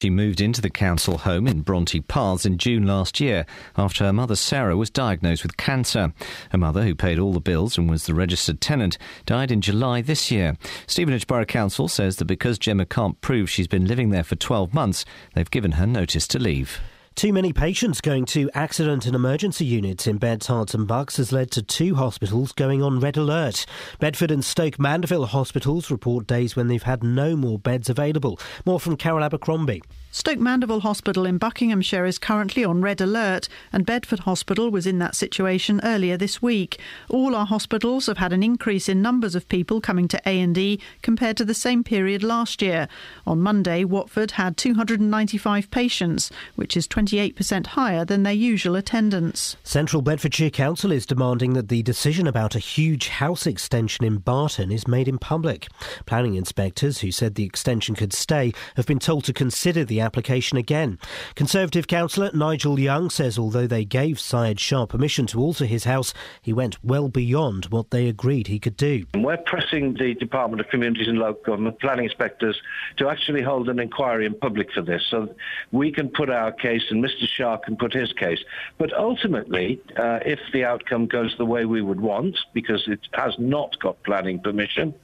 She moved into the council home in Bronte Paths in June last year after her mother Sarah was diagnosed with cancer. Her mother, who paid all the bills and was the registered tenant, died in July this year. Stevenage Borough Council says that because Gemma can't prove she's been living there for 12 months, they've given her notice to leave. Too many patients going to accident and emergency units in Beds, Herts and Bucks has led to 2 hospitals going on red alert. Bedford and Stoke Mandeville hospitals report days when they've had no more beds available. More from Carol Abercrombie. Stoke Mandeville Hospital in Buckinghamshire is currently on red alert, and Bedford Hospital was in that situation earlier this week. All our hospitals have had an increase in numbers of people coming to A&E compared to the same period last year. On Monday, Watford had 295 patients, which is 28% higher than their usual attendance. Central Bedfordshire Council is demanding that the decision about a huge house extension in Barton is made in public. Planning inspectors, who said the extension could stay, have been told to consider the application again. Conservative councillor Nigel Young says although they gave Syed Shah permission to alter his house, he went well beyond what they agreed he could do. We're pressing the Department of Communities and Local Government planning inspectors to actually hold an inquiry in public for this, so we can put our case and Mr Shah can put his case. But ultimately, if the outcome goes the way we would want, because it has not got planning permission,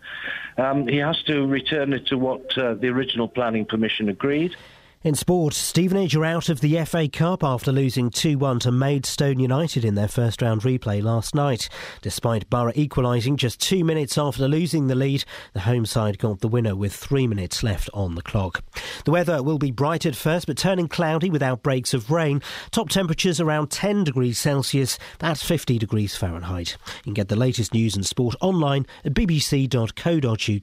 he has to return it to what the original planning permission agreed. In sport, Stevenage are out of the FA Cup after losing 2-1 to Maidstone United in their first-round replay last night. Despite Borough equalising just 2 minutes after losing the lead, the home side got the winner with 3 minutes left on the clock. The weather will be bright at first, but turning cloudy with outbreaks of rain. Top temperatures around 10 degrees Celsius, that's 50 degrees Fahrenheit. You can get the latest news and sport online at bbc.co.uk/Three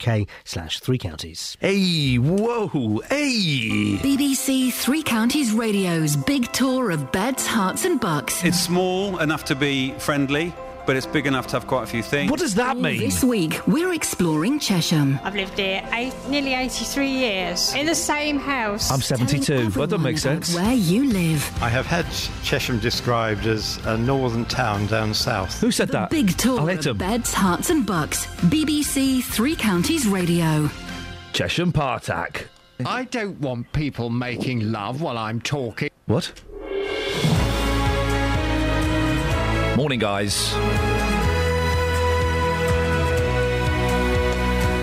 Counties. Hey, whoa, hey! BBC Three Counties Radio's big tour of Beds, Herts and Bucks. It's small enough to be friendly, but it's big enough to have quite a few things. What does that mean? This week, we're exploring Chesham. I've lived here nearly 83 years, in the same house. I'm 72. Well, that doesn't make sense. Where you live. I have had Chesham described as a northern town down south. Who said that? Big tour I'll hit of 'em. Beds, Herts and Bucks. BBC Three Counties Radio. Chesham Partack. I don't want people making love while I'm talking. What? Morning, guys.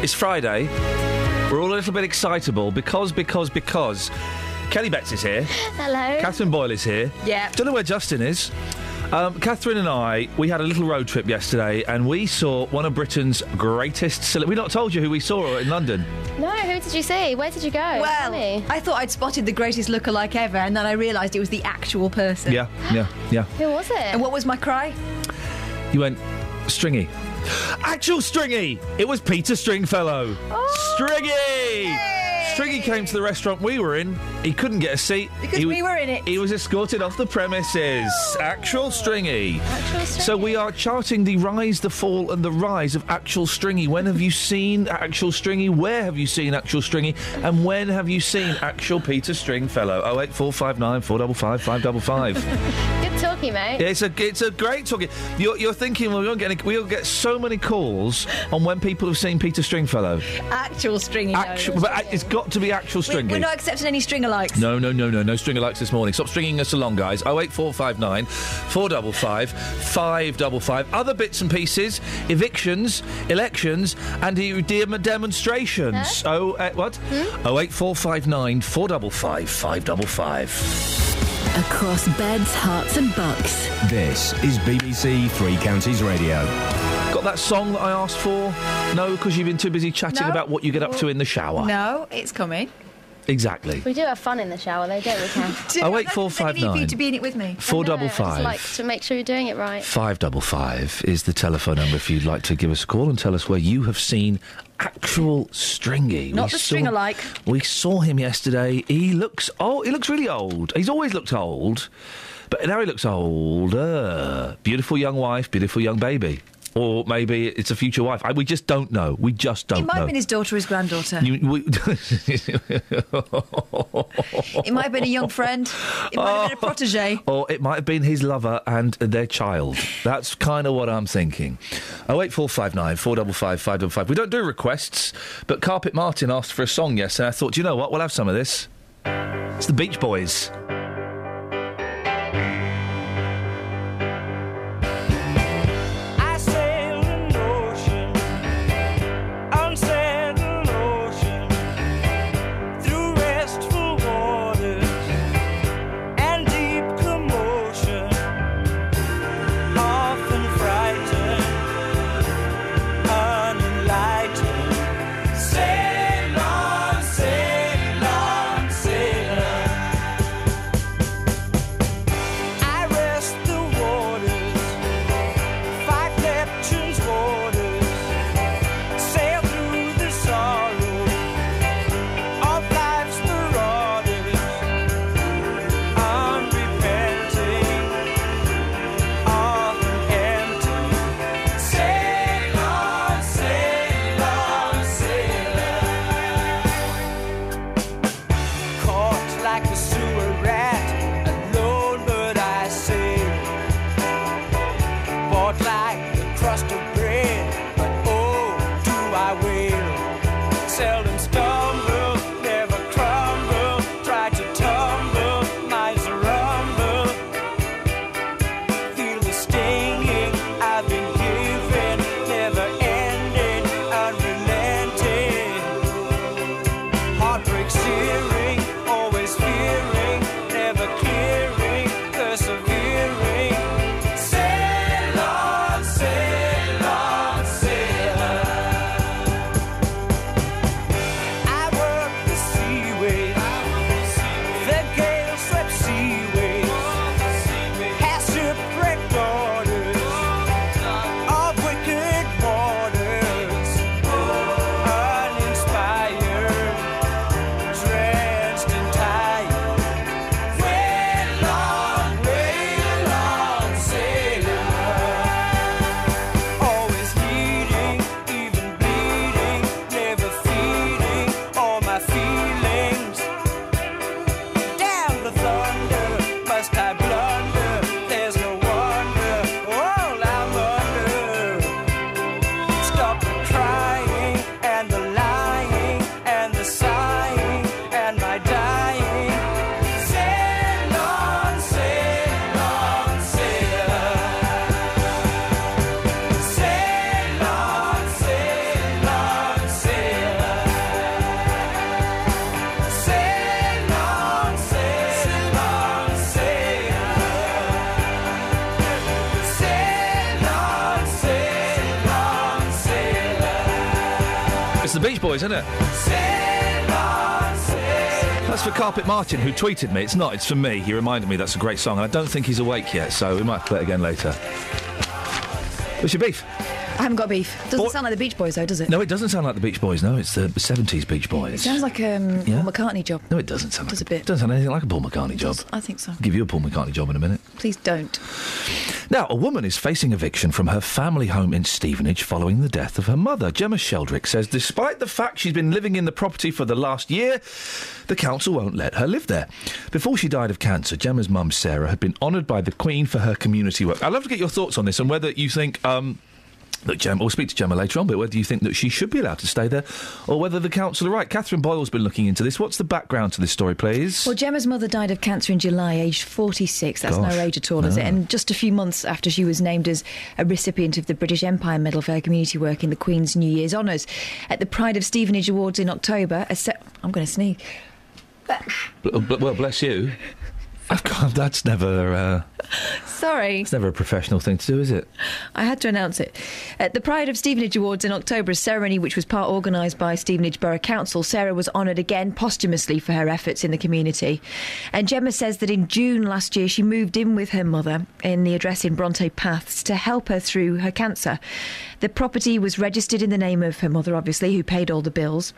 It's Friday. We're all a little bit excitable because Kelly Betts is here. Hello. Catherine Boyle is here. Yeah. Don't know where Justin is. Catherine and I, we had a little road trip yesterday and we saw one of Britain's greatest... We not told you who we saw in London. No, who did you see? Where did you go? Well, I thought I'd spotted the greatest lookalike ever, and then I realised it was the actual person. Yeah. Who was it? And what was my cry? You went, Stringy. Actual Stringy! It was Peter Stringfellow. Oh, Stringy! Yay! Stringy came to the restaurant we were in. He couldn't get a seat. Because we were in it. He was escorted off the premises. Actual Stringy. Actual Stringy. So we are charting the rise, the fall and the rise of Actual Stringy. When have you seen Actual Stringy? Where have you seen Actual Stringy? And when have you seen Actual Peter Stringfellow? 08459 455 555. Good talking, mate. Yeah, it's a great talking. You're thinking, well, we'll get so many calls on when people have seen Peter Stringfellow. Actual Stringy. But it's got to be Actual Stringy. We're not accepting any stringer-likes. No stringer-likes this morning. Stop stringing us along, guys. 08459 455 555. Other bits and pieces, evictions, elections and demonstrations. What? 08459 455 555. Across Beds, Herts and Bucks. This is BBC Three Counties Radio. Got that song that I asked for? No, because you've been too busy chatting about what you get up to in the shower. No, it's coming. Exactly. We do have fun in the shower, though, don't we, Cam? 08459 for you to be in it with me. 455. I just like to make sure you're doing it right. 555 is the telephone number if you'd like to give us a call and tell us where you have seen Actual Stringy. Not the stringer-like. We saw him yesterday. He looks old. He looks really old. He's always looked old, but now he looks older. Beautiful young wife, beautiful young baby. Or maybe it's a future wife. We just don't know. We just don't know. It might have been his daughter or his granddaughter. It might have been a young friend. It might have been a protege. Or it might have been his lover and their child. That's kind of what I'm thinking. 08459 455 555. We don't do requests, but Carpet Martin asked for a song yesterday. I thought, you know what? We'll have some of this. It's the Beach Boys. The Beach Boys, isn't it? That's for Carpet Martin, who tweeted me. It's not, it's for me. He reminded me that's a great song, and I don't think he's awake yet, so we might play it again later. What's your beef? I haven't got beef. Doesn't sound like the Beach Boys, though, does it? No, it doesn't sound like the Beach Boys, no. It's the 70s Beach Boys. It sounds like a Paul McCartney job. No, it doesn't sound Does like a bit. It doesn't sound anything like a Paul McCartney job. I think so. I'll give you a Paul McCartney job in a minute. Please don't. Now, a woman is facing eviction from her family home in Stevenage following the death of her mother. Gemma Sheldrick says despite the fact she's been living in the property for the last year, the council won't let her live there. Before she died of cancer, Gemma's mum, Sarah, had been honoured by the Queen for her community work. I'd love to get your thoughts on this and whether you think... Look, Gemma, we'll speak to Gemma later on, but whether you think that she should be allowed to stay there or whether the council are right. Catherine Boyle's been looking into this. What's the background to this story, please? Well, Gemma's mother died of cancer in July, aged 46. That's no age at all, is it? And just a few months after she was named as a recipient of the British Empire Medal for her community work in the Queen's New Year's Honours. At the Pride of Stevenage Awards in October, I'm going to sneeze. Well, bless you. That's never... Sorry. It's never a professional thing to do, is it? I had to announce it. At the Pride of Stevenage Awards in October, a ceremony which was part organised by Stevenage Borough Council, Sarah was honoured again posthumously for her efforts in the community. And Gemma says that in June last year she moved in with her mother in the address in Bronte Paths to help her through her cancer. The property was registered in the name of her mother, obviously, who paid all the bills.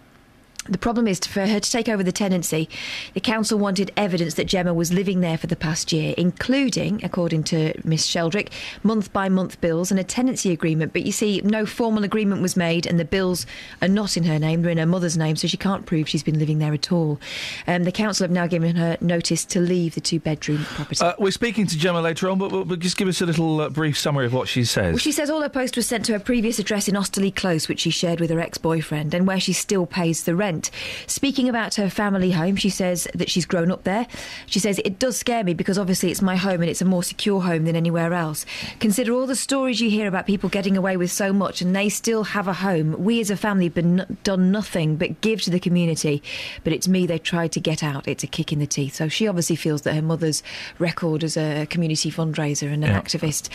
The problem is, for her to take over the tenancy, the council wanted evidence that Gemma was living there for the past year, including, according to Miss Sheldrick, month-by-month bills and a tenancy agreement. But you see, no formal agreement was made and the bills are not in her name, they're in her mother's name, so she can't prove she's been living there at all. The council have now given her notice to leave the two-bedroom property. We're speaking to Gemma later on, but just give us a little brief summary of what she says. Well, she says all her post was sent to her previous address in Osterley Close, which she shared with her ex-boyfriend, and where she still pays the rent. complaint. Speaking about her family home, she says that she's grown up there. She says, it does scare me because obviously it's my home and it's a more secure home than anywhere else. Consider all the stories you hear about people getting away with so much and they still have a home. We as a family have done nothing but give to the community. But it's me they've tried to get out. It's a kick in the teeth. So she obviously feels that her mother's record as a community fundraiser and an activist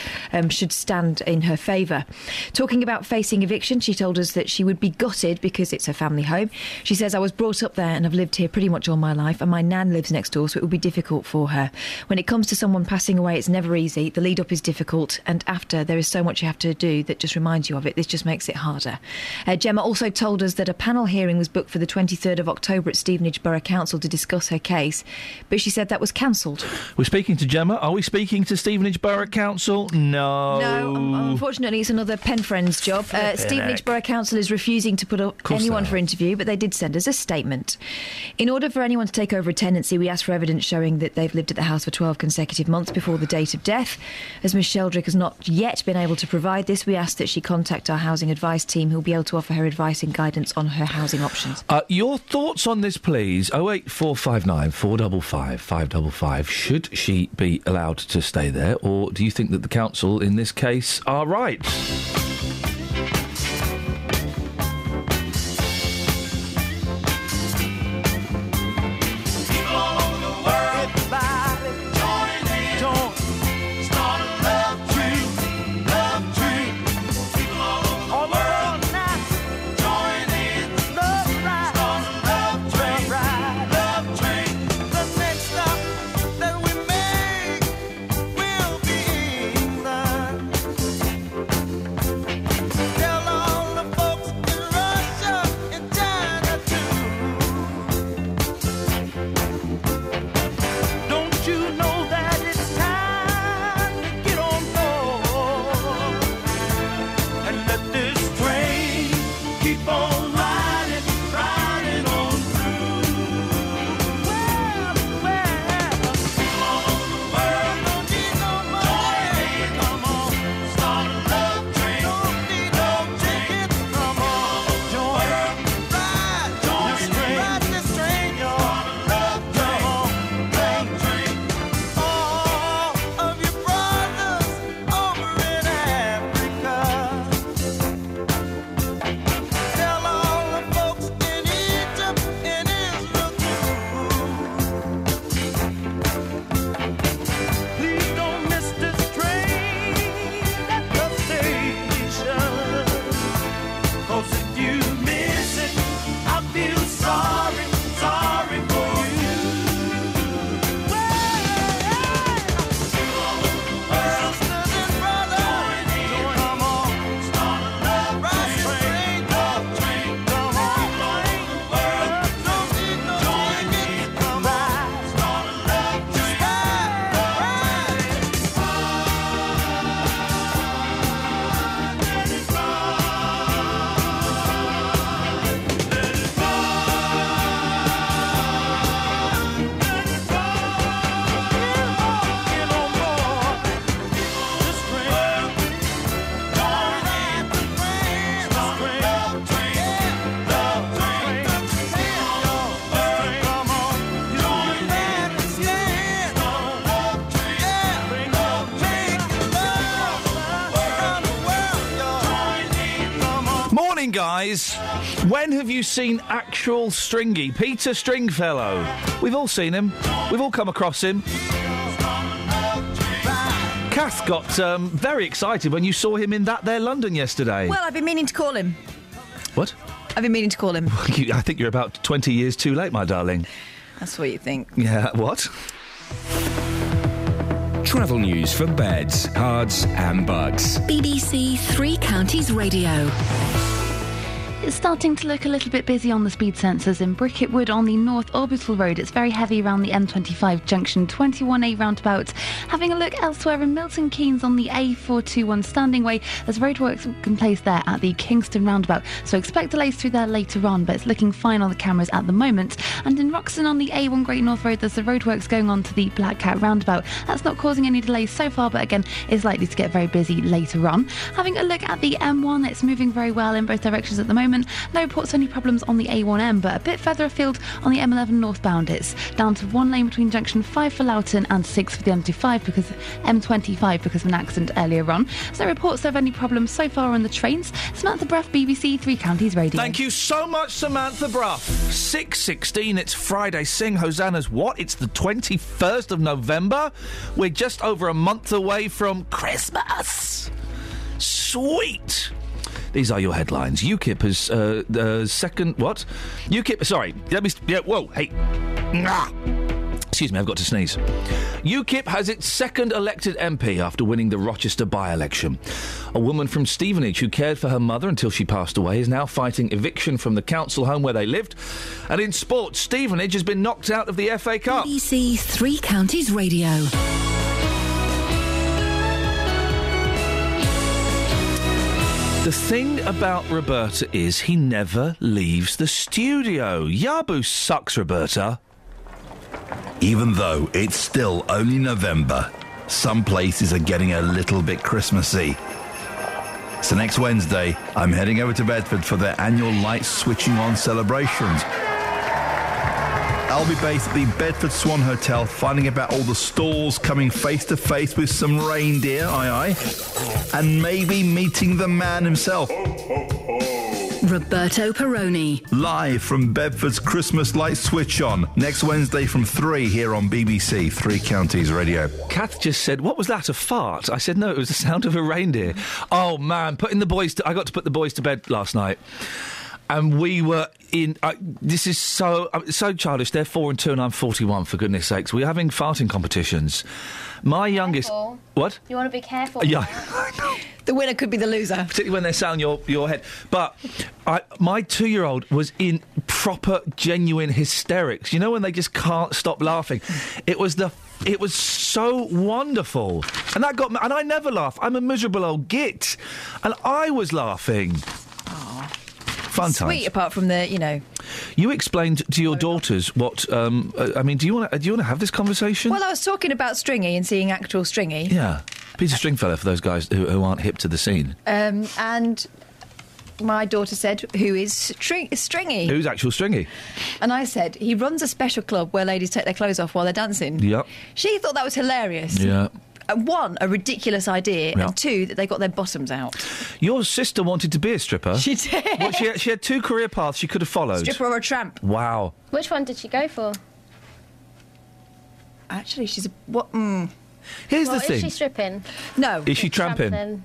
should stand in her favour. Talking about facing eviction, she told us that she would be gutted because it's her family home. She says, I was brought up there and I've lived here pretty much all my life, and my nan lives next door, so it would be difficult for her. When it comes to someone passing away, it's never easy. The lead up is difficult, and after, there is so much you have to do that just reminds you of it. This just makes it harder. Gemma also told us that a panel hearing was booked for the 23rd of October at Stevenage Borough Council to discuss her case, but she said that was cancelled. We're speaking to Gemma. Are we speaking to Stevenage Borough Council? No. No, unfortunately, it's another Pen Friends job. Stevenage Borough Council is refusing to put up anyone for interview, but they did send us a statement. In order for anyone to take over a tenancy, we asked for evidence showing that they've lived at the house for 12 consecutive months before the date of death. As Ms Sheldrick has not yet been able to provide this, we asked that she contact our housing advice team, who will be able to offer her advice and guidance on her housing options. Your thoughts on this, please. 08459 455 555. Should she be allowed to stay there, or do you think that the council in this case are right? Guys, when have you seen actual Stringy? Peter Stringfellow. We've all seen him. We've all come across him. Kath got very excited when you saw him in that there London yesterday. Well, I've been meaning to call him. What? I've been meaning to call him. I think you're about 20 years too late, my darling. That's what you think. Yeah, what? Travel news for beds, cards and bugs. BBC Three Counties Radio. It's starting to look a little bit busy on the speed sensors in Bricket Wood on the North Orbital Road. It's very heavy around the M25 junction 21A roundabout. Having a look elsewhere in Milton Keynes on the A421 Standing Way, there's roadworks in place there at the Kingston roundabout, so expect delays through there later on, but it's looking fine on the cameras at the moment. And in Roxton on the A1 Great North Road, there's the roadworks going on to the Black Cat roundabout. That's not causing any delays so far, but again, is likely to get very busy later on. Having a look at the M1, it's moving very well in both directions at the moment. moment. No reports of any problems on the A1M, but a bit further afield on the M11 northbound. It's down to 1 lane between junction 5 for Loughton and 6 for the M25 because of an accident earlier on. So no reports of any problems so far on the trains. Samantha Bruff, BBC Three Counties Radio. Thank you so much, Samantha Bruff. 6:16, it's Friday. Sing Hosanna's what? It's the 21st of November. We're just over a month away from Christmas. Sweet. These are your headlines. UKIP has second... What? UKIP... Sorry. Let me... Yeah, whoa. Hey. Excuse me, I've got to sneeze. UKIP has its second elected MP after winning the Rochester by-election. A woman from Stevenage who cared for her mother until she passed away is now fighting eviction from the council home where they lived. And in sports, Stevenage has been knocked out of the FA Cup. BBC Three Counties Radio. The thing about Roberta is he never leaves the studio. Yabu sucks, Roberta. Even though it's still only November, some places are getting a little bit Christmassy. So next Wednesday, I'm heading over to Bedford for their annual light switching on celebrations. I'll be based at the Bedford Swan Hotel, finding about all the stalls, coming face to face with some reindeer, aye, and maybe meeting the man himself. Roberto Perrone. Live from Bedford's Christmas Light Switch On, next Wednesday from 3 here on BBC Three Counties Radio. Kath just said, what was that, a fart? I said, no, it was the sound of a reindeer. Oh, man, I got to put the boys to bed last night. And we were in... this is so childish. They're 4 and 2 and I'm 41, for goodness sakes. We're having farting competitions. My youngest... Careful. What? You want to be careful. Yeah. The winner could be the loser. Particularly when they're selling your head. But my 2-year-old was in proper, genuine hysterics. You know when they just can't stop laughing? It was so wonderful. And that got me... And I never laugh. I'm a miserable old git. And I was laughing. Fun times. Sweet, apart from the, you know... You explained to your daughters what... I mean, do you want to have this conversation? Well, I was talking about Stringy and seeing actual Stringy. Yeah. Peter Stringfellow, for those guys who aren't hip to the scene. And my daughter said, who is Stringy? Who's actual Stringy? And I said, he runs a special club where ladies take their clothes off while they're dancing. Yep. She thought that was hilarious. Yeah. One, a ridiculous idea, Yeah. and two, that they got their bottoms out. Your sister wanted to be a stripper. She did. Well, she had 2 career paths she could have followed. Stripper or a tramp. Wow. Which one did she go for? Actually, she's a... What? Here's the thing. Is she stripping? No. Is she tramping?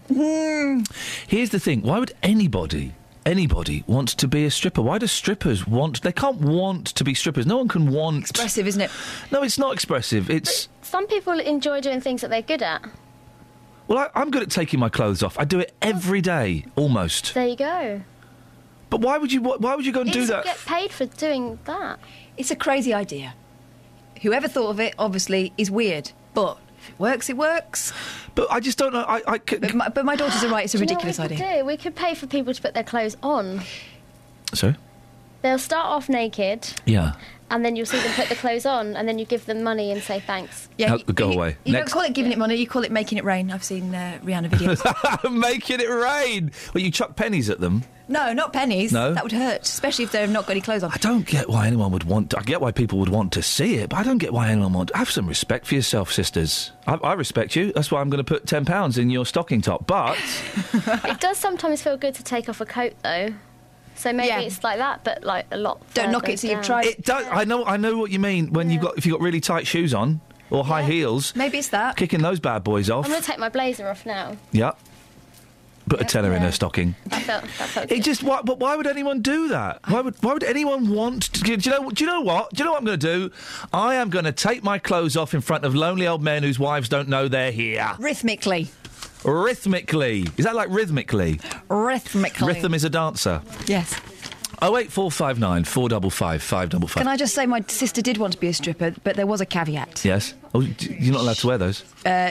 Here's the thing. Why would anybody want to be a stripper? Why do strippers want... They can't want to be strippers. No one can want... Expressive, isn't it? No, it's not expressive. It's... But some people enjoy doing things that they're good at. Well, I'm good at taking my clothes off. I do it every day, almost. There you go. But why would you go and do that? You get paid for doing that. It's a crazy idea. Whoever thought of it, obviously, is weird. But if it works, it works. But I just don't know. But my daughters are right. It's a ridiculous idea. We could pay for people to put their clothes on. Sorry? They'll start off naked. Yeah. And then you'll see them put the clothes on, and then you give them money and say thanks. Yeah, go away. You don't call it giving it money, you call it making it rain. I've seen Rihanna videos. Making it rain! Well, you chuck pennies at them. No, not pennies. No? That would hurt, especially if they've not got any clothes on. I don't get why anyone would want... I get why people would want to see it, but I don't get why anyone would... Have some respect for yourself, sisters. I respect you. That's why I'm going to put £10 in your stocking top, but... It does sometimes feel good to take off a coat, though. So maybe it's like that, but like a lot. Don't knock it till you've tried. It does. I know what you mean when if you've got really tight shoes on or high heels. Maybe it's that. Kicking those bad boys off. I'm going to take my blazer off now. Yeah. Put a tenner in her stocking. That felt it just. But why would anyone do that? Why would anyone want to? Do you know what? Do you know what I'm going to do? I am going to take my clothes off in front of lonely old men whose wives don't know they're here. Rhythmically. Is that like rhythmically? Rhythmically. Rhythm is a dancer. Yes. 08459 455 555. Can I just say my sister did want to be a stripper, but there was a caveat. Yes. Oh, you're not allowed to wear those.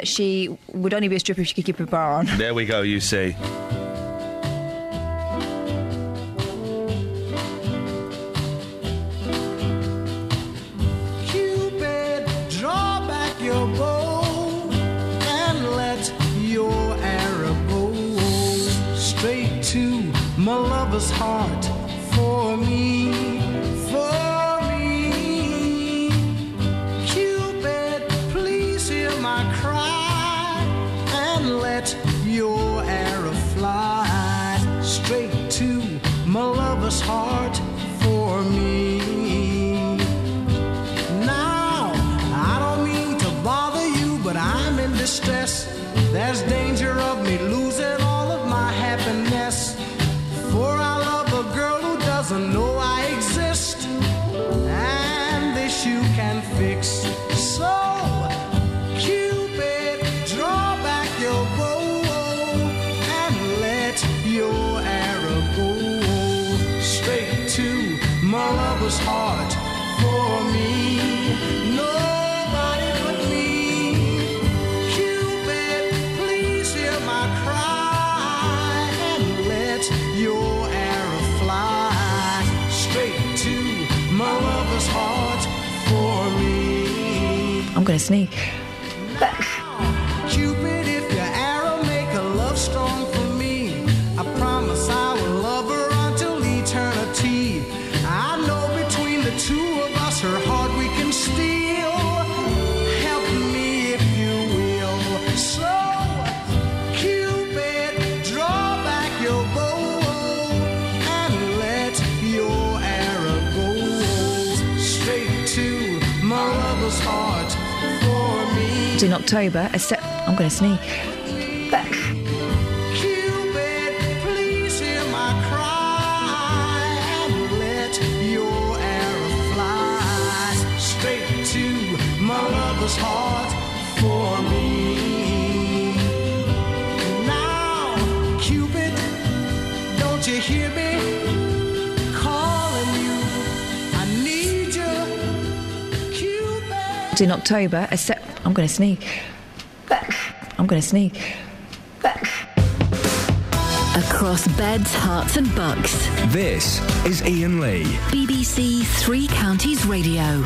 She would only be a stripper if she could keep her bra on. There we go, you see. Cupid, draw back your bow and let your arrow go straight to my lover. lover's heart for me, for me. Cupid, please hear my cry and let your arrow fly straight to my lover's heart for me. Now, I don't mean to bother you, but I'm in distress. There's danger of me losing all of my happiness. For I love a girl who doesn't know I exist, and this you can fix. So, Cupid, draw back your bow and let your arrow go straight to my lover's heart for me. Nobody but me. Cupid, please hear my cry and let your arrow fly straight to my lover's heart for me. I'm going to sneak. Cupid, if your arrow make a love storm for me, I promise I will love her until eternity. I know between the two of us her heart we can steal. Help me if you will. So, Cupid, draw back your bow and let your arrow go straight to my lover's heart for me. In October, I'm going to sneak. Cupid, please hear my cry and let your arrow fly straight to my lover's heart for me. Now, Cupid, don't you hear me calling you? I need you, Cupid. In October, I'm going to sneak. I'm going to sneak. Across beds, hearts and bucks. This is Iain Lee. BBC Three Counties Radio.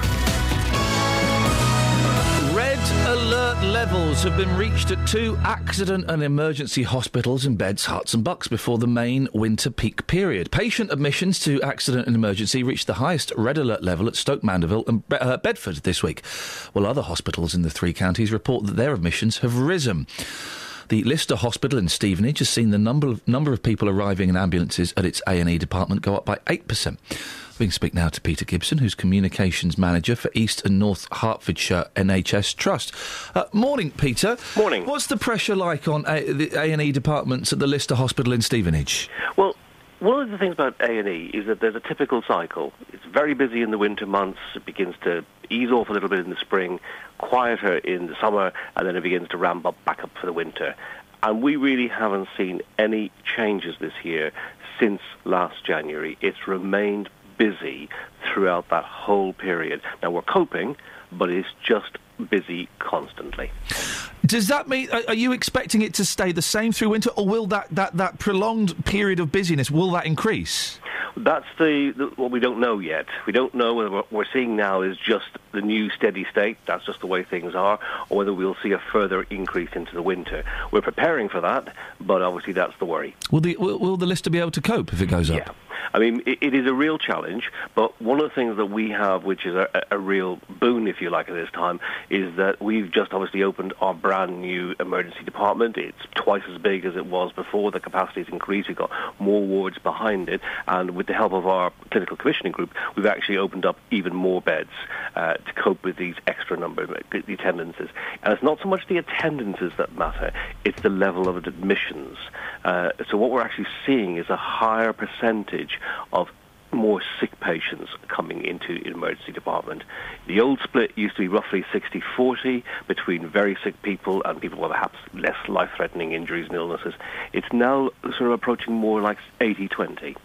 Red alert levels have been reached at 2 accident and emergency hospitals in Beds, Herts and Bucks before the main winter peak period. Patient admissions to accident and emergency reached the highest red alert level at Stoke Mandeville and Bedford this week, while other hospitals in the 3 counties report that their admissions have risen. The Lister Hospital in Stevenage has seen the number of people arriving in ambulances at its A&E department go up by 8%. We can speak now to Peter Gibson, who's Communications Manager for East and North Hertfordshire NHS Trust. Morning, Peter. Morning. What's the pressure like on the A&E departments at the Lister Hospital in Stevenage? Well, one of the things about A&E is that there's a typical cycle. It's very busy in the winter months. It begins to ease off a little bit in the spring, quieter in the summer, and then it begins to ramp up back up for the winter. And we really haven't seen any changes this year since last January. It's remained busy throughout that whole period. Now, we're coping, but it's just busy constantly. Does that mean, are you expecting it to stay the same through winter, or will that prolonged period of busyness, will that increase? That's what we don't know yet. We don't know whether what we're seeing now is just the new steady state, that's just the way things are, or whether we'll see a further increase into the winter. We're preparing for that, but obviously that's the worry. Will the Lister be able to cope if it goes up? Yeah. I mean, it is a real challenge, but one of the things that we have, which is a real boon, if you like, at this time, is that we've just obviously opened our brand new emergency department. It's twice as big as it was before. The capacity's increased. We've got more wards behind it, and with the help of our clinical commissioning group, we've actually opened up even more beds to cope with these extra numbers, the attendances. And it's not so much the attendances that matter, it's the level of admissions. So what we're actually seeing is a higher percentage of more sick patients coming into the emergency department. The old split used to be roughly 60-40 between very sick people and people with perhaps less life-threatening injuries and illnesses. It's now sort of approaching more like 80-20.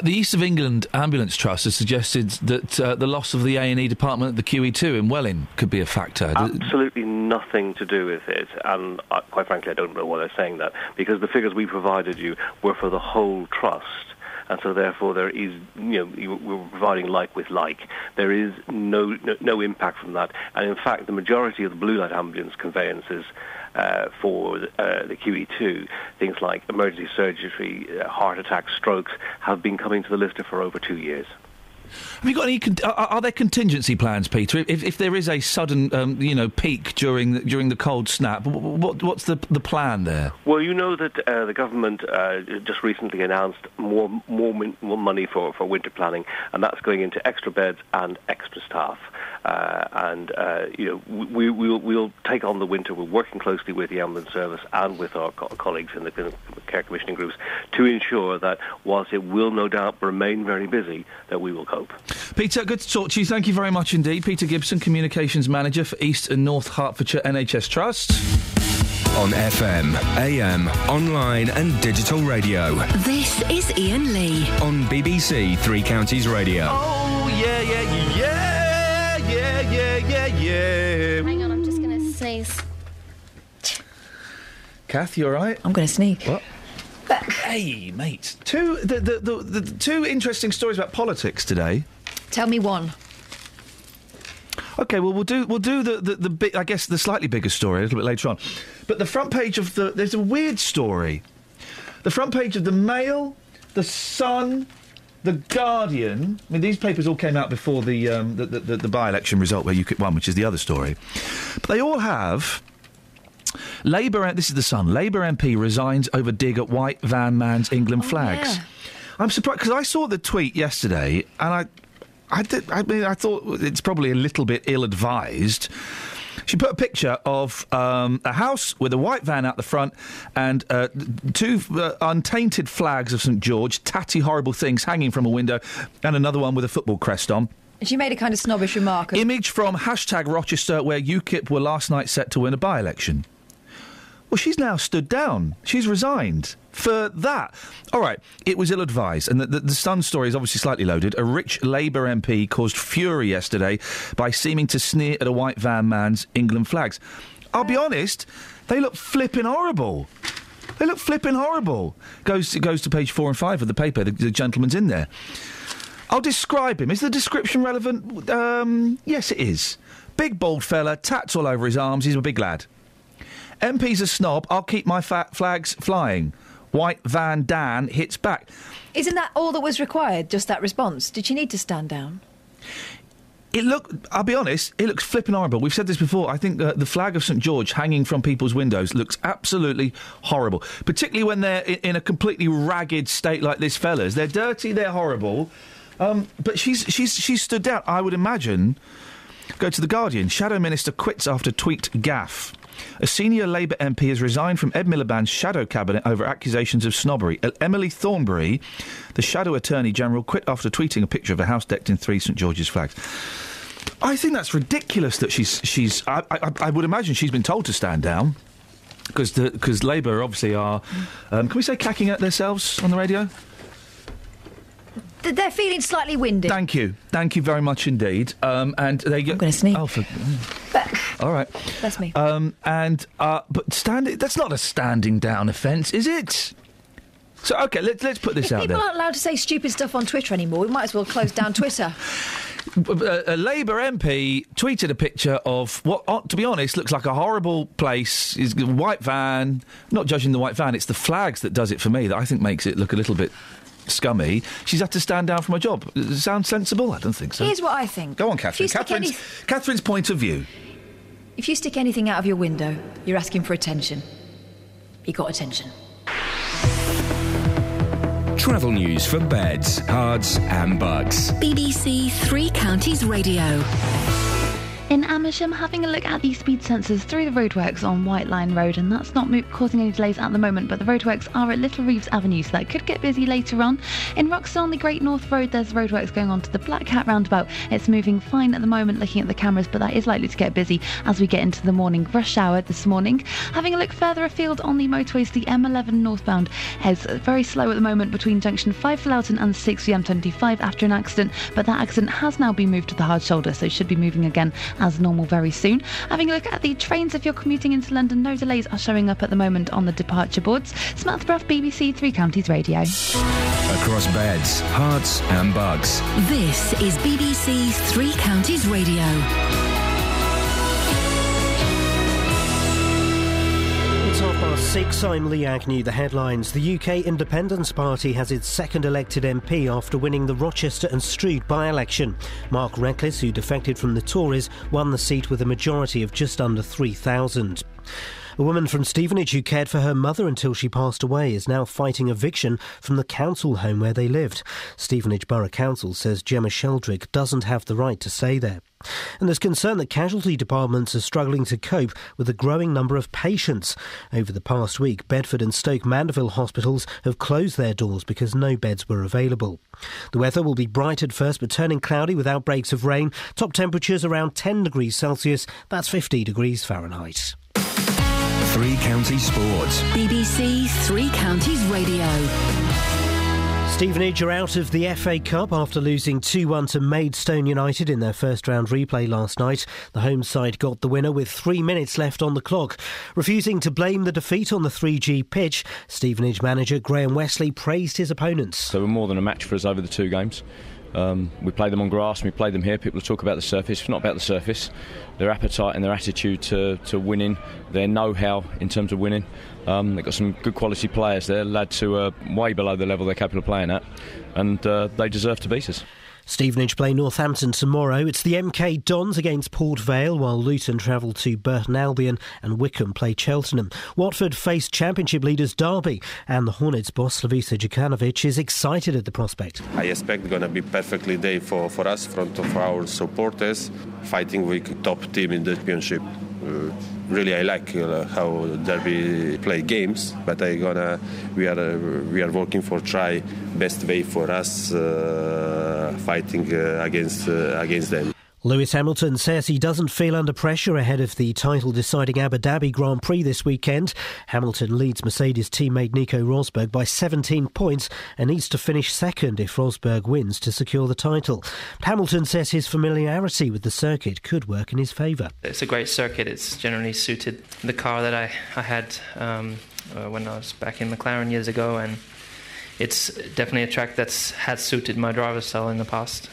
The East of England Ambulance Trust has suggested that the loss of the A&E department at the QE2 in Welling could be a factor. Absolutely nothing to do with it, and quite frankly I don't know why they're saying that, because the figures we provided you were for the whole trust. and so therefore there is, we're providing like with like. There is no impact from that, and in fact the majority of the blue light ambulance conveyances for the QE2, things like emergency surgery, heart attacks, strokes, have been coming to the Lister for over 2 years. Have you got any? Are there contingency plans, Peter? If there is a sudden, peak during the cold snap, what's the plan there? Well, you know that the government just recently announced more money for winter planning, and that's going into extra beds and extra staff. We'll take on the winter. We're working closely with the ambulance service and with our colleagues in the care commissioning groups to ensure that whilst it will no doubt remain very busy, that we will cope. Peter, good to talk to you. Thank you very much indeed. Peter Gibson, Communications Manager for East and North Hertfordshire NHS Trust. On FM, AM, online and digital radio. This is Iain Lee. On BBC Three Counties Radio. Oh, yeah. Hang on, I'm just going to sneeze. Kath, you all right? I'm going to sneak. What? Hey, mate. Two interesting stories about politics today. Tell me one. Okay, well we'll do the big, I guess the slightly bigger story a little bit later on. But the front page of there's a weird story. The front page of the Mail, the Sun, the Guardian. I mean, these papers all came out before the by-election result where UKIP won, which is the other story. But they all have Labour. This is the Sun. Labour MP resigns over dig at white van man's England flags. Yeah. I'm surprised because I saw the tweet yesterday, and I thought it's probably a little bit ill-advised. She put a picture of a house with a white van out the front and two untainted flags of St George, tatty horrible things hanging from a window, and another one with a football crest on. She made a kind of snobbish remark. Image from #Rochester, where UKIP were last night set to win a by-election. Well, she's now stood down. She's resigned for that. All right, it was ill-advised, and the Sun story is obviously slightly loaded. A rich Labour MP caused fury yesterday by seeming to sneer at a white van man's England flags. I'll be honest, they look flipping horrible. Goes to page 4 and 5 of the paper. The gentleman's in there. I'll describe him. Is the description relevant? Yes, it is. Big bald fella, tats all over his arms. He's a big lad. MP's a snob. I'll keep my flags flying. White Van Dan hits back. Isn't that all that was required, just that response? Did she need to stand down? I'll be honest, it looks flipping horrible. We've said this before. I think the flag of St George hanging from people's windows looks absolutely horrible, particularly when they're in a completely ragged state like this fella's. They're dirty, they're horrible. But she's stood down. I would imagine. Go to The Guardian. Shadow Minister quits after tweet gaffe. A senior Labour MP has resigned from Ed Miliband's shadow cabinet over accusations of snobbery. Emily Thornberry, the shadow Attorney General, quit after tweeting a picture of a house decked in 3 St George's flags. I think that's ridiculous that she's... I would imagine she's been told to stand down, because Labour obviously are... can we say cacking at themselves on the radio? They're feeling slightly winded. Thank you very much indeed. And they get... I'm going to sneak. Oh, all right. That's me. But that's not a standing down offence, is it? So, OK, let's put this out there. People aren't allowed to say stupid stuff on Twitter anymore. We might as well close down Twitter. A Labour MP tweeted a picture of what, to be honest, looks like a horrible place. Is a white van. Not judging the white van, it's the flags that does it for me, that I think makes it look a little bit scummy. She's had to stand down from her job. Does it sound sensible? I don't think so. Here's what I think. Go on, Catherine. Catherine's point of view. If you stick anything out of your window, you're asking for attention. You got attention. Travel news for beds, cards and bugs. BBC Three Counties Radio. In Amersham, having a look at the speed sensors through the roadworks on White Line Road, and that's not causing any delays at the moment, but the roadworks are at Little Reeves Avenue, so that could get busy later on. In Roxton on the Great North Road, there's roadworks going on to the Black Cat roundabout. It's moving fine at the moment looking at the cameras, but that is likely to get busy as we get into the morning rush hour this morning. Having a look further afield on the motorways, the M11 northbound is very slow at the moment between junction 5 for Loughton and 6 for the M25 after an accident, but that accident has now been moved to the hard shoulder, so should be moving again as normal very soon. Having a look at the trains, if you're commuting into London, no delays are showing up at the moment on the departure boards. Samantha Bruff, BBC Three Counties Radio. Across beds, hearts and bugs. This is BBC Three Counties Radio. It's 6:30. I'm Lee Agnew. The headlines. The UK Independence Party has its second elected MP after winning the Rochester and Stroud by-election. Mark Reckless, who defected from the Tories, won the seat with a majority of just under 3,000. A woman from Stevenage who cared for her mother until she passed away is now fighting eviction from the council home where they lived. Stevenage Borough Council says Gemma Sheldrick doesn't have the right to stay there. And there's concern that casualty departments are struggling to cope with a growing number of patients. Over the past week, Bedford and Stoke Mandeville hospitals have closed their doors because no beds were available. The weather will be bright at first but turning cloudy with outbreaks of rain. Top temperatures around 10 degrees Celsius, that's 50 degrees Fahrenheit. Three Counties Sports. BBC Three Counties Radio. Stevenage are out of the FA Cup after losing 2-1 to Maidstone United in their first round replay last night. The home side got the winner with 3 minutes left on the clock. Refusing to blame the defeat on the 3G pitch, Stevenage manager Graham Wesley praised his opponents. They were more than a match for us over the two games. We played them on grass, we played them here. People talk about the surface. It's not about the surface. Their appetite and their attitude to winning, their know-how in terms of winning. They've got some good quality players there, lads who are way below the level they're capable of playing at, and they deserve to beat us. Stevenage play Northampton tomorrow. It's the MK Dons against Port Vale, while Luton travel to Burton Albion and Wickham play Cheltenham. Watford face Championship leaders Derby, and the Hornets boss Slavica Jukanovic is excited at the prospect. I expect it's going to be perfectly day for us, front of our supporters, fighting with top team in the Championship. Really, I like how Derby play games, but we are working for try best way for us fighting against them. Lewis Hamilton says he doesn't feel under pressure ahead of the title-deciding Abu Dhabi Grand Prix this weekend. Hamilton leads Mercedes teammate Nico Rosberg by 17 points and needs to finish second if Rosberg wins to secure the title. Hamilton says his familiarity with the circuit could work in his favour. It's a great circuit. It's generally suited the car that I had when I was back in McLaren years ago, and it's definitely a track that's has suited my driver's style in the past,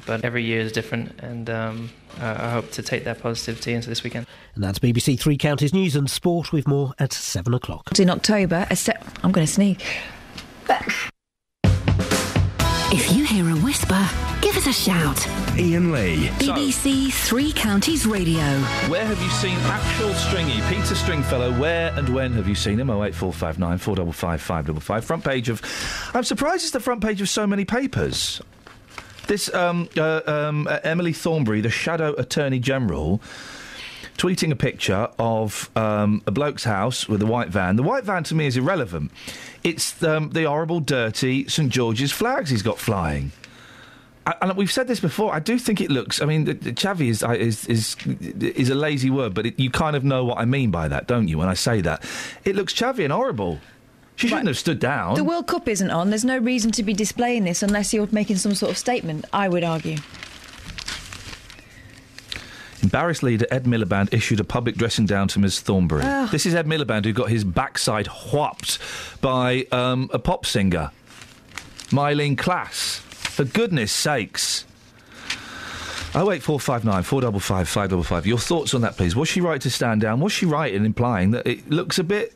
but every year is different, and I hope to take that positivity into this weekend. And that's BBC Three Counties News and Sport with more at 7 o'clock. In October, I'm going to sneeze. If you hear a whisper, give us a shout. Iain Lee. BBC Three Counties Radio. Where have you seen actual Stringy? Peter Stringfellow, where and when have you seen him? 08459 455 555. Front page of... I'm surprised it's the front page of so many papers. This, Emily Thornberry, the Shadow Attorney General, tweeting a picture of a bloke's house with a white van. The white van to me is irrelevant. It's the horrible, dirty St George's flags he's got flying. And we've said this before. I do think it looks. I mean, chavvy is a lazy word, but you kind of know what I mean by that, don't you? When I say that, it looks chavvy and horrible. She shouldn't have stood down. The World Cup isn't on. There's no reason to be displaying this unless you're making some sort of statement, I would argue. Embarrassed leader Ed Miliband issued a public dressing down to Ms Thornberry. Oh. This is Ed Miliband who got his backside whopped by a pop singer, Mylene Klass. For goodness sakes. 08459 455 555. Your thoughts on that, please. Was she right to stand down? Was she right in implying that it looks a bit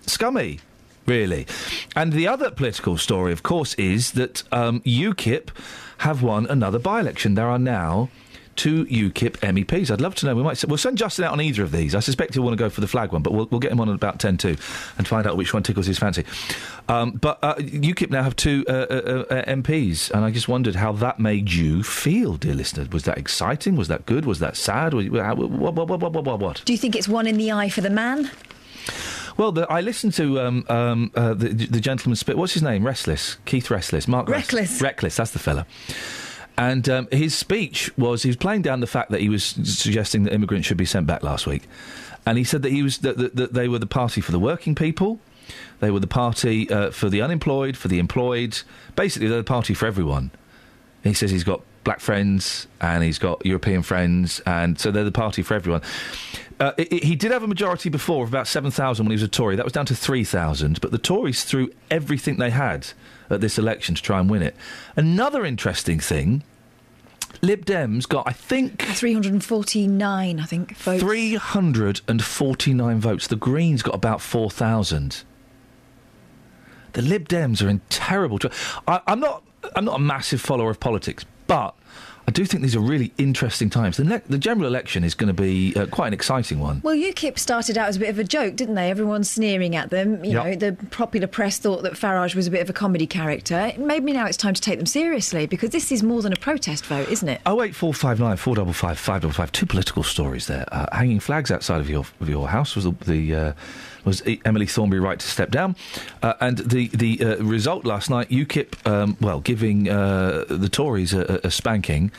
scummy, really? And the other political story, of course, is that UKIP have won another by-election. There are now 2 UKIP MEPs. I'd love to know. We'll send Justin out on either of these. I suspect he'll want to go for the flag one, but we'll get him on at about 10 to and find out which one tickles his fancy. But UKIP now have 2 MPs, and I just wondered how that made you feel, dear listener. Was that exciting? Was that good? Was that sad? What? Do you think it's one in the eye for the man? Well, I listened to the gentleman spit. What's his name? Keith Restless. Mark Reckless. Reckless, that's the fella. And his speech was, he was playing down the fact that he was suggesting that immigrants should be sent back last week. And he said that that they were the party for the working people, they were the party for the unemployed, for the employed. Basically, they're the party for everyone. And he says he's got black friends and he's got European friends, and so they're the party for everyone. He did have a majority before of about 7,000 when he was a Tory. That was down to 3,000, but the Tories threw everything they had at this election to try and win it. Another interesting thing, Lib Dems got, I think... 349, I think, votes. 349 votes. The Greens got about 4,000. The Lib Dems are in terrible trouble. I'm not a massive follower of politics, but I do think these are really interesting times. The general election is going to be quite an exciting one. Well, UKIP started out as a bit of a joke, didn't they? Everyone's sneering at them. You know, the popular press thought that Farage was a bit of a comedy character. Maybe now it's time to take them seriously, because this is more than a protest vote, isn't it? 08459 455 555. Two political stories there. Hanging flags outside of your house was was Emily Thornberry right to step down? And the result last night, UKIP, giving the Tories a spanking,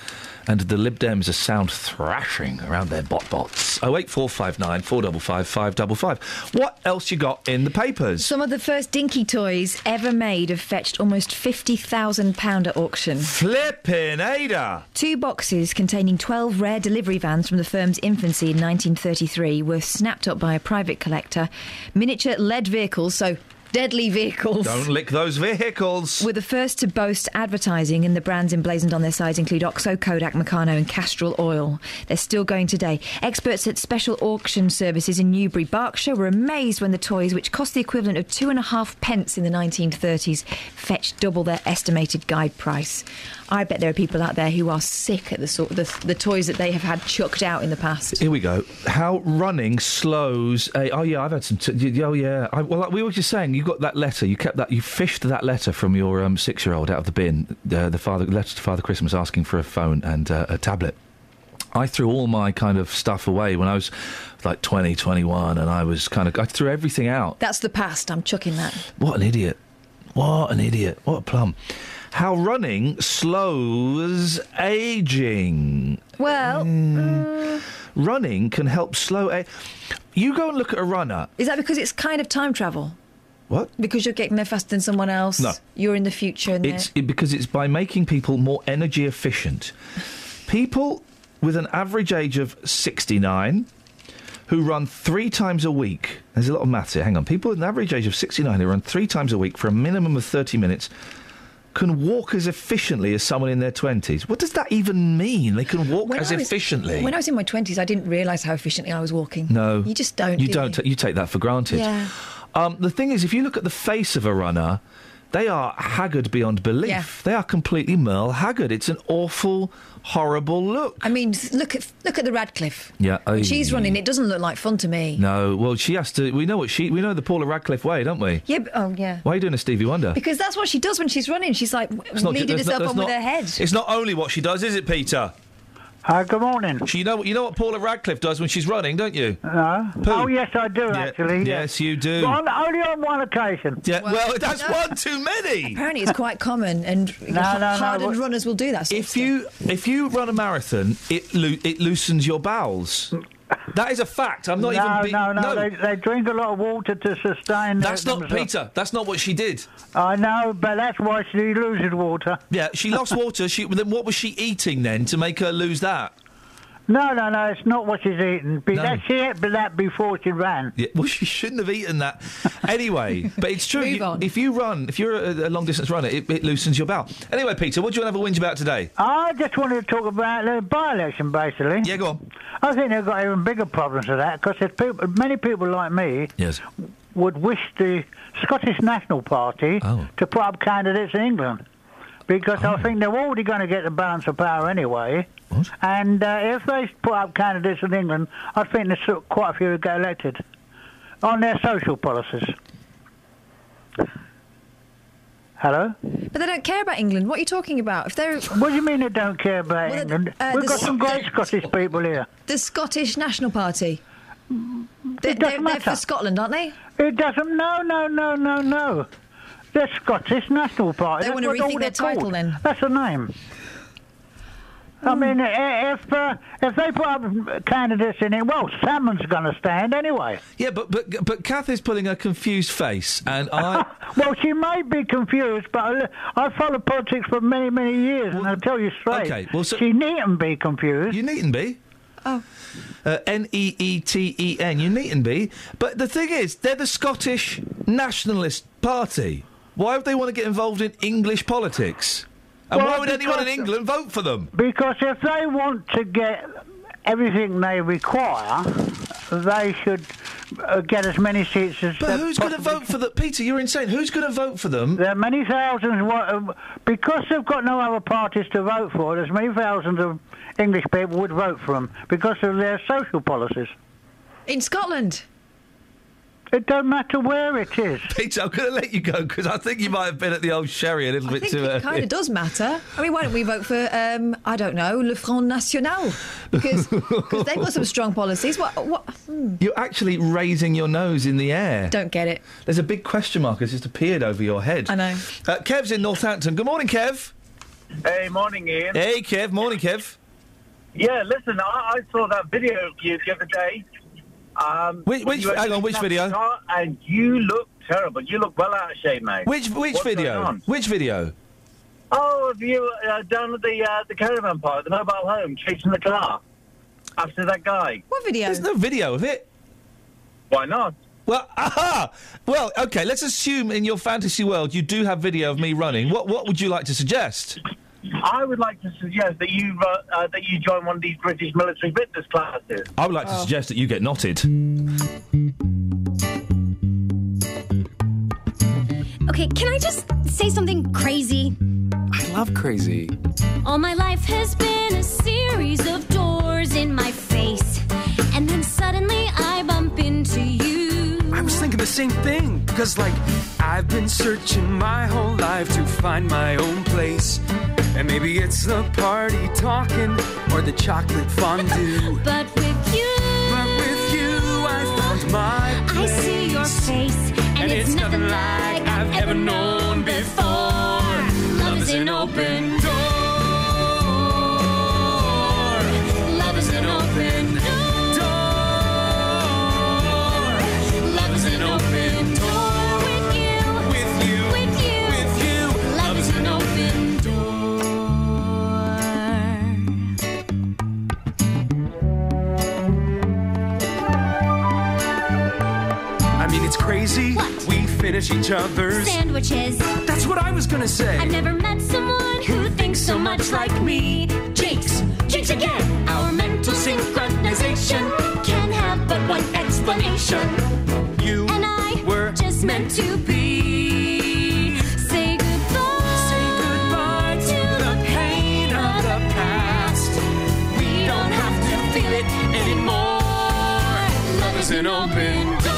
and the Lib Dems a sound thrashing around their bots. 08459 455 555. What else you got in the papers? Some of the first dinky toys ever made have fetched almost £50,000 at auction. Flippin' Ada! 2 boxes containing 12 rare delivery vans from the firm's infancy in 1933 were snapped up by a private collector. Miniature lead vehicles, so deadly vehicles. Don't lick those vehicles. Were the first to boast advertising, and the brands emblazoned on their sides include OXO, Kodak, Meccano and Castrol Oil. They're still going today. Experts at special auction services in Newbury, Berkshire, were amazed when the toys, which cost the equivalent of 2.5 pence in the 1930s, fetched double their estimated guide price. I bet there are people out there who are sick at the toys that they have had chucked out in the past. Here we go. How running slows a... Oh, yeah, I've had some... we were just saying, you got that letter, you kept that... You fished that letter from your 6-year-old out of the bin, the letter to Father Christmas asking for a phone and a tablet. I threw all my kind of stuff away when I was like 20, 21, and I threw everything out. That's the past. I'm chucking that. What an idiot. What an idiot. What a plum. How running slows ageing. Well... running can help slow... You go and look at a runner... Is that because it's kind of time travel? What? Because you're getting there faster than someone else? No. You're in the future and because it's by making people more energy efficient. People with an average age of 69... who run 3 times a week... There's a lot of maths here, hang on. People with an average age of 69 who run 3 times a week for a minimum of 30 minutes... can walk as efficiently as someone in their 20s. What does that even mean? They can walk efficiently? When I was in my 20s, I didn't realise how efficiently I was walking. No. You just don't, You take that for granted. Yeah. The thing is, if you look at the face of a runner, they are haggard beyond belief. Yeah. They are completely Merle Haggard. It's an awful, horrible look. I mean, look at the Radcliffe. Yeah. When she's running, it doesn't look like fun to me. No. Well, she has to... We know the Paula Radcliffe way, don't we? Yeah. Yeah. Why are you doing a Stevie Wonder? Because that's what she does when she's running. She's like leading herself on with her head. It's not only what she does, is it, Peter? Good morning. You know what Paula Radcliffe does when she's running, don't you? No. Poo. Oh, yes, I do, actually. Yes, you do. Only on one occasion. Yeah, well that's one too many. Apparently it's quite common, and hardened runners will do that sort of stuff. If you run a marathon, it loosens your bowels. That is a fact. I'm not even... No. They drink a lot of water to sustain... That's not, Peter. That's not what she did. I know, but that's why she loses water. Yeah, she lost water. Then what was she eating then to make her lose that? No, it's not what she's eating. She ate that before she ran. Yeah, well, she shouldn't have eaten that. Anyway, but it's true. If you're a long-distance runner, it loosens your bowel. Anyway, Peter, what do you want to have a whinge about today? I just wanted to talk about the by-election, basically. Yeah, go on. I think they've got even bigger problems with that, because many people like me would wish the Scottish National Party to put up candidates in England. Because I think they're already going to get the balance of power anyway. What? And if they put up candidates in England, I think there's quite a few who get elected on their social policies. Hello? But they don't care about England. What are you talking about? What do you mean they don't care about England? We've got some great Scottish people here. The Scottish National Party. They're for Scotland, aren't they? It doesn't... No. The Scottish National Party. They want to rethink their title, then. That's the name. I mean, if they put up candidates in it, well, Salmon's going to stand anyway. Yeah, but Kath is putting a confused face, and I... Well, she may be confused, but I followed politics for many, many years, and I'll tell you straight, okay, well, so she needn't be confused. You needn't be. Oh. Neeten, you needn't be. But the thing is, they're the Scottish Nationalist Party. Why would they want to get involved in English politics? And why would anyone in England vote for them? Because if they want to get everything they require, they should get as many seats as... But who's going to vote for them? Peter, you're insane. Who's going to vote for them? There are many thousands... Because they've got no other parties to vote for, there's many thousands of English people would vote for them because of their social policies. In Scotland? It don't matter where it is. Peter, I'm going to let you go because I think you might have been at the old sherry a little bit too early. It kind of does matter. I mean, why don't we vote for, I don't know, Le Front National? Because they've got some strong policies. What? You're actually raising your nose in the air. Don't get it. There's a big question mark that's just appeared over your head. I know. Kev's in Northampton. Good morning, Kev. Hey, morning, Ian. Hey, Kev. Morning, Kev. Yeah, listen, I saw that video of you the other day. Hang on, which video? And you look terrible. You look well out of shape, mate. Which video? Which video? Oh, of you down at the caravan park, the mobile home, chasing the car after that guy. What video? There's no video of it. Why not? Well, Well, okay, let's assume in your fantasy world you do have video of me running. What would you like to suggest? I would like to suggest that you join one of these British military fitness classes. I would like to suggest that you get knotted. Okay, can I just say something crazy? I love crazy. All my life has been a series of doors in my face, and then suddenly I bump into you. I was thinking the same thing, because, I've been searching my whole life to find my own place. And maybe it's the party talking or the chocolate fondue. But with you, I found my place. I see your face, and it's nothing like I've ever known before. Love is an open door. Love is an open door. Love is an open door. With you. Love is an open door. I mean, it's crazy. What? We finish each other's Sandwiches. That's what I was gonna say. I've never met someone who thinks so much like me. Jinx again. Our mental synchronization can have but one explanation. You and I were just meant to be. Say goodbye to the pain of the past. We don't have to feel it anymore. Love is an open door.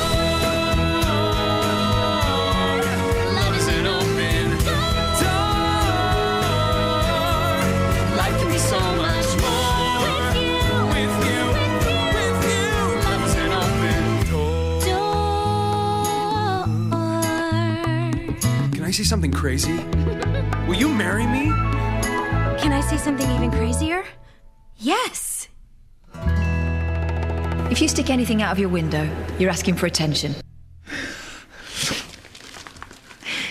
Love is an open door. Life can be so much more with you. Love is an open door. Can I say something crazy? Will you marry me? Can I say something even crazier? Yes. If you stick anything out of your window, you're asking for attention.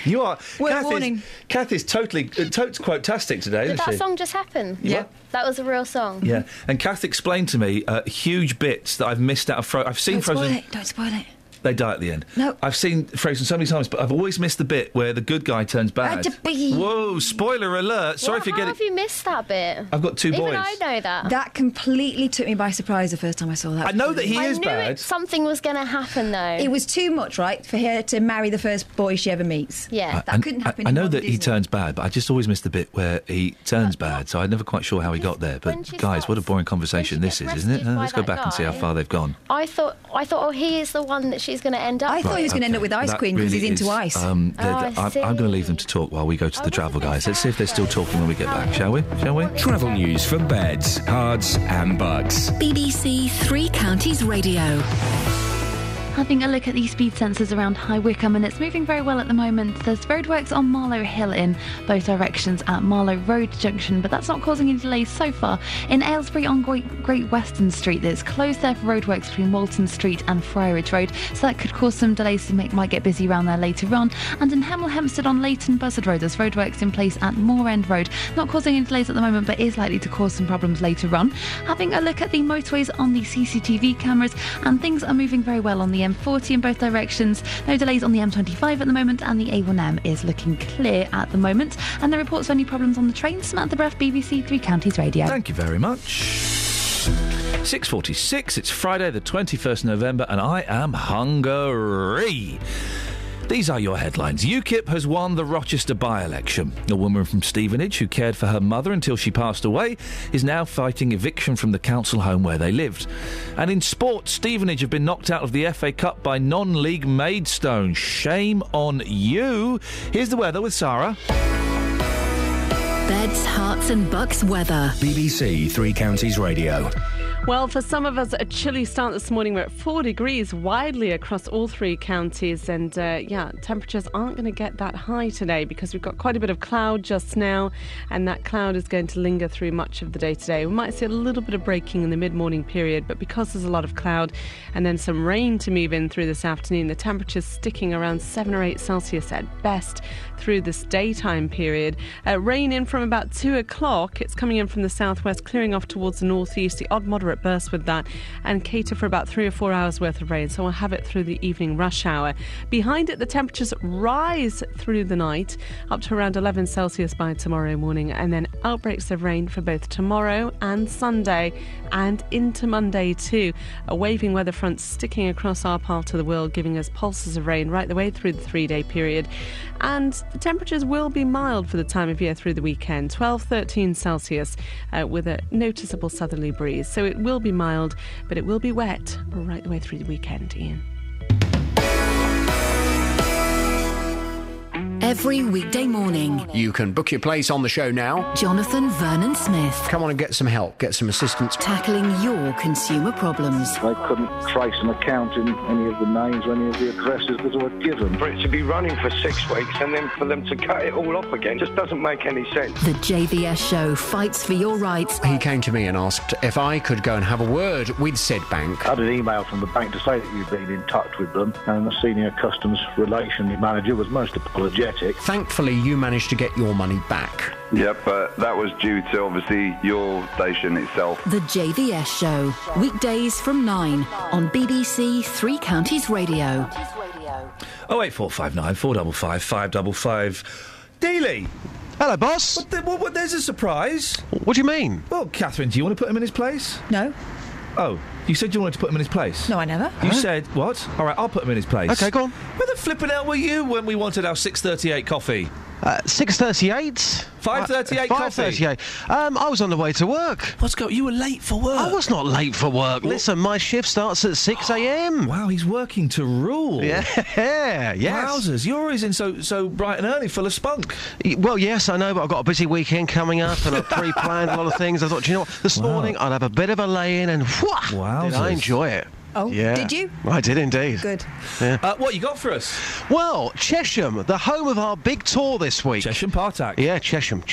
You are. Warning. Kath is totally quote-tastic today, Did isn't that she? song just happen? Yeah. That was a real song. Yeah, and Kath explained to me huge bits that I've missed out of Frozen. I've seen Frozen. Don't spoil it. They die at the end. No. I've seen Frozen so many times, but I've always missed the bit where the good guy turns bad. Whoa, spoiler alert. Sorry if you're How getting... have you missed that bit? I've got two boys. Even I know that. That completely took me by surprise the first time I saw that. I know that he is I bad. knew something was going to happen, though. It was too much, right, for her to marry the first boy she ever meets. Yeah. That couldn't happen. I in know modern that he Disney. turns bad, but I just always miss the bit where he turns bad, so I'm never quite sure how he got there. But, guys, what a boring conversation this is, isn't it? rescued by Let's go that back and see how guy. far they've gone. I thought, oh, he is the one that she's going to end up I thought he was going to end up with Ice That Queen because really he's into is, ice. I'm see. going to leave them to talk while we go to the travel guys. Let's see if they're still talking when we get back, shall we? Travel news for beds, cards and bugs. BBC Three Counties Radio. Having a look at the speed sensors around High Wycombe, and it's moving very well at the moment. There's roadworks on Marlow Hill in both directions at Marlow Road Junction, but that's not causing any delays so far. In Aylesbury on Great Western Street, there's closed there for roadworks between Walton Street and Friarage Road, so that could cause some delays. Might get busy around there later on. And in Hemel Hempstead on Leighton Buzzard Road, there's roadworks in place at Moor End Road. Not causing any delays at the moment, but is likely to cause some problems later on. Having a look at the motorways on the CCTV cameras, and things are moving very well on the M40 in both directions. No delays on the M25 at the moment, and the A1M is looking clear at the moment. And the reports of any problems on the trains. Samantha Bruff, BBC Three Counties Radio. Thank you very much. 6:46, it's Friday the 21st November, and I am hungry. These are your headlines. UKIP has won the Rochester by-election. A woman from Stevenage who cared for her mother until she passed away is now fighting eviction from the council home where they lived. And in sport, Stevenage have been knocked out of the FA Cup by non-league Maidstone. Shame on you. Here's the weather with Sarah. Beds, Hearts and Bucks weather. BBC Three Counties Radio. Well, for some of us, a chilly start this morning. We're at 4 degrees widely across all three counties. And, temperatures aren't going to get that high today because we've got quite a bit of cloud just now. And that cloud is going to linger through much of the day today. We might see a little bit of breaking in the mid-morning period. But because there's a lot of cloud and then some rain to move in through this afternoon, the temperature's sticking around 7 or 8 Celsius at best through this daytime period. Rain in from about 2 o'clock. It's coming in from the southwest, clearing off towards the northeast. The odd moderate burst with that, and cater for about 3 or 4 hours worth of rain, so we'll have it through the evening rush hour. Behind it, the temperatures rise through the night up to around 11 Celsius by tomorrow morning, and then outbreaks of rain for both tomorrow and Sunday and into Monday too. A waving weather front sticking across our part of the world, giving us pulses of rain right the way through the 3-day period. And the temperatures will be mild for the time of year through the weekend, 12-13 Celsius with a noticeable southerly breeze. So it will be mild, but it will be wet right the way through the weekend, Ian. Every weekday morning, You can book your place on the show now. Jonathan Vernon Smith Come on and get some help, get some assistance. tackling your consumer problems. I couldn't trace an account in any of the names or any of the addresses that were given. For it to be running for 6 weeks and then for them to cut it all off again just doesn't make any sense. The JVS show fights for your rights. He came to me and asked if I could go and have a word with said bank. I had an email from the bank to say that you've been in touch with them, and the senior customs relations manager was most apologetic. Thankfully, you managed to get your money back. Yep, but that was due to, obviously, your station itself. The JVS show, weekdays from 9 on BBC Three Counties Radio. 08459 455 555. Dealey! Hello, boss. There's a surprise. What do you mean? Well, Catherine, do you want to put him in his place? No. Oh, you said you wanted to put him in his place? No, I never. You said, what? All right, I'll put him in his place. OK, go on. Where the flipping hell were you when we wanted our 6:38 coffee? 6:38? 5:38 coffee? 5:38. I was on the way to work. You were late for work? I was not late for work. Listen, my shift starts at 6 a.m. Wow, he's working to rule. Yeah, yes. Wowzers, you're always in so bright and early, full of spunk. Well, yes, I know, but I've got a busy weekend coming up and I've pre-planned a lot of things. I thought, do you know what, this morning I'd have a bit of a lay-in and did I enjoy it. Oh, yeah. Did you? I did indeed. Good. Yeah. What you got for us? Well, Chesham, the home of our big tour this week. Chesham Partack. Yeah, Chesham.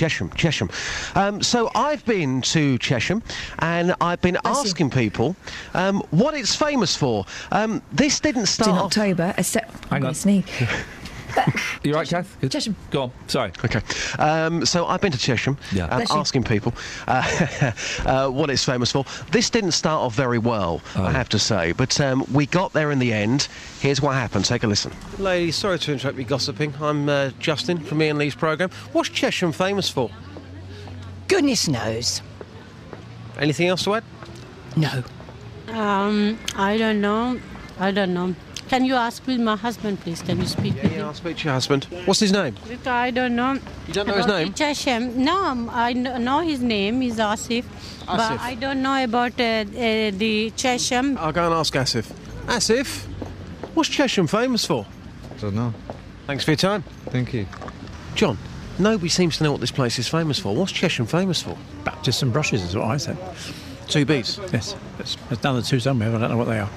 So I've been to Chesham and I've been asking people what it's famous for. This didn't start in October. Hang on. Sneak. You right, Kath? Chesham. Go on. Sorry. OK. So I've been to Chesham asking people what it's famous for. This didn't start off very well, I have to say, but we got there in the end. Here's what happened. Take a listen. Ladies, sorry to interrupt me gossiping. I'm Justin from Iain Lee's programme. What's Chesham famous for? Goodness knows. Anything else to add? No. I don't know. Can you ask with my husband, please? Can you speak with him? Yeah, I'll speak to your husband. What's his name? I don't know. You don't know his name? Chesham. No, I know his name is Asif. But I don't know about the Chesham. I'll go and ask Asif. Asif, what's Chesham famous for? Don't know. Thanks for your time. Thank you. John, nobody seems to know what this place is famous for. What's Chesham famous for? Baptists and brushes is what I said. 2 Bs? Yes. There's another 2 somewhere, but I don't know what they are.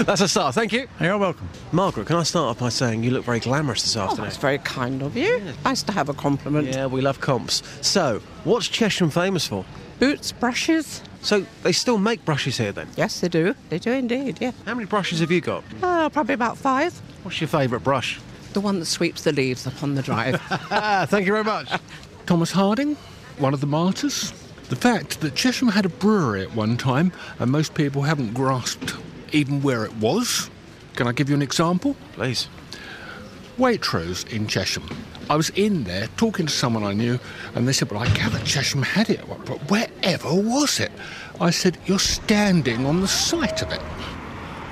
That's a start, thank you. You're welcome. Margaret, can I start off by saying you look very glamorous this afternoon? That's very kind of you. Yeah. Nice to have a compliment. Yeah, we love comps. So, what's Chesham famous for? Boots, brushes. So, they still make brushes here then? Yes, they do. They do indeed, yeah. How many brushes have you got? Probably about 5. What's your favourite brush? The one that sweeps the leaves up on the drive. Thank you very much. Thomas Harding, one of the martyrs. The fact that Chesham had a brewery at one time and most people haven't grasped even where it was. Can I give you an example? Please. Waitrose in Chesham. I was in there talking to someone I knew and they said, well, I gather Chesham had it, but wherever was it? I said, you're standing on the site of it.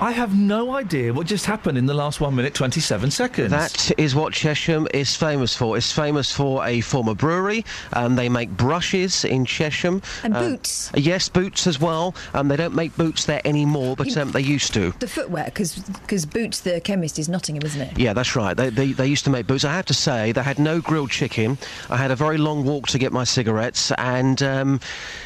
I have no idea what just happened in the last 1 minute 27 seconds. That is what Chesham is famous for. It's famous for a former brewery. They make brushes in Chesham. And boots. Yes, boots as well. They don't make boots there anymore, but they used to. The footwear, because Boots, the chemist, is Nottingham, isn't it? Yeah, that's right. They used to make boots. I have to say, they had no grilled chicken. I had a very long walk to get my cigarettes. And,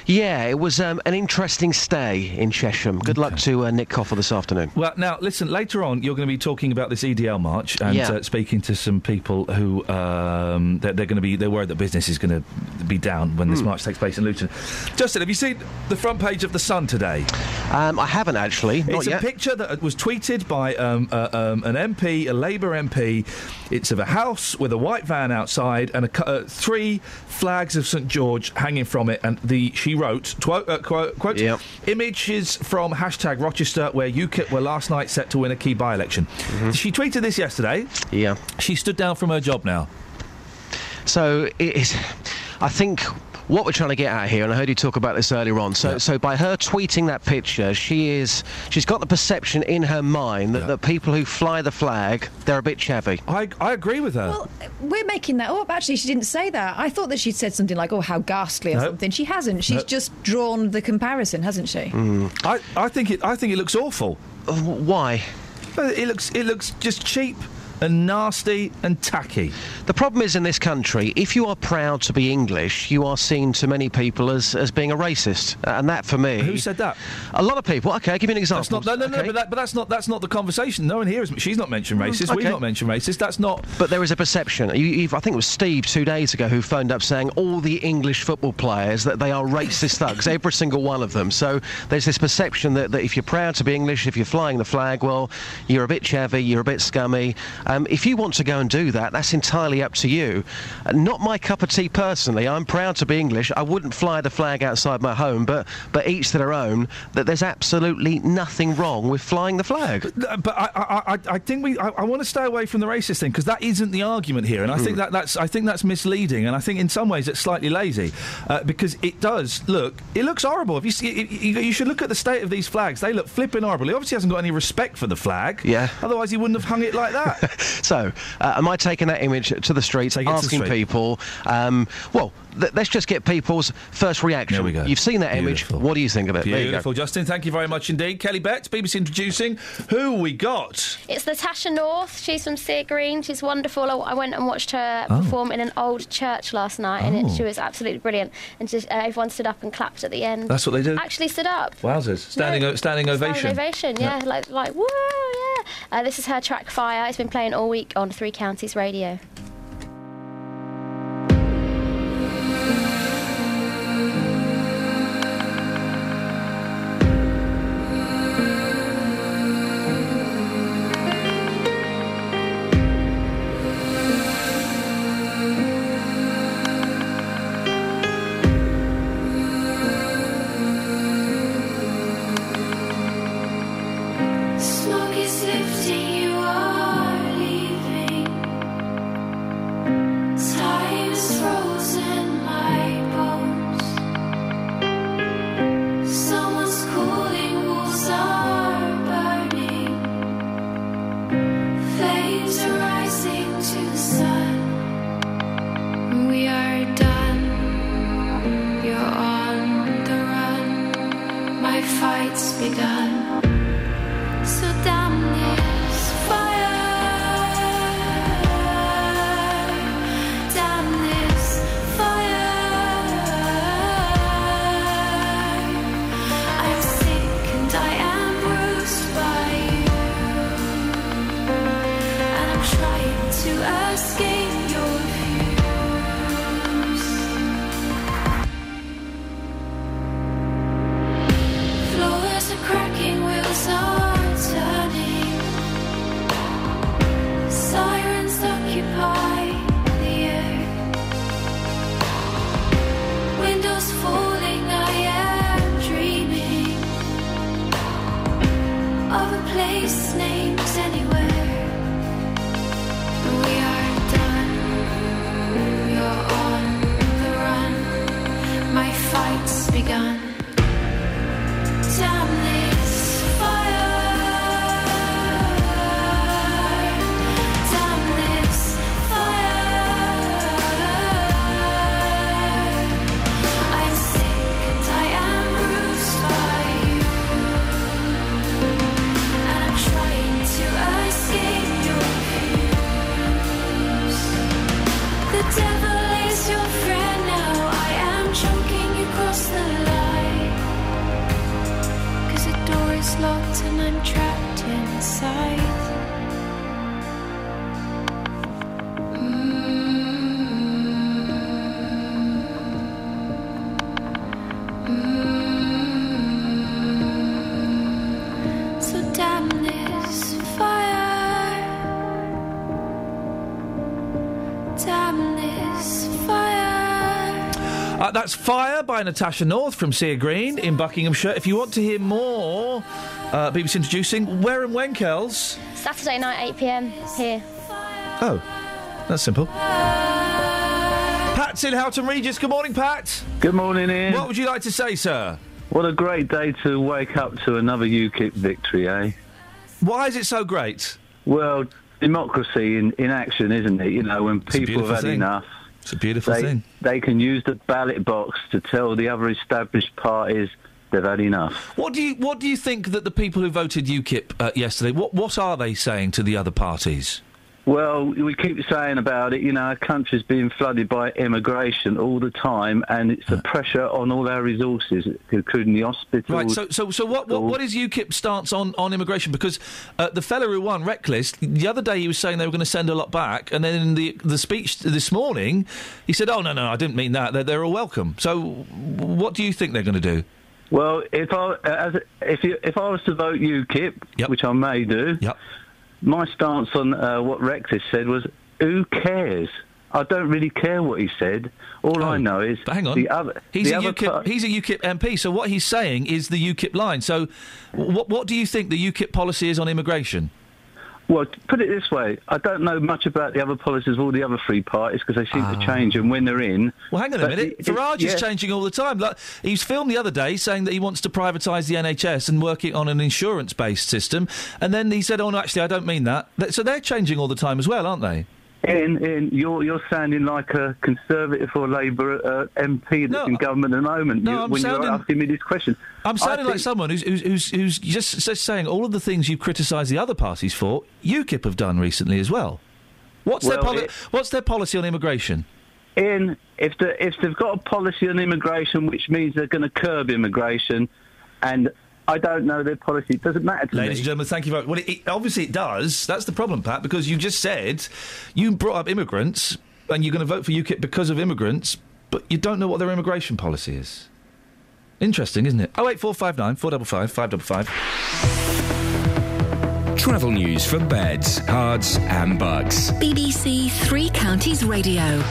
it was an interesting stay in Chesham. Good luck to Nick Coffer this afternoon. Well, now, listen, later on you're going to be talking about this EDL march and speaking to some people who they're worried that business is going to be down when this march takes place in Luton. Justin, have you seen the front page of The Sun today? I haven't, actually. It's a picture that was tweeted by an MP, a Labour MP. It's of a house with a white van outside and 3 flags of St George hanging from it, and she wrote, quote, images from #Rochester where UKIP were last night set to win a key by-election. She tweeted this yesterday. Yeah. She stood down from her job now. So it is, I think, what we're trying to get at here, and I heard you talk about this earlier on, so by her tweeting that picture, she's got the perception in her mind that people who fly the flag, they're a bit chavvy. I agree with her. Well, we're making that up. Actually, she didn't say that. I thought that she'd said something like, oh, how ghastly or something. She hasn't. She's just drawn the comparison, hasn't she? I think it looks awful. Why? It looks just cheap and nasty and tacky. The problem is, in this country, if you are proud to be English, you are seen to many people as being a racist, and that, for me... Who said that? A lot of people. OK, I'll give you an example. But that's not the conversation. No one here is... She's not mentioned racist, we've not mentioned racist, that's not... But there is a perception. I think it was Steve 2 days ago who phoned up saying all the English football players, that they are racist thugs, every single one of them. So there's this perception that if you're proud to be English, if you're flying the flag, well, you're a bit chavvy, you're a bit scummy. If you want to go and do that, that's entirely up to you. Not my cup of tea personally. I'm proud to be English. I wouldn't fly the flag outside my home, but each to their own. That there's absolutely nothing wrong with flying the flag. But I think I want to stay away from the racist thing, because that isn't the argument here, and I think that's misleading, and I think in some ways it's slightly lazy, because it looks horrible. If you should look at the state of these flags. They look flipping horrible. He obviously hasn't got any respect for the flag. Yeah. Otherwise he wouldn't have hung it like that. So, am I taking that image to the streets, asking people, let's just get people's first reaction. There we go. You've seen that image. What do you think of it? Beautiful, there you go. Justin. Thank you very much indeed. Kelly Betts, BBC Introducing. Who we got? It's Natasha North. She's from Sear Green. She's wonderful. I went and watched her perform in an old church last night, and she was absolutely brilliant. And just, everyone stood up and clapped at the end. That's what they do? Actually stood up. Wowzers. Standing ovation. Standing ovation, yeah. Like, woo, yeah. This is her track Fire. It's been playing all week on 3 Counties Radio. Smoke is lifting, you are leaving. of a place named anywhere. We are done. You're on the run. My fight's begun. Damn this fire. Damn this fire. I'm sick and I am bruised by you, and I'm trying to escape your views. The devil is your friend now. I am choking you across the line, 'cause the door is locked and I'm trapped inside. So damn this fire. Damn this fire. That's Fire by Natasha North from Sea Green in Buckinghamshire. If you want to hear more, BBC Introducing, where and when, Kels? Saturday night, 8 p.m. here. Oh, that's simple. Pat's in Houghton Regis. Good morning, Pat. Good morning, Ian. What would you like to say, sir? What a great day to wake up to another UKIP victory, eh? Why is it so great? Well, democracy in action, isn't it? You know, when people have had thing. enough. It's a beautiful thing. They can use the ballot box to tell the other established parties they've had enough. What do you think that the people who voted UKIP yesterday, what are they saying to the other parties? Well, we keep saying about it, you know, our country's being flooded by immigration all the time, and it's a pressure on all our resources, including the hospitals. Right, so what is UKIP's stance on immigration? Because the fella who won, Reckless, the other day he was saying they were going to send a lot back, and then in the speech this morning, he said, oh, no, I didn't mean that, they're all welcome. So what do you think they're going to do? Well, if I was to vote UKIP, which I may do, my stance on what Reckless said was, who cares? I don't really care what he said. All I know is... But hang on. He's a UKIP MP, so what he's saying is the UKIP line. So what do you think the UKIP policy is on immigration? Well, put it this way, I don't know much about the other policies of all the other three parties because they seem to change and when they're in. Well, hang on a minute. Farage is changing all the time. Like, he was filmed the other day saying that he wants to privatise the NHS and work it on an insurance-based system, and then he said, oh, no, actually, I don't mean that. So they're changing all the time as well, aren't they? Ian, you're sounding like a Conservative or Labour MP that's in government at the moment you're asking me this question. I'm sounding like someone who's just saying all of the things you criticise the other parties for, UKIP have done recently as well. What's their policy on immigration? Ian, if they've got a policy on immigration which means they're going to curb immigration, and I don't know their policy. It doesn't matter to me. Ladies and gentlemen, thank you very much. Well, obviously it does. That's the problem, Pat, because you just said you brought up immigrants and you're going to vote for UKIP because of immigrants, but you don't know what their immigration policy is. Interesting, isn't it? 08459 455 555. Travel news for beds, cards and bugs. BBC Three Counties Radio.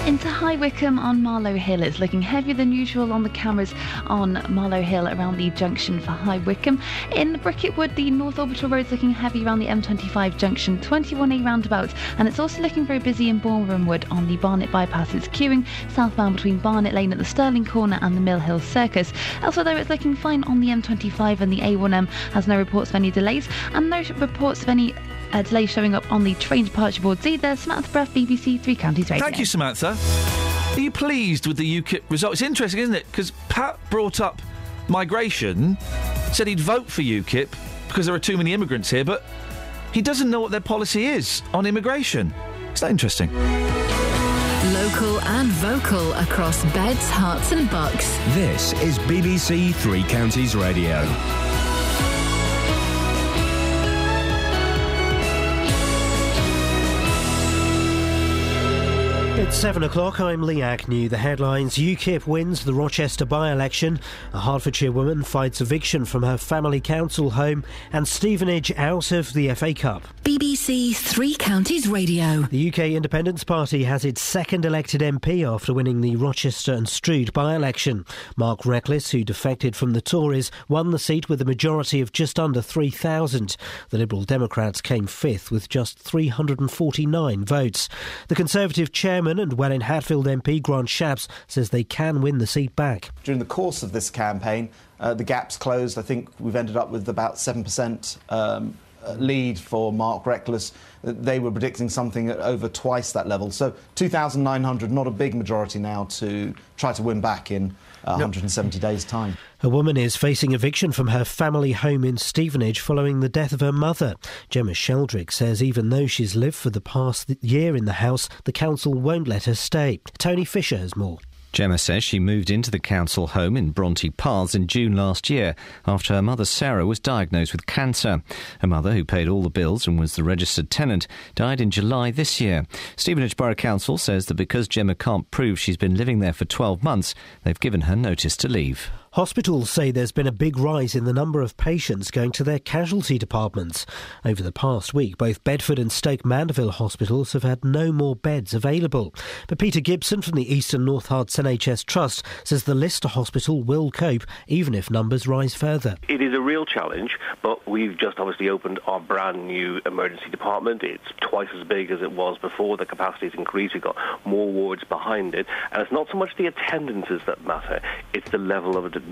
Into High Wycombe on Marlow Hill. It's looking heavier than usual on the cameras on Marlow Hill around the junction for High Wycombe. In Bricket Wood, the North Orbital Road's looking heavy around the M25 junction 21A roundabout, and it's also looking very busy in Boreham Wood on the Barnet bypass. It's queuing southbound between Barnet Lane at the Stirling Corner and the Mill Hill Circus. Elsewhere though, it's looking fine on the M25, and the A1M has no reports of any delays, and no reports of any delays showing up on the train departure boards either. Samantha Bruff, BBC Three Counties Radio. Thank you, Samantha. Are you pleased with the UKIP result? It's interesting, isn't it? Because Pat brought up migration, said he'd vote for UKIP because there are too many immigrants here, but he doesn't know what their policy is on immigration. Isn't that interesting? Local and vocal across beds, hearts and bucks. This is BBC Three Counties Radio. It's 7 o'clock, I'm Lee Agnew. The headlines: UKIP wins the Rochester by-election, a Hertfordshire woman fights eviction from her family council home, and Stevenage out of the FA Cup. BBC Three Counties Radio. The UK Independence Party has its second elected MP after winning the Rochester and Stroud by-election. Mark Reckless, who defected from the Tories, won the seat with a majority of just under 3,000. The Liberal Democrats came fifth with just 349 votes. The Conservative chairman and Welwyn Hatfield MP Grant Shapps says they can win the seat back. During the course of this campaign, the gap's closed. I think we've ended up with about 7% lead for Mark Reckless. They were predicting something at over twice that level. So 2,900, not a big majority now to try to win back in 170 days' time. A woman is facing eviction from her family home in Stevenage following the death of her mother. Gemma Sheldrick says even though she's lived for the past year in the house, the council won't let her stay. Tony Fisher has more. Gemma says she moved into the council home in Bronte Paths in June last year after her mother Sarah was diagnosed with cancer. Her mother, who paid all the bills and was the registered tenant, died in July this year. Stevenage Borough Council says that because Gemma can't prove she's been living there for 12 months, they've given her notice to leave. Hospitals say there's been a big rise in the number of patients going to their casualty departments. Over the past week, both Bedford and Stoke Mandeville hospitals have had no more beds available. But Peter Gibson from the Eastern North Herts NHS Trust says the Lister Hospital will cope, even if numbers rise further. It is a real challenge, but we've just obviously opened our brand new emergency department. It's twice as big as it was before. The capacity's increased. We've got more wards behind it. And it's not so much the attendances that matter, it's the level of admissions.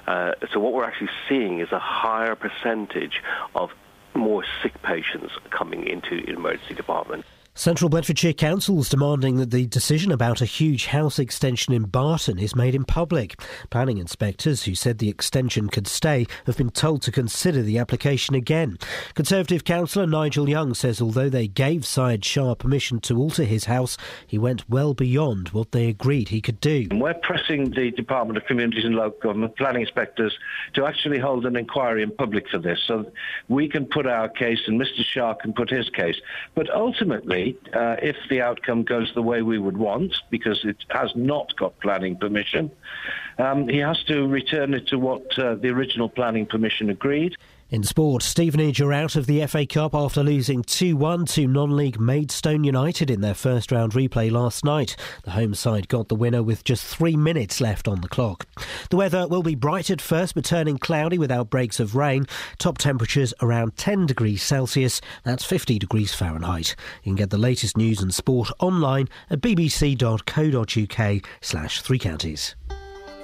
So what we're actually seeing is a higher percentage of more sick patients coming into the emergency department. Central Bedfordshire Council's demanding that the decision about a huge house extension in Barton is made in public. Planning inspectors who said the extension could stay have been told to consider the application again. Conservative councillor Nigel Young says although they gave Syed Shah permission to alter his house, he went well beyond what they agreed he could do. We're pressing the Department of Communities and Local Government planning inspectors to actually hold an inquiry in public for this so we can put our case and Mr Shah can put his case. But ultimately, if the outcome goes the way we would want, because it has not got planning permission, he has to return it to what the original planning permission agreed. In sport, Stevenage are out of the FA Cup after losing 2-1 to non-league Maidstone United in their first round replay last night. The home side got the winner with just 3 minutes left on the clock. The weather will be bright at first but turning cloudy with outbreaks of rain. Top temperatures around 10 degrees Celsius, that's 50 degrees Fahrenheit. You can get the latest news and sport online at bbc.co.uk/Three Counties.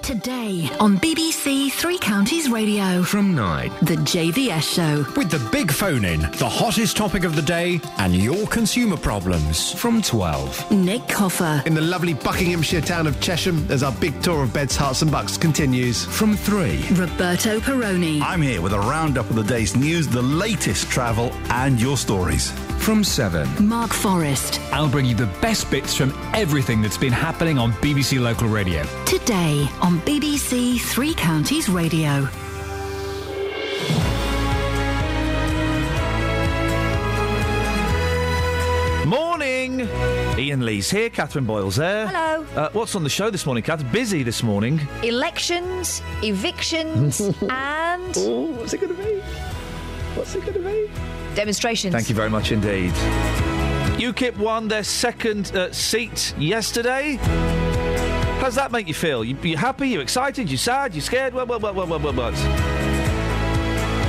Today on BBC Three Counties Radio. From 9. The JVS Show. With the big phone-in, the hottest topic of the day and your consumer problems. From 12. Nick Coffer. In the lovely Buckinghamshire town of Chesham, as our big tour of beds, hearts and bucks continues. From 3. Roberto Peroni. I'm here with a roundup of the day's news, the latest travel and your stories. From 7. Mark Forrest. I'll bring you the best bits from everything that's been happening on BBC Local Radio. Today on BBC Three Counties Radio. Morning! Iain Lee's here, Catherine Boyle's there. Hello. What's on the show this morning, Kath? Busy this morning. Elections, evictions, and... Oh, what's it going to be? What's it going to be? Demonstrations. Thank you very much indeed. UKIP won their second seat yesterday. How does that make you feel? You happy? You excited? You sad? You scared? What?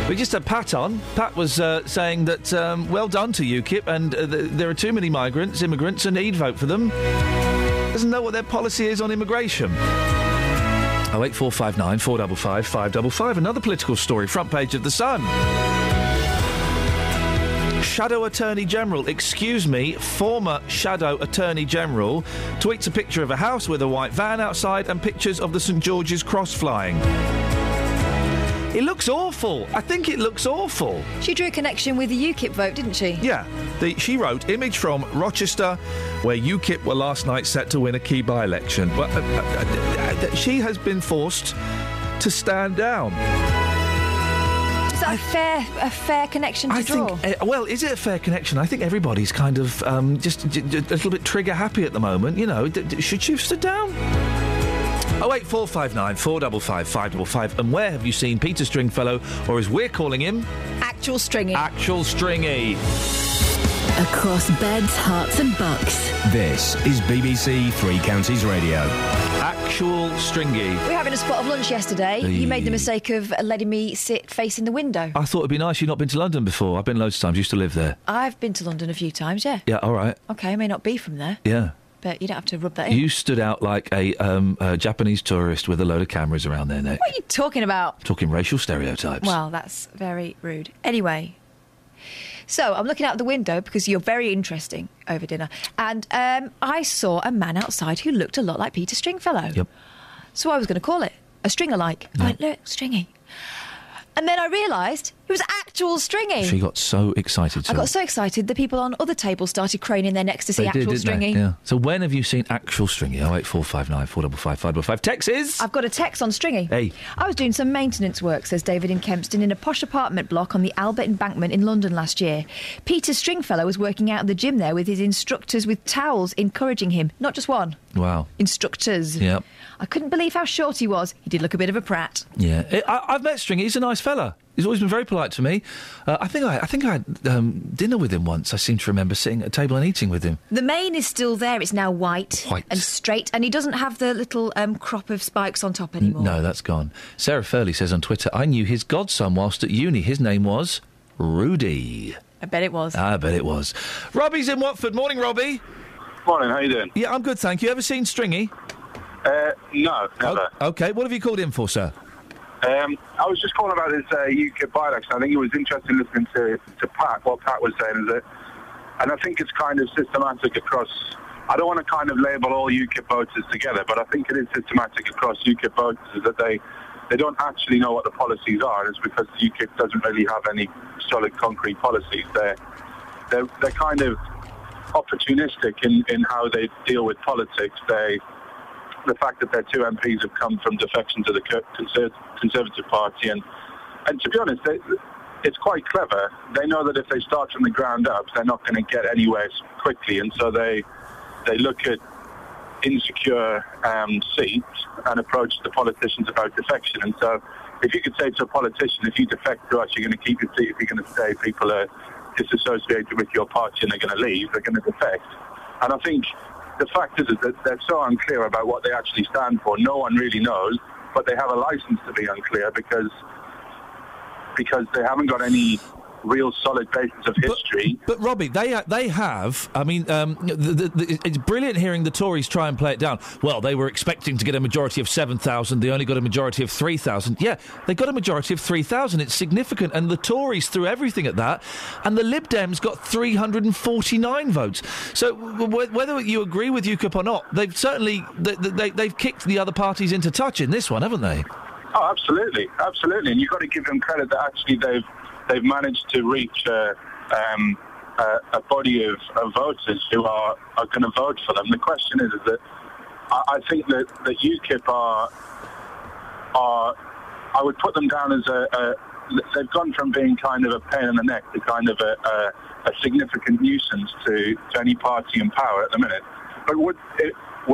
We just had Pat on. Pat was saying that well done to UKIP and there are too many immigrants and he'd vote for them. Doesn't know what their policy is on immigration. 08459 455 555. Another political story, front page of The Sun. Shadow Attorney General, former Shadow Attorney General, tweets a picture of a house with a white van outside and pictures of the St George's Cross flying. It looks awful. I think it looks awful. She drew a connection with the UKIP vote, didn't she? Yeah. She wrote, image from Rochester, where UKIP were last night set to win a key by-election. Well, she has been forced to stand down. Is that a fair connection to draw? Well, is it a fair connection? I think everybody's kind of just a little bit trigger happy at the moment. You know, should she have stood down? 08459 455 555. And where have you seen Peter Stringfellow, or as we're calling him, Actual Stringy? Actual Stringy. Across beds, hearts and bucks. This is BBC Three Counties Radio. Actual Stringy. We were having a spot of lunch yesterday. You made the mistake of letting me sit facing the window. I thought it'd be nice. You've not been to London before. I've been loads of times. Used to live there. I've been to London a few times, yeah. Yeah, all right. OK, I may not be from there. Yeah. But you don't have to rub that in. You stood out like a Japanese tourist with a load of cameras around their neck. What are you talking about? Talking racial stereotypes. Well, that's very rude. Anyway, so I'm looking out the window because you're very interesting over dinner. And I saw a man outside who looked a lot like Peter Stringfellow. Yep. So I was going to call it a stringer-like. I went, look, Stringy. And then I realised it was actual Stringy. She got so excited. I got so excited the people on other tables started craning their necks to see actual Stringy. Yeah. So when have you seen actual Stringy? 08459 455 555. Texas? I've got a text on Stringy. Hey. I was doing some maintenance work, says David in Kempston, in a posh apartment block on the Albert Embankment in London last year. Peter Stringfellow was working out at the gym there with his instructors with towels encouraging him. Not just one. Wow. Instructors. Yep. I couldn't believe how short he was. He did look a bit of a prat. Yeah. I've met Stringy. He's a nice fella. He's always been very polite to me. I think I had dinner with him once. I seem to remember sitting at a table and eating with him. The mane is still there. It's now white and straight, and he doesn't have the little crop of spikes on top anymore. No, that's gone. Sarah Furley says on Twitter, I knew his godson whilst at uni. His name was Rudy. I bet it was. I bet it was. Robbie's in Watford. Morning, Robbie. Morning, how you doing? Yeah, I'm good, thank you. Ever seen Stringy? No, never. OK, what have you called in for, sir? I was just calling about this UKIP by-election. I think it was interesting listening to Pat. What Pat was saying is that, and I think it's kind of systematic across, I don't want to kind of label all UKIP voters together, but I think it is systematic across UKIP voters, is that they don't actually know what the policies are, and it's because UKIP doesn't really have any solid, concrete policies. They're kind of opportunistic in how they deal with politics. The fact that their two MPs have come from defection to the Conservative Party, and to be honest, it's quite clever. They know that if they start from the ground up, they're not going to get anywhere quickly, and so they look at insecure seats and approach the politicians about defection. And so if you could say to a politician, if you defect to us, you're going to keep your seat. If you're going to say people are disassociated with your party and they're going to leave, they're going to defect. And I think the fact is that they're so unclear about what they actually stand for. No one really knows, but they have a license to be unclear because they haven't got any real solid basis of history. But Robbie, they have. I mean, it's brilliant hearing the Tories try and play it down. Well, they were expecting to get a majority of 7,000. They only got a majority of 3,000. Yeah, they got a majority of 3,000. It's significant. And the Tories threw everything at that. And the Lib Dems got 349 votes. So whether you agree with UKIP or not, they've certainly they've kicked the other parties into touch in this one, haven't they? Oh, absolutely. And you've got to give them credit that actually they've managed to reach a body of voters who are going to vote for them. The question is that I think that UKIP are I would put them down as they've gone from being kind of a pain in the neck to kind of a significant nuisance to any party in power at the minute. But were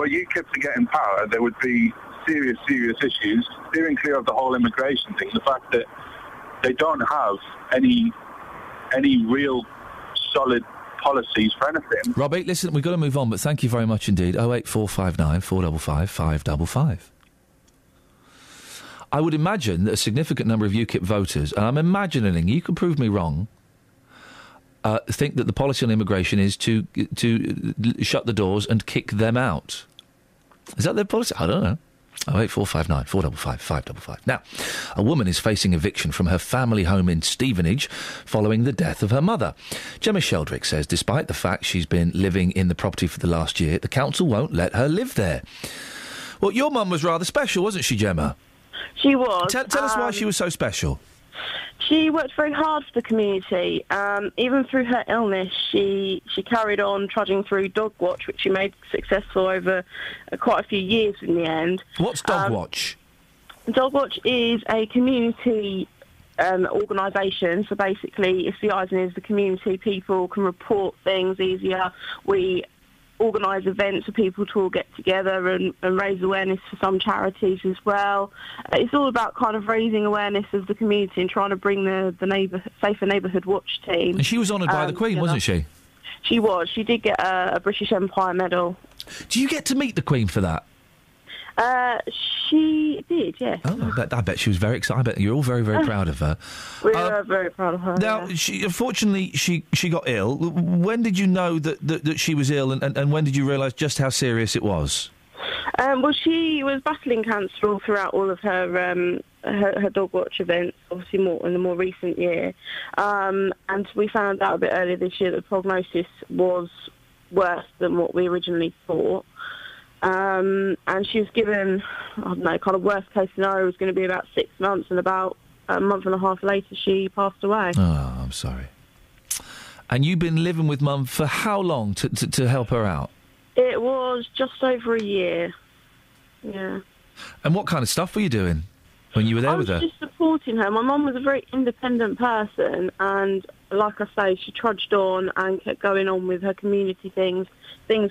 UKIP to get in power, there would be serious issues, steering clear of the whole immigration thing. The fact that they don't have any real solid policies for anything. Robbie, listen, we've got to move on, but thank you very much indeed. 08459 455 555. I would imagine that a significant number of UKIP voters, and I'm imagining, you can prove me wrong, think that the policy on immigration is to shut the doors and kick them out. Is that their policy? I don't know. 08459 455 555. Now, a woman is facing eviction from her family home in Stevenage following the death of her mother. Gemma Sheldrick says despite the fact she's been living in the property for the last year, the council won't let her live there. Well, your mum was rather special, wasn't she, Gemma? She was. Tell us why she was so special. She worked very hard for the community. Even through her illness, she carried on trudging through Dog Watch, which she made successful over quite a few years in the end. What's Dog Watch? Dog Watch is a community organisation. So basically, it's the eyes and ears of the community. People can report things easier. We organise events for people to all get together and raise awareness for some charities as well. It's all about kind of raising awareness of the community and trying to bring the Safer Neighbourhood Watch team. And she was honoured by the Queen, wasn't she? She was. She did get a British Empire medal. Do you get to meet the Queen for that? She did, yes. Oh, I bet she was very excited. I bet you're all very, very proud of her. We were very proud of her. Now, unfortunately, she got ill. When did you know that she was ill, and when did you realise just how serious it was? Well, she was battling cancer all throughout all of her dog watch events, obviously more in the more recent year. And we found out a bit earlier this year that the prognosis was worse than what we originally thought. And she was given, I don't know, kind of worst case scenario was going to be about 6 months, and about a month and a half later she passed away. Oh, I'm sorry. And you've been living with Mum for how long to help her out? It was just over a year, yeah. And what kind of stuff were you doing when you were there with her? I was just supporting her. My mum was a very independent person, and like I say, she trudged on and kept going on with her community things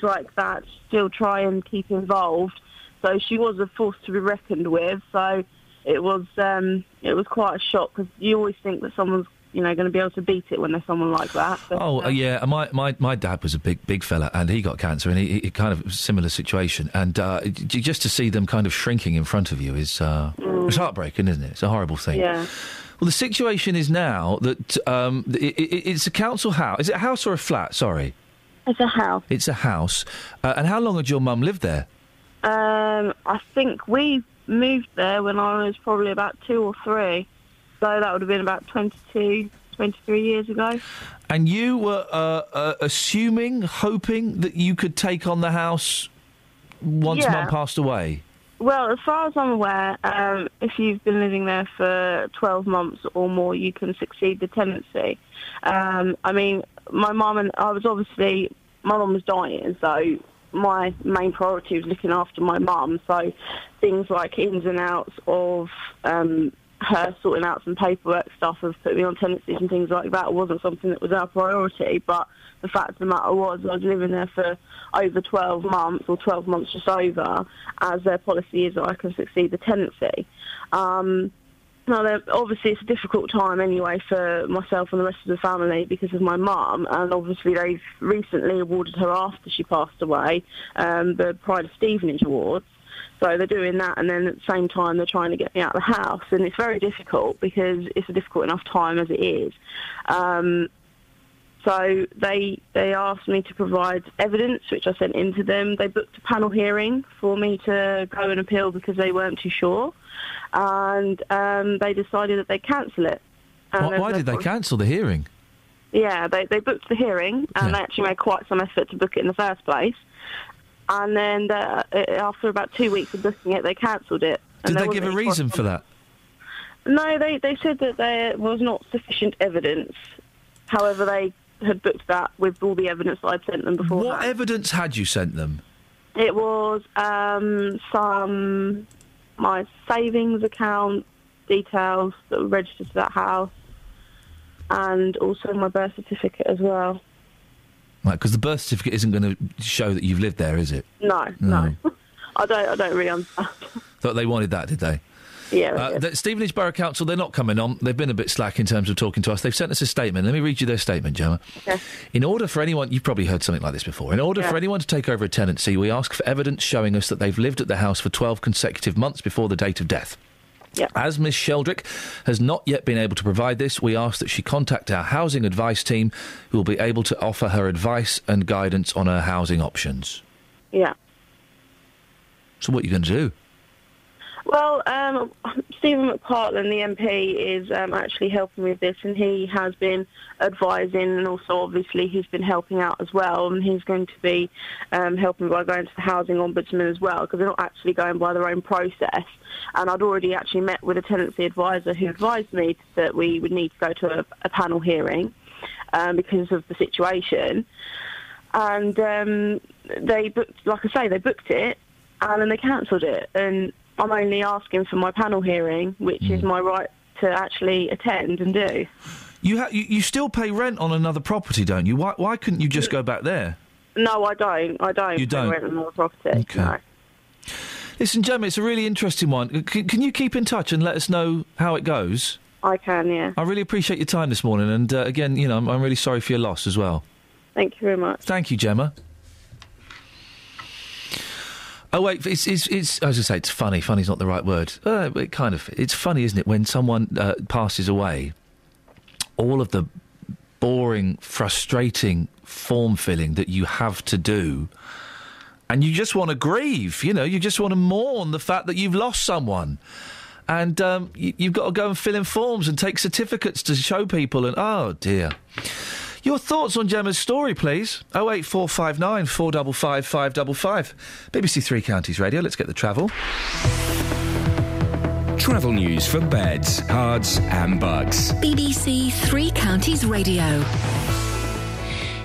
like that, still try and keep involved. So she was a force to be reckoned with. So it was quite a shock, because you always think that someone's going to be able to beat it when there's someone like that. But, yeah. My dad was a big fella, and he got cancer, and he kind of similar situation. And just to see them kind of shrinking in front of you is it's heartbreaking, isn't it? It's a horrible thing. Yeah. Well, the situation is now that it's a council house. Is it a house or a flat? Sorry. It's a house. It's a house. And how long had your mum lived there? I think we moved there when I was probably about 2 or 3. So that would have been about 22, 23 years ago. And you were hoping that you could take on the house once Mum passed away? Well, as far as I'm aware, if you've been living there for 12 months or more, you can succeed the tenancy. I mean, my mum was dying, so my main priority was looking after my mum. So things like ins and outs of her sorting out some paperwork stuff of putting me on tenancies and things like that wasn't something that was our priority. But the fact of the matter was, I was living there for over 12 months, or 12 months just over, as their policy is that I can succeed the tenancy. Now, obviously, it's a difficult time anyway for myself and the rest of the family because of my mum, and obviously they've recently awarded her, after she passed away, the Pride of Stevenage Awards. So they're doing that, and then at the same time they're trying to get me out of the house, and it's very difficult because it's a difficult enough time as it is. So they asked me to provide evidence, which I sent in to them. They booked a panel hearing for me to go and appeal because they weren't too sure, and they decided that they'd cancel it. Why did they cancel the hearing? Yeah, they booked the hearing, and they actually made quite some effort to book it in the first place. And then after about 2 weeks of booking it, they cancelled it. Did they give a reason for that? No, they said that there was not sufficient evidence. However, they had booked that with all the evidence that I'd sent them before. What evidence had you sent them? It was my savings account details that were registered to that house, and also my birth certificate as well. Right, because the birth certificate isn't going to show that you've lived there, is it? No. I don't really understand. Thought they wanted that, did they? Yeah. The Stevenage Borough Council, they're not coming on. They've been a bit slack in terms of talking to us. They've sent us a statement. Let me read you their statement, Gemma. Okay. In order for anyone... You've probably heard something like this before. In order for anyone to take over a tenancy, we ask for evidence showing us that they've lived at the house for 12 consecutive months before the date of death. Yep. As Miss Sheldrick has not yet been able to provide this, we ask that she contact our housing advice team, who will be able to offer her advice and guidance on her housing options. Yeah. So what are you going to do? Well, Stephen McPartland, the MP, is actually helping with this, and he has been advising, and also obviously he's been helping out as well, and he's going to be helping by going to the Housing Ombudsman as well, because they're not actually going by their own process. And I'd already actually met with a tenancy advisor who advised me that we would need to go to a panel hearing because of the situation. And they booked, like I say, they booked it, and then they cancelled it. And I'm only asking for my panel hearing, which is my right to actually attend and do. You still pay rent on another property, don't you? Why couldn't you just go back there? No, I don't. You don't? Rent on another property. Okay. No. Listen, Gemma, it's a really interesting one. Can you keep in touch and let us know how it goes? I can, yeah. I really appreciate your time this morning, and again, I'm really sorry for your loss as well. Thank you very much. Thank you, Gemma. Oh wait, it's I was going to say it's funny. Funny's not the right word. It's funny, isn't it, when someone passes away? All of the boring, frustrating form filling that you have to do, and you just want to grieve. You just want to mourn the fact that you've lost someone. And you've got to go and fill in forms and take certificates to show people. And oh dear. Your thoughts on Gemma's story, please. 08459 455 555. BBC Three Counties Radio. Let's get the travel. Travel news for beds, cards and bugs. BBC Three Counties Radio.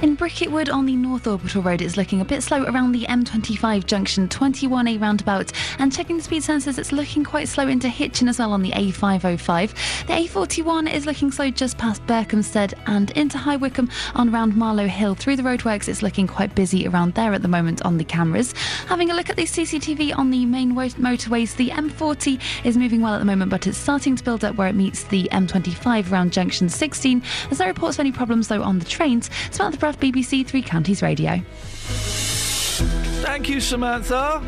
In Bricketwood on the North Orbital Road, it's looking a bit slow around the M25 junction 21A roundabout. And checking the speed sensors, it's looking quite slow into Hitchin as well on the A505. The A41 is looking slow just past Berkhamsted and into High Wycombe on around Marlow Hill. Through the roadworks, it's looking quite busy around there at the moment on the cameras. Having a look at the CCTV on the main motorways, the M40 is moving well at the moment, but it's starting to build up where it meets the M25 around junction 16. There's no reports of any problems though on the trains. Samantha Bruff, BBC Three Counties Radio. Thank you, Samantha.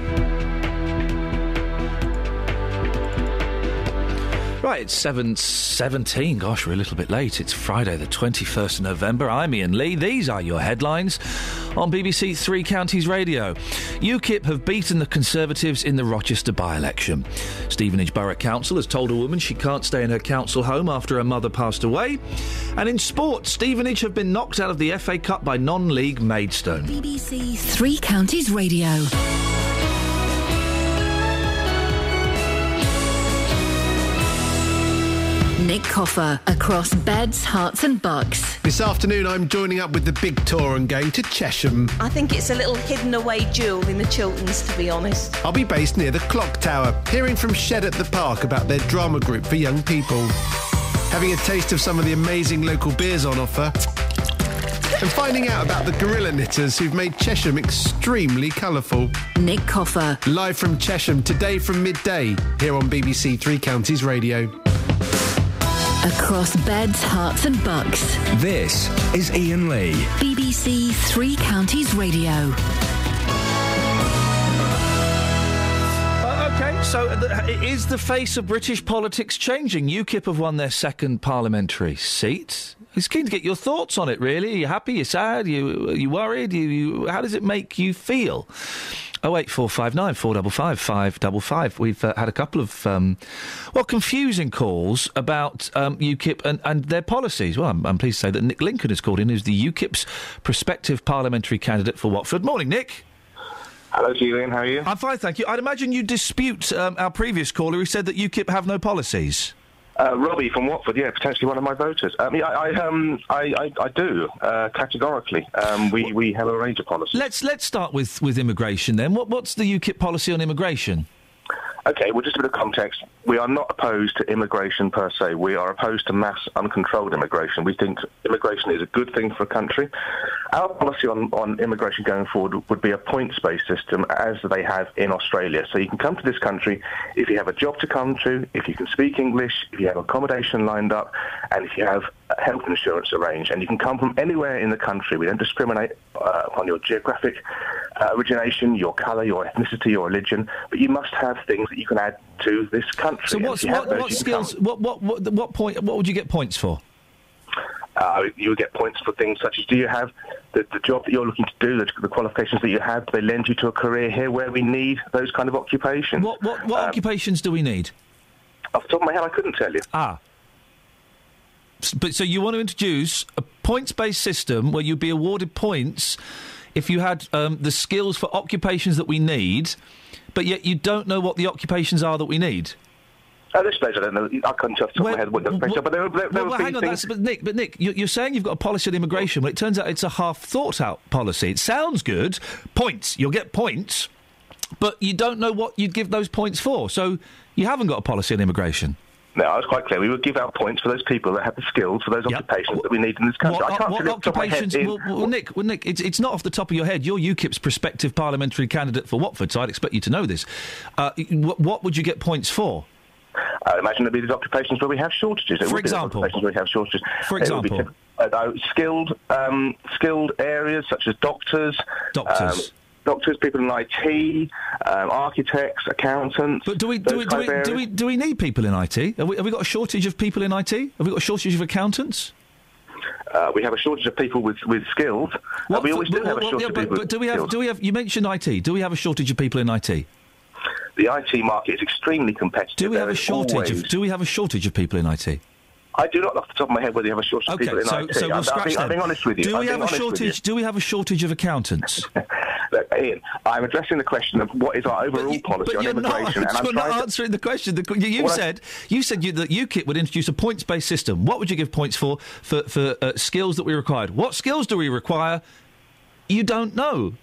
Right, it's 7:17. Gosh, we're a little bit late. It's Friday, the 21st of November. I'm Iain Lee. These are your headlines on BBC Three Counties Radio. UKIP have beaten the Conservatives in the Rochester by-election. Stevenage Borough Council has told a woman she can't stay in her council home after her mother passed away. And in sport, Stevenage have been knocked out of the FA Cup by non-league Maidstone. BBC Three Counties Radio. Nick Coffer across beds, hearts and bucks. This afternoon I'm joining up with the big tour and going to Chesham. I think it's a little hidden away jewel in the Chilterns, to be honest. I'll be based near the Clock Tower, hearing from Shed at the Park about their drama group for young people. Having a taste of some of the amazing local beers on offer. And finding out about the gorilla knitters who've made Chesham extremely colourful. Nick Coffer. Live from Chesham, today from midday, here on BBC Three Counties Radio. Across beds, hearts and bucks. This is Iain Lee. BBC Three Counties Radio. OK, so is the face of British politics changing? UKIP have won their second parliamentary seat. I was keen to get your thoughts on it, really. Are you happy? Are you sad? Are you worried? How does it make you feel? 08459 455 555. We've had a couple of, confusing calls about UKIP and their policies. Well, I'm pleased to say that Nick Lincoln has called in, who's the UKIP's prospective parliamentary candidate for Watford. Morning, Nick. Hello, Iain. How are you? I'm fine, thank you. I'd imagine you dispute our previous caller who said that UKIP have no policies. Robbie from Watford, yeah, potentially one of my voters. I do categorically. We have a range of policies. Let's start with immigration then. What's the UKIP policy on immigration? Okay, well, just a bit of context. We are not opposed to immigration per se. We are opposed to mass, uncontrolled immigration. We think immigration is a good thing for a country. Our policy on immigration going forward would be a points-based system, as they have in Australia. So you can come to this country if you have a job to come to, if you can speak English, if you have accommodation lined up, and if you have health insurance arranged. And you can come from anywhere in the country. We don't discriminate upon your geographic origination, your colour, your ethnicity, your religion, but you must have things that you can add to this country. So what skills? What point? What would you get points for? You would get points for things such as: do you have the job that you're looking to do, the qualifications that you have? Do they lend you to a career here where we need those kind of occupations? What occupations do we need? Off the top of my head, I couldn't tell you. But so you want to introduce a points-based system where you'd be awarded points if you had the skills for occupations that we need, but yet you don't know what the occupations are that we need? At this stage, I don't know. I couldn't tell off the top of my head what the occupations are, but there would be hang on, things... But Nick, you're saying you've got a policy on immigration, but it turns out it's a half-thought-out policy. It sounds good. Points. You'll get points, but you don't know what you'd give those points for, so you haven't got a policy on immigration. No, I was quite clear. We would give our points for those people that have the skills for those occupations that we need in this country. I can't what occupations? Nick, it's not off the top of your head. You're UKIP's prospective parliamentary candidate for Watford, so I'd expect you to know this. What would you get points for? I imagine there'd be these occupations where we have shortages. For example? Occupations where we have shortages. For example? Skilled areas such as doctors. Doctors, people in IT, architects, accountants. But do we need people in IT? Have we got a shortage of people in IT? Have we got a shortage of accountants? We have a shortage of people with skills. We always do have a shortage of people with skills. Do we have? You mentioned IT. Do we have a shortage of people in IT? The IT market is extremely competitive. Do we have a shortage of people in IT? I do not, off the top of my head, whether you have a shortage of people in IT. So we'll scratch that. I'm being honest with you. Do we have a shortage of accountants? Look, Ian, I'm addressing the question of what is our overall policy on immigration. You're not answering the question. You said that UKIP would introduce a points-based system. What would you give points for skills that we required? What skills do we require? You don't know.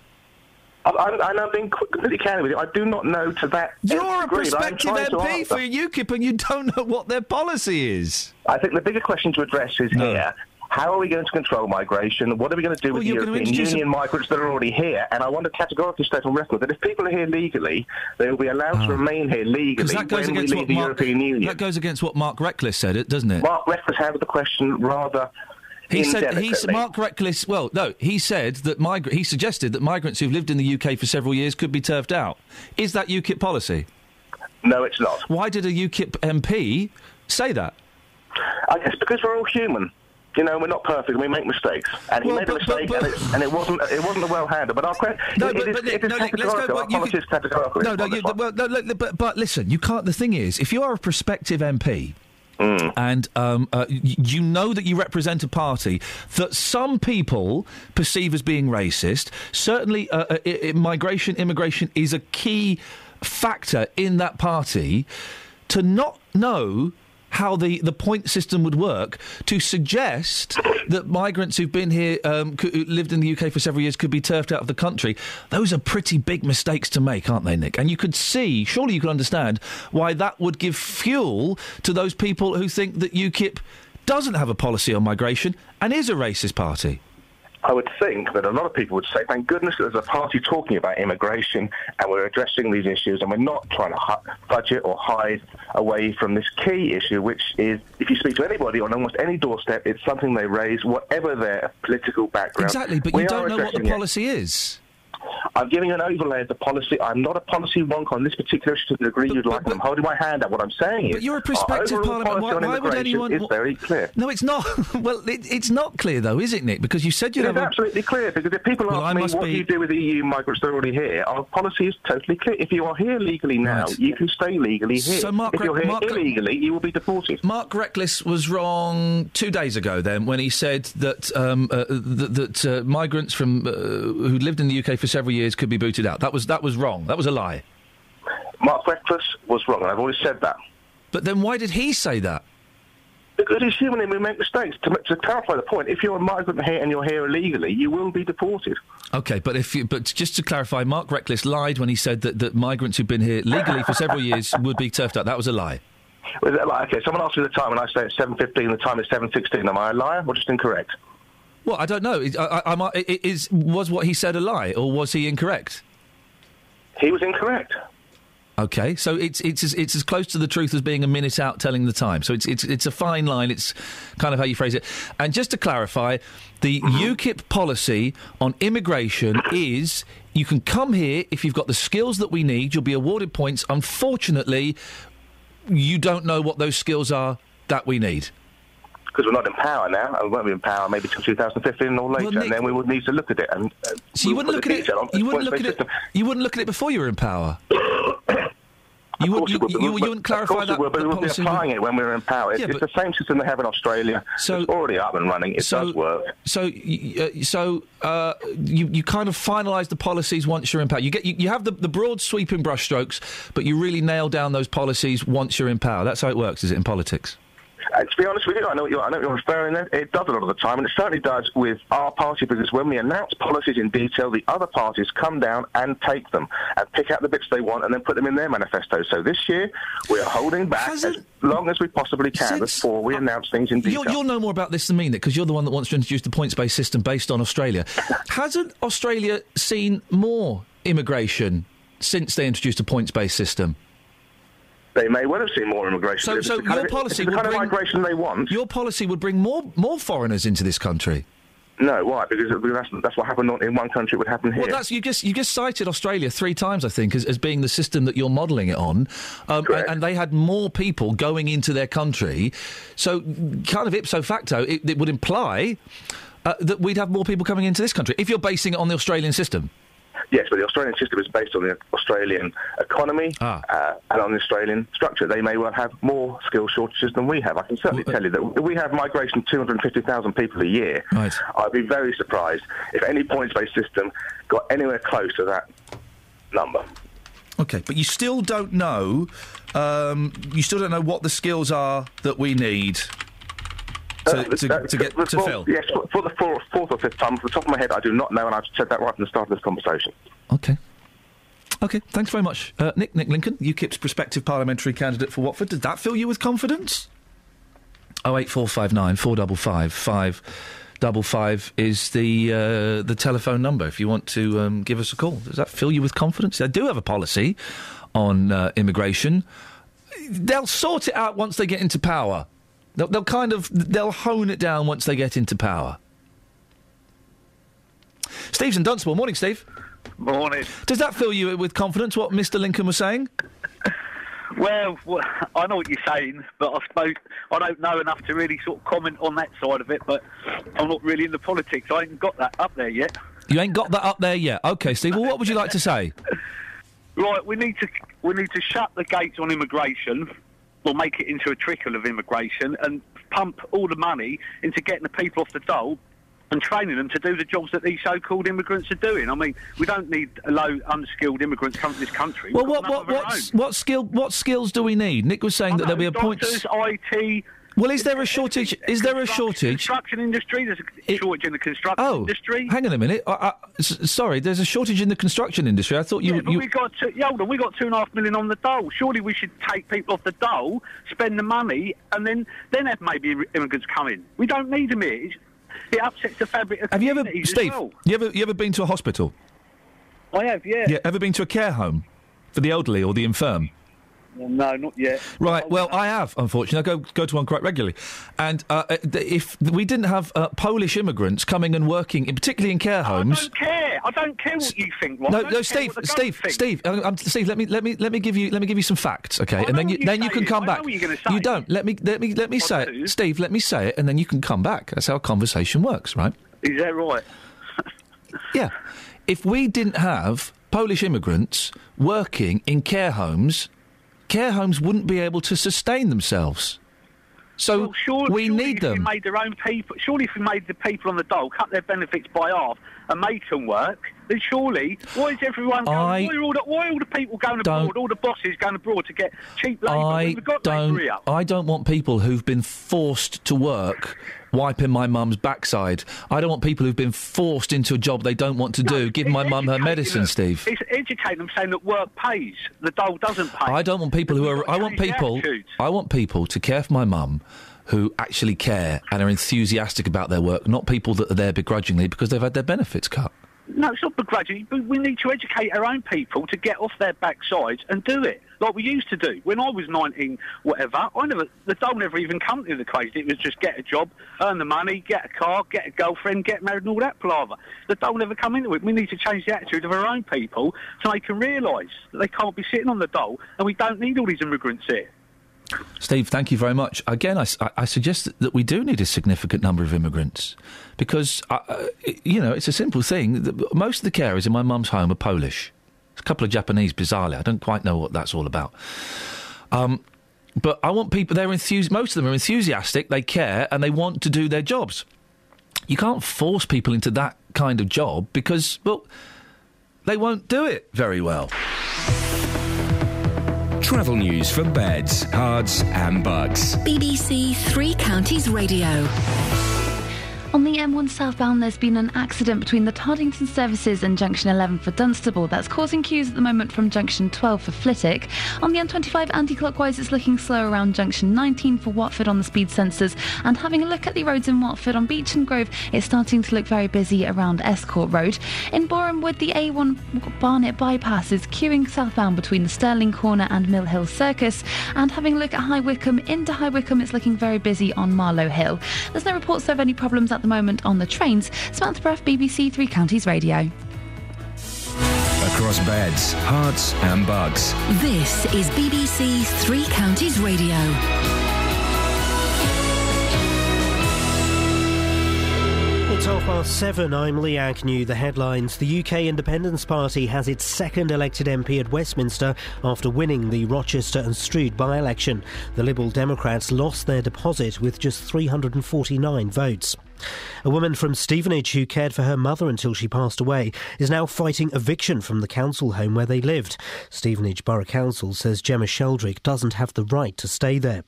I'm being completely candid with you. I do not know to that You're a degree. prospective MP for UKIP and you don't know what their policy is. I think the bigger question to address is here. How are we going to control migration? What are we going to do with the European Union migrants that are already here? And I want to categorically state on record that if people are here legally, they will be allowed to remain here legally when we leave the European Union. That goes against what Mark Reckless said, doesn't it? Mark Reckless handled the question rather... He said that he suggested that migrants who've lived in the UK for several years could be turfed out. Is that UKIP policy? No, it's not. Why did a UKIP MP say that? I guess because we're all human. You know, we're not perfect. We make mistakes, and he made a mistake, and it wasn't a well handled. But our question, But listen, you can't. The thing is, if you are a prospective MP. And you know that you represent a party that some people perceive as being racist. Certainly, immigration is a key factor in that party. To not know how the point system would work, to suggest that migrants who've been here, who lived in the UK for several years, could be turfed out of the country, those are pretty big mistakes to make, aren't they, Nick? And you could surely you could understand why that would give fuel to those people who think that UKIP doesn't have a policy on migration and is a racist party. I would think that a lot of people would say, thank goodness there's a party talking about immigration and we're addressing these issues and we're not trying to budget or hide away from this key issue, which is, if you speak to anybody on almost any doorstep, it's something they raise, whatever their political background. Exactly, but you don't know what the policy is. I'm giving you an overlay of the policy. I'm not a policy wonk on this particular issue to the degree you'd like. I'm holding my hand up. What I'm saying is... But you're a prospective parliament. Why would anyone... It's very clear. No, it's not. Well, it's not clear, though, is it, Nick? Because you said you'd have... It's absolutely clear, because if people ask me what do you do with EU migrants that are already here, our policy is totally clear. If you are here legally now, you can stay legally here. So if you're here illegally, you will be deported. Mark Reckless was wrong 2 days ago, then, when he said that migrants from who'd lived in the UK for several years could be booted out. That was wrong. That was a lie. Mark Reckless was wrong, and I've always said that. But then why did he say that? Because he's human and we make mistakes. To clarify the point, if you're a migrant here and you're here illegally, you will be deported. OK, but just to clarify, Mark Reckless lied when he said that migrants who've been here legally for several years would be turfed out. That was a lie. Was that like, OK, someone asked me the time and I say it's 7:15, the time is 7:16. Am I a liar or just incorrect? Well, I don't know. Was what he said a lie, or was he incorrect? He was incorrect. OK, so it's as close to the truth as being a minute out telling the time. So it's a fine line. It's kind of how you phrase it. And just to clarify, the UKIP policy on immigration is you can come here if you've got the skills that we need. You'll be awarded points. Unfortunately, you don't know what those skills are that we need. Because we're not in power now, and we won't be in power maybe till 2015 or later, well, Nick, and then we would need to look at it. And so you wouldn't look at it. You wouldn't look at it before you were in power. You wouldn't clarify that. But we would be applying it when we were in power. It's the same system they have in Australia. So it's already up and running. It does work. So you kind of finalise the policies once you're in power. You have the broad sweeping brushstrokes, but you really nail down those policies once you're in power. That's how it works, is it, in politics? To be honest with you, I know what you're referring to. It does a lot of the time, and it certainly does with our party, because when we announce policies in detail, the other parties come down and take them and pick out the bits they want and then put them in their manifesto. So this year, we are holding back as long as we possibly can before we announce things in detail. You'll know more about this than me, Nick, because you're the one that wants to introduce the points-based system based on Australia. Hasn't Australia seen more immigration since they introduced a points-based system? They may well have seen more immigration. So your policy would bring... bring... migration they want. Your policy would bring more foreigners into this country. No, why? Because that's what happened in one country, it would happen here. Well, you just cited Australia 3 times, I think, as being the system that you're modelling it on. And they had more people going into their country. So, kind of ipso facto, it would imply that we'd have more people coming into this country, if you're basing it on the Australian system. Yes, but the Australian system is based on the Australian economy and on the Australian structure. They may well have more skill shortages than we have. I can certainly tell you that we have migration of 250,000 people a year. Right. I'd be very surprised if any points-based system got anywhere close to that number. OK, but you still don't know... what the skills are that we need... to fill? Yes, for the fourth or fifth time, off the top of my head, I do not know, and I've said that right from the start of this conversation. OK, thanks very much. Nick Lincoln, UKIP's prospective parliamentary candidate for Watford. Did that fill you with confidence? 08459 455 555 is the telephone number if you want to give us a call. Does that fill you with confidence? They do have a policy on immigration. They'll sort it out once they get into power. They'll hone it down once they get into power. Steve's in Dunstable. Morning, Steve. Morning. Does that fill you with confidence, what Mr. Lincoln was saying? Well, I know what you're saying, but I suppose I don't know enough to really sort of comment on that side of it, but I'm not really into politics. I ain't got that up there yet. You ain't got that up there yet? OK, Steve, well, what would you like to say? Right, we need to shut the gates on immigration, or make it into a trickle of immigration, and pump all the money into getting the people off the dole and training them to do the jobs that these so-called immigrants are doing. I mean, we don't need low, unskilled immigrants coming to this country. Well, what skills do we need? Nick was saying that there'll be a point... Doctors, IT... Well, is there a shortage? Is there a shortage? Construction industry. There's a shortage in the construction industry. Hang on a minute. Sorry, there's a shortage in the construction industry. I thought you. But we got 2.5 million on the dole. Surely we should take people off the dole, spend the money, and then have maybe immigrants come in. We don't need them here. It upsets the fabric of communities as well. You ever been to a hospital? I have, yeah. Yeah. Ever been to a care home for the elderly or the infirm? No, not yet. Right, well, I have, unfortunately. I go to one quite regularly. And if we didn't have Polish immigrants coming and working, particularly in care homes... I don't care what you think. Right? No, Steve, Steve, let me give you some facts, okay? And then you can come back. You don't. Let me say it, Steve. Let me say it, and then you can come back. That's how conversation works, right? Is that right? Yeah. If we didn't have Polish immigrants working in care homes wouldn't be able to sustain themselves. So we need them. Made their own people. Surely if we made the people on the dole cut their benefits by half and make them work, then surely why is everyone going? Why are all the people going abroad? All the bosses going abroad to get cheap labour? I don't want people who've been forced to work wiping my mum's backside. I don't want people who've been forced into a job they don't want to do, giving my mum her medicine, Steve. It's educating them, saying that work pays. The dole doesn't pay. I don't want people who are... I want people to care for my mum who actually care and are enthusiastic about their work, not people that are there begrudgingly because they've had their benefits cut. No, it's not begrudging, but we need to educate our own people to get off their backsides and do it, like we used to do. When I was 19, whatever, the dole never even come to the craze. It was just get a job, earn the money, get a car, get a girlfriend, get married and all that palaver. The dole never come into it. We need to change the attitude of our own people so they can realise that they can't be sitting on the dole and we don't need all these immigrants here. Steve, thank you very much. Again, I suggest that we do need a significant number of immigrants because, it's a simple thing. Most of the carers in my mum's home are Polish. There's a couple of Japanese, bizarrely. I don't quite know what that's all about. But I want people, most of them are enthusiastic, they care, and they want to do their jobs. You can't force people into that kind of job because, well, they won't do it very well. Travel news for beds, cards and bugs. BBC Three Counties Radio. On the M1 southbound, there's been an accident between the Tardington services and Junction 11 for Dunstable. That's causing queues at the moment from Junction 12 for Flitwick. On the M25 anti-clockwise, it's looking slow around Junction 19 for Watford on the speed sensors. And having a look at the roads in Watford, on Beech and Grove, it's starting to look very busy around Escort Road. In Borehamwood, the A1 Barnet bypass is queuing southbound between the Stirling Corner and Mill Hill Circus. And having a look at High Wycombe, into High Wycombe, it's looking very busy on Marlow Hill. There's no reports of any problems at the moment on the trains. Samantha Bruff, BBC Three Counties Radio. Across beds, hearts and bugs. This is BBC Three Counties Radio. It's 7:30. I'm Lee Agnew. The headlines. The UK Independence Party has its second elected MP at Westminster after winning the Rochester and Stroud by-election. The Liberal Democrats lost their deposit with just 349 votes. A woman from Stevenage who cared for her mother until she passed away is now fighting eviction from the council home where they lived. Stevenage Borough Council says Gemma Sheldrick doesn't have the right to stay there.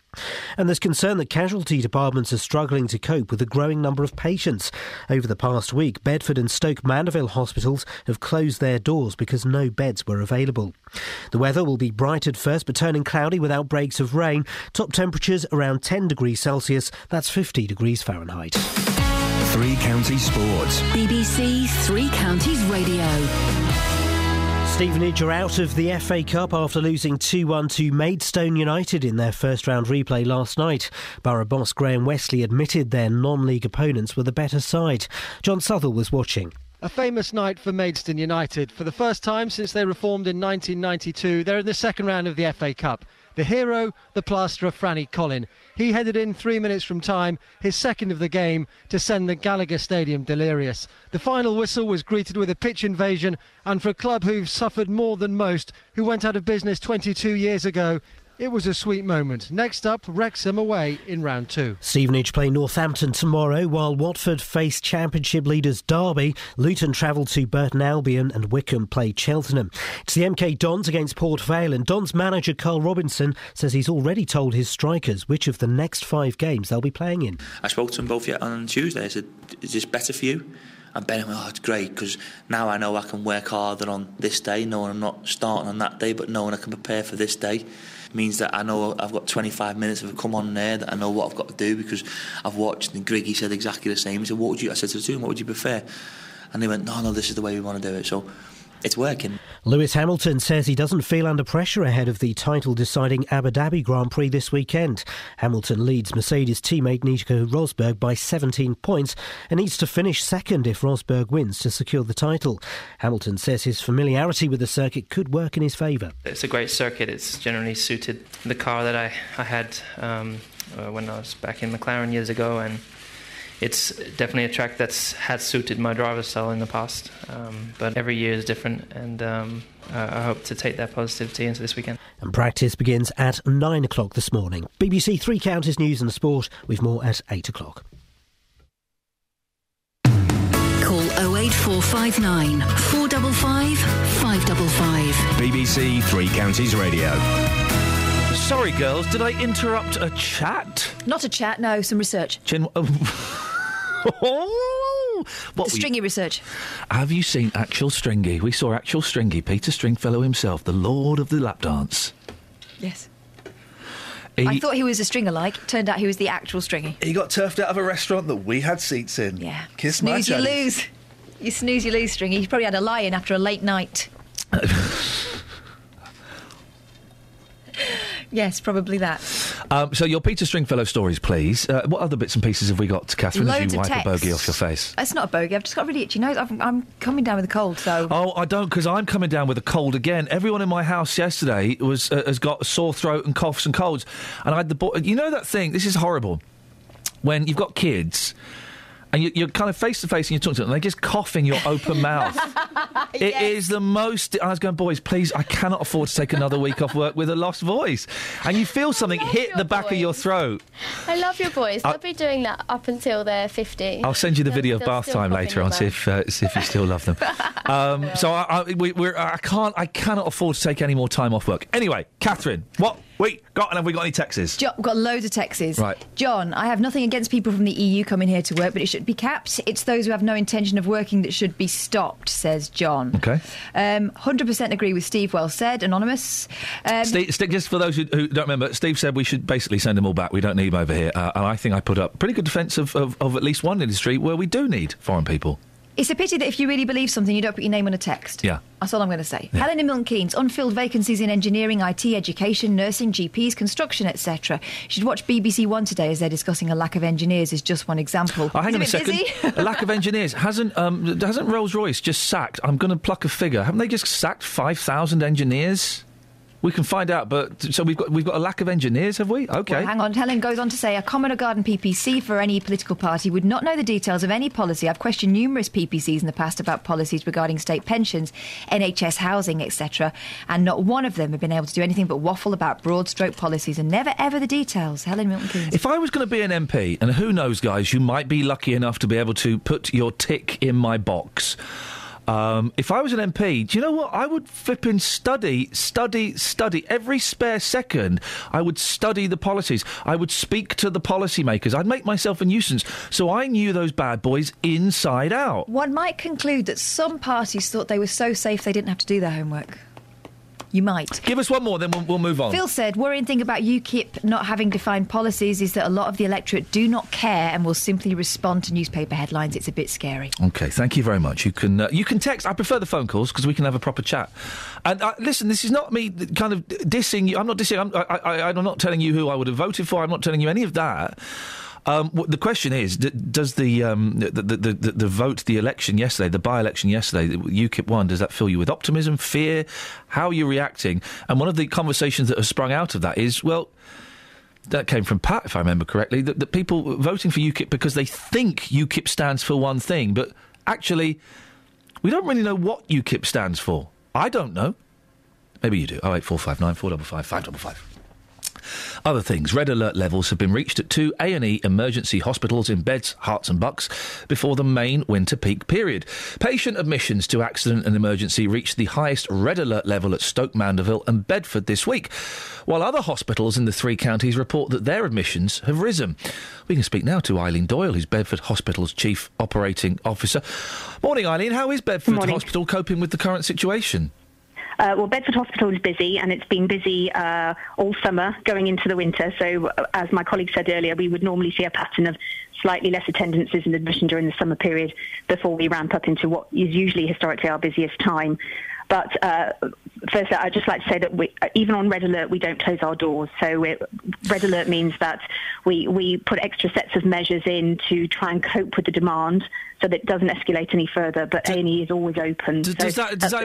And there's concern that casualty departments are struggling to cope with a growing number of patients. Over the past week, Bedford and Stoke Mandeville hospitals have closed their doors because no beds were available. The weather will be bright at first but turning cloudy with outbreaks of rain. Top temperatures around 10 degrees Celsius, that's 50 degrees Fahrenheit. Three Counties Sports. BBC Three Counties Radio. Stevenage are out of the FA Cup after losing 2-1 to Maidstone United in their first-round replay last night. Borough boss Graham Wesley admitted their non-league opponents were the better side. John Southall was watching. A famous night for Maidstone United. For the first time since they reformed in 1992, they're in the second round of the FA Cup. The hero, the plasterer, Franny Collin. He headed in 3 minutes from time, his second of the game, to send the Gallagher Stadium delirious. The final whistle was greeted with a pitch invasion, and for a club who've suffered more than most, who went out of business 22 years ago, it was a sweet moment. Next up, Wrexham away in round 2. Stevenage play Northampton tomorrow, while Watford face Championship leaders Derby. Luton travel to Burton Albion and Wycombe play Cheltenham. It's the MK Dons against Port Vale, and Dons manager Carl Robinson says he's already told his strikers which of the next 5 games they'll be playing in. I spoke to them both yet on Tuesday. I said, is this better for you? And Ben went, it's great, because now I know I can work harder on this day, knowing I'm not starting on that day, but knowing I can prepare for this day. Means that I know I've got 25 minutes of a come on there, that I know what I've got to do, because I've watched, and Griggy said exactly the same. He said, I said to him, what would you prefer? And they went, no, this is the way we want to do it. So it's working. Lewis Hamilton says he doesn't feel under pressure ahead of the title-deciding Abu Dhabi Grand Prix this weekend. Hamilton leads Mercedes teammate Nico Rosberg by 17 points and needs to finish second if Rosberg wins to secure the title. Hamilton says his familiarity with the circuit could work in his favour. It's a great circuit. It's generally suited the car that I had when I was back in McLaren years ago, and it's definitely a track that's has suited my driver's style in the past, but every year is different, and I hope to take that positivity into this weekend. And practice begins at 9 o'clock this morning. BBC Three Counties News and Sport with more at 8 o'clock. Call 08459 455 555. BBC Three Counties Radio. Sorry, girls, did I interrupt a chat? Not a chat, no, some research. What Stringy research. Have you seen Actual Stringy? We saw Actual Stringy, Peter Stringfellow himself, the lord of the lap dance. Yes. I thought he was a stringer-like. Turned out he was the actual Stringy. He got turfed out of a restaurant that we had seats in. Yeah. Kiss my snooze, you lose. You snooze, you lose, Stringy. He probably had a lie-in after a late night. Yes, probably that. So your Peter Stringfellow stories, please. What other bits and pieces have we got, Catherine, Loads as you of wipe a texts. bogey off your face? It's not a bogey. I've just got a really itchy nose. I'm coming down with a cold, so... Oh, I don't, because I'm coming down with a cold again. Everyone in my house yesterday has got a sore throat and coughs and colds. And I had you know that thing, this is horrible, when you've got kids and you're kind of face to face and you're talking to them, and they just cough in your open mouth. It is the most... I was going, boys, please, I cannot afford to take another week off work with a lost voice. And you feel something hit the back of your throat. I love your boys. They'll be doing that up until they're 50. I'll send you the video of bath time later on, see if you still love them. So I cannot afford to take any more time off work. Anyway, Catherine, what we got, and have we got any texts? We've got loads of texts. Right. John, I have nothing against people from the EU coming here to work, but it should be capped. It's those who have no intention of working that should be stopped, says John. Okay. 100% agree with Steve, well said. Anonymous. Steve, just for those who don't remember, Steve said we should basically send them all back. We don't need them over here. And I think I put up a pretty good defence of at least one industry where we do need foreign people. It's a pity that if you really believe something, you don't put your name on a text. Yeah. That's all I'm going to say. Yeah. Helen in Milton Keynes, unfilled vacancies in engineering, IT, education, nursing, GPs, construction, etc. You should watch BBC One today as they're discussing a lack of engineers as just one example. Oh, hang on a Is it second. busy? A lack of engineers. Hasn't Rolls-Royce just sacked, I'm going to pluck a figure, haven't they just sacked 5,000 engineers? We can find out, but so we've got a lack of engineers, have we? Okay. Well, hang on. Helen goes on to say, a common or garden PPC for any political party would not know the details of any policy. I've questioned numerous PPCs in the past about policies regarding state pensions, NHS housing, etc., and not one of them have been able to do anything but waffle about broad stroke policies and never ever the details. Helen Milton Keynes. If I was going to be an MP, and who knows, guys, you might be lucky enough to be able to put your tick in my box. If I was an MP, do you know what? I would flipping study. Every spare second, I would study the policies. I would speak to the policymakers. I'd make myself a nuisance so I knew those bad boys inside out. One might conclude that some parties thought they were so safe they didn't have to do their homework. You might. Give us one more, then we'll move on. Phil said, worrying thing about UKIP not having defined policies is that a lot of the electorate do not care and will simply respond to newspaper headlines. It's a bit scary. OK, thank you very much. You can text. I prefer the phone calls because we can have a proper chat. And listen, this is not me kind of dissing you. I'm not dissing. I'm not telling you who I would have voted for. I'm not telling you any of that. The question is, does the vote, the election yesterday, the by-election yesterday, UKIP won, does that fill you with optimism, fear? How are you reacting? And one of the conversations that has sprung out of that is, well, that came from Pat, if I remember correctly, that people voting for UKIP because they think UKIP stands for one thing, but actually, we don't really know what UKIP stands for. I don't know. Maybe you do. 08459 455 555. Other things. Red alert levels have been reached at 2 A&E emergency hospitals in Beds, Herts and Bucks before the main winter peak period. Patient admissions to accident and emergency reached the highest red alert level at Stoke Mandeville and Bedford this week, while other hospitals in the three counties report that their admissions have risen. We can speak now to Eileen Doyle, who's Bedford Hospital's Chief Operating Officer. Morning, Eileen. How is Bedford Hospital coping with the current situation? Well, Bedford Hospital is busy, and it's been busy all summer going into the winter. So, as my colleague said earlier, we would normally see a pattern of slightly less attendances and admission during the summer period before we ramp up into what is usually historically our busiest time. But first, I'd just like to say that even on red alert, we don't close our doors. So red alert means that we put extra sets of measures in to try and cope with the demand so that it doesn't escalate any further. But A&E is always open. Does that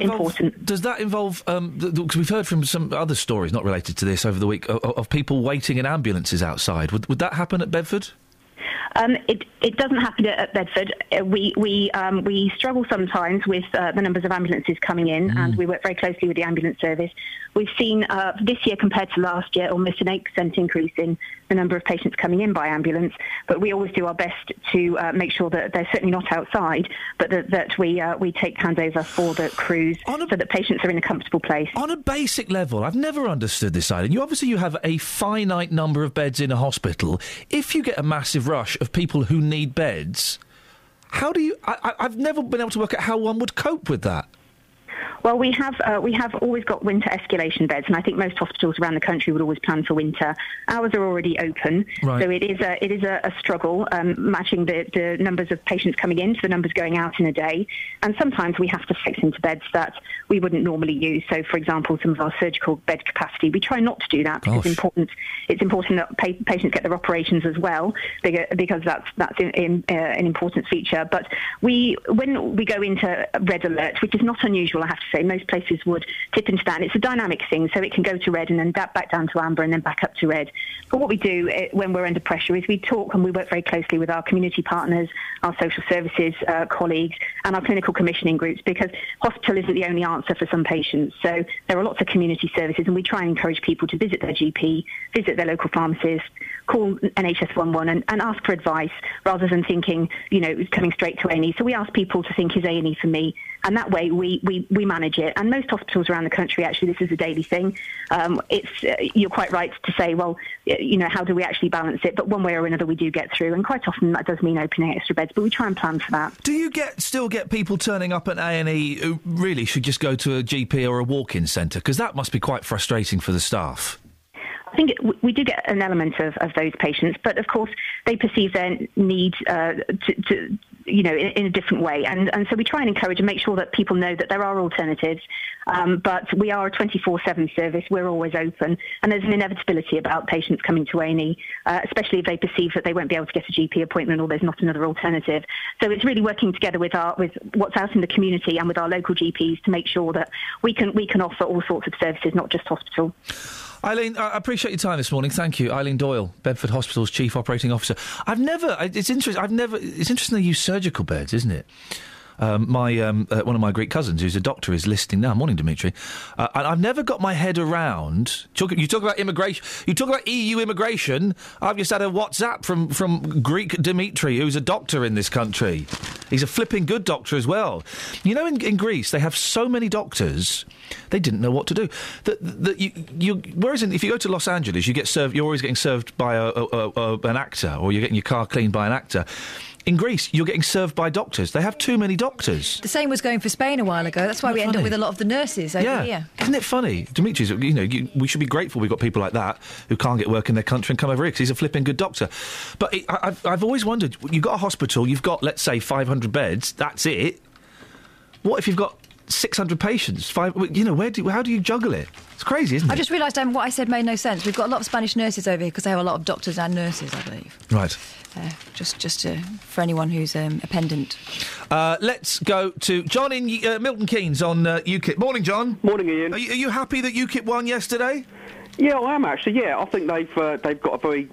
involve, because we've heard from some other stories not related to this over the week, of people waiting in ambulances outside. Would that happen at Bedford? It doesn't happen at Bedford. We struggle sometimes with the numbers of ambulances coming in, and we work very closely with the ambulance service. We've seen this year compared to last year almost an 8% increase in the number of patients coming in by ambulance, but we always do our best to make sure that they're certainly not outside, but that we take handover for the crews so that patients are in a comfortable place. On a basic level, I've never understood this, Eileen. You have a finite number of beds in a hospital. If you get a massive rush of people who need beds, how do you... I've never been able to work out how one would cope with that. Well, we have always got winter escalation beds, and I think most hospitals around the country would always plan for winter. Ours are already open, right. So it is a struggle matching the numbers of patients coming in to the numbers going out in a day, and sometimes we have to flex into beds that we wouldn't normally use. So, for example, some of our surgical bed capacity, we try not to do that because it's important that patients get their operations as well, because that's an important feature. But when we go into red alert, which is not unusual, I have to say, most places would tip into that. And it's a dynamic thing, so it can go to red and then back down to amber and then back up to red. But what we do when we're under pressure is we talk and we work very closely with our community partners, our social services colleagues and our clinical commissioning groups, because hospital isn't the only answer for some patients. So there are lots of community services, and we try and encourage people to visit their GP, visit their local pharmacist, call NHS 11 and ask for advice rather than thinking, coming straight to A&E. So we ask people to think, is A&E for me? And that way we manage it. And most hospitals around the country, actually, this is a daily thing. You're quite right to say, well, how do we actually balance it? But one way or another, we do get through. And quite often that does mean opening extra beds, but we try and plan for that. Do you still get people turning up at A&E who really should just go to a GP or a walk-in centre? Because that must be quite frustrating for the staff. I think we do get an element of those patients, but of course they perceive their need to in a different way. And so we try and encourage and make sure that people know that there are alternatives. But we are a 24/7 service. We're always open. And there's an inevitability about patients coming to A&E, especially if they perceive that they won't be able to get a GP appointment or there's not another alternative. So it's really working together with what's out in the community and with our local GPs to make sure that we can offer all sorts of services, not just hospital. Eileen, I appreciate your time this morning. Thank you. Eileen Doyle, Bedford Hospital's Chief Operating Officer. It's interesting they use surgical beds, isn't it? One of my Greek cousins, who's a doctor, is listening now. Morning, Dimitri. And I've never got my head around. You talk about immigration. You talk about EU immigration. I've just had a WhatsApp from Greek Dimitri, who's a doctor in this country. He's a flipping good doctor as well. In Greece, they have so many doctors, they didn't know what to do. Whereas if you go to Los Angeles, you get served. You're always getting served by an actor, or you're getting your car cleaned by an actor. In Greece, you're getting served by doctors. They have too many doctors. The same was going for Spain a while ago. That's why we end up with a lot of the nurses over here. Isn't it funny? Dimitri's, we should be grateful we've got people like that who can't get work in their country and come over here because he's a flipping good doctor. But I've always wondered, you've got a hospital, you've got, let's say, 500 beds, that's it. What if you've got 600 patients? How do you juggle it? It's crazy, isn't it? I just realised what I said made no sense. We've got a lot of Spanish nurses over here because they have a lot of doctors and nurses, I believe. Right. Just for anyone who's a pendant. Let's go to John in Milton Keynes on UKIP. Morning, John. Morning, Ian. Are you happy that UKIP won yesterday? Yeah, I am actually. Yeah, I think they've got a very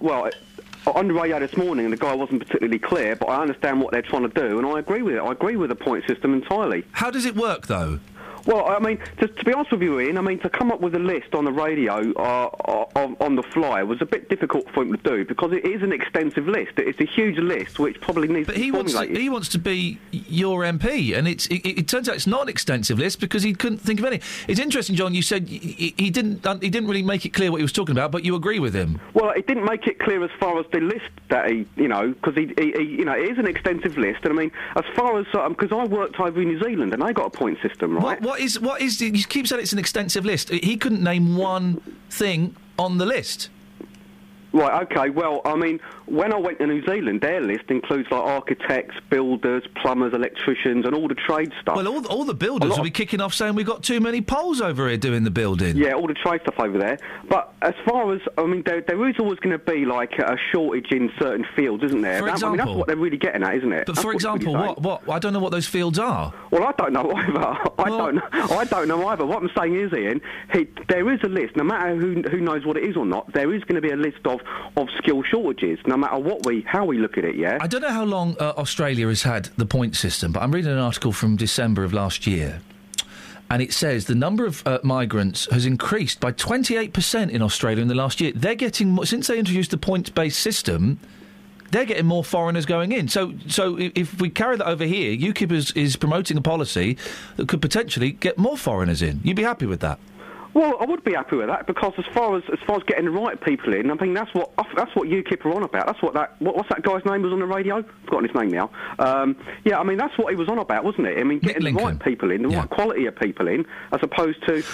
on the radio this morning, and the guy wasn't particularly clear, but I understand what they're trying to do, and I agree with it. I agree with the point system entirely. How does it work, though? Well, I mean, to be honest with you, Ian, to come up with a list on the radio on the fly was a bit difficult for him to do because it is an extensive list. It's a huge list which probably needs to be formulated. He wants to be your MP, and it turns out it's not an extensive list because he couldn't think of any. It's interesting, John. You said he didn't really make it clear what he was talking about, but you agree with him. Well, it didn't make it clear as far as the list that because it is an extensive list, and I mean, as far as because I worked over in New Zealand and they got a point system, right? What is? You keep saying it's an extensive list. He couldn't name one thing on the list. Right, OK, well, I mean, when I went to New Zealand, their list includes, like, architects, builders, plumbers, electricians, and all the trade stuff. Well, all the builders will be kicking off saying we've got too many poles over here doing the building. Yeah, all the trade stuff over there. But as far as, I mean, there is always going to be, like, a shortage in certain fields, isn't there? For example? I mean, that's what they're really getting at, isn't it? But for example, what? I don't know what those fields are. Well, I don't know either. I don't know either. What I'm saying is, Ian, there is a list, no matter who knows what it is or not, there is going to be a list of skill shortages, no matter how we look at it, yeah? I don't know how long Australia has had the point system, but I'm reading an article from December of last year, and it says the number of migrants has increased by 28% in Australia in the last year. They're getting, since they introduced the points-based system, they're getting more foreigners going in. So if we carry that over here, UKIP is promoting a policy that could potentially get more foreigners in. You'd be happy with that? Well, I would be happy with that because as far as getting the right people in, I mean that's what UKIP are on about. That's what's that guy's name was on the radio? I've forgotten his name now. Yeah, I mean that's what he was on about, wasn't it? I mean getting the right people in, the right quality of people in, as opposed to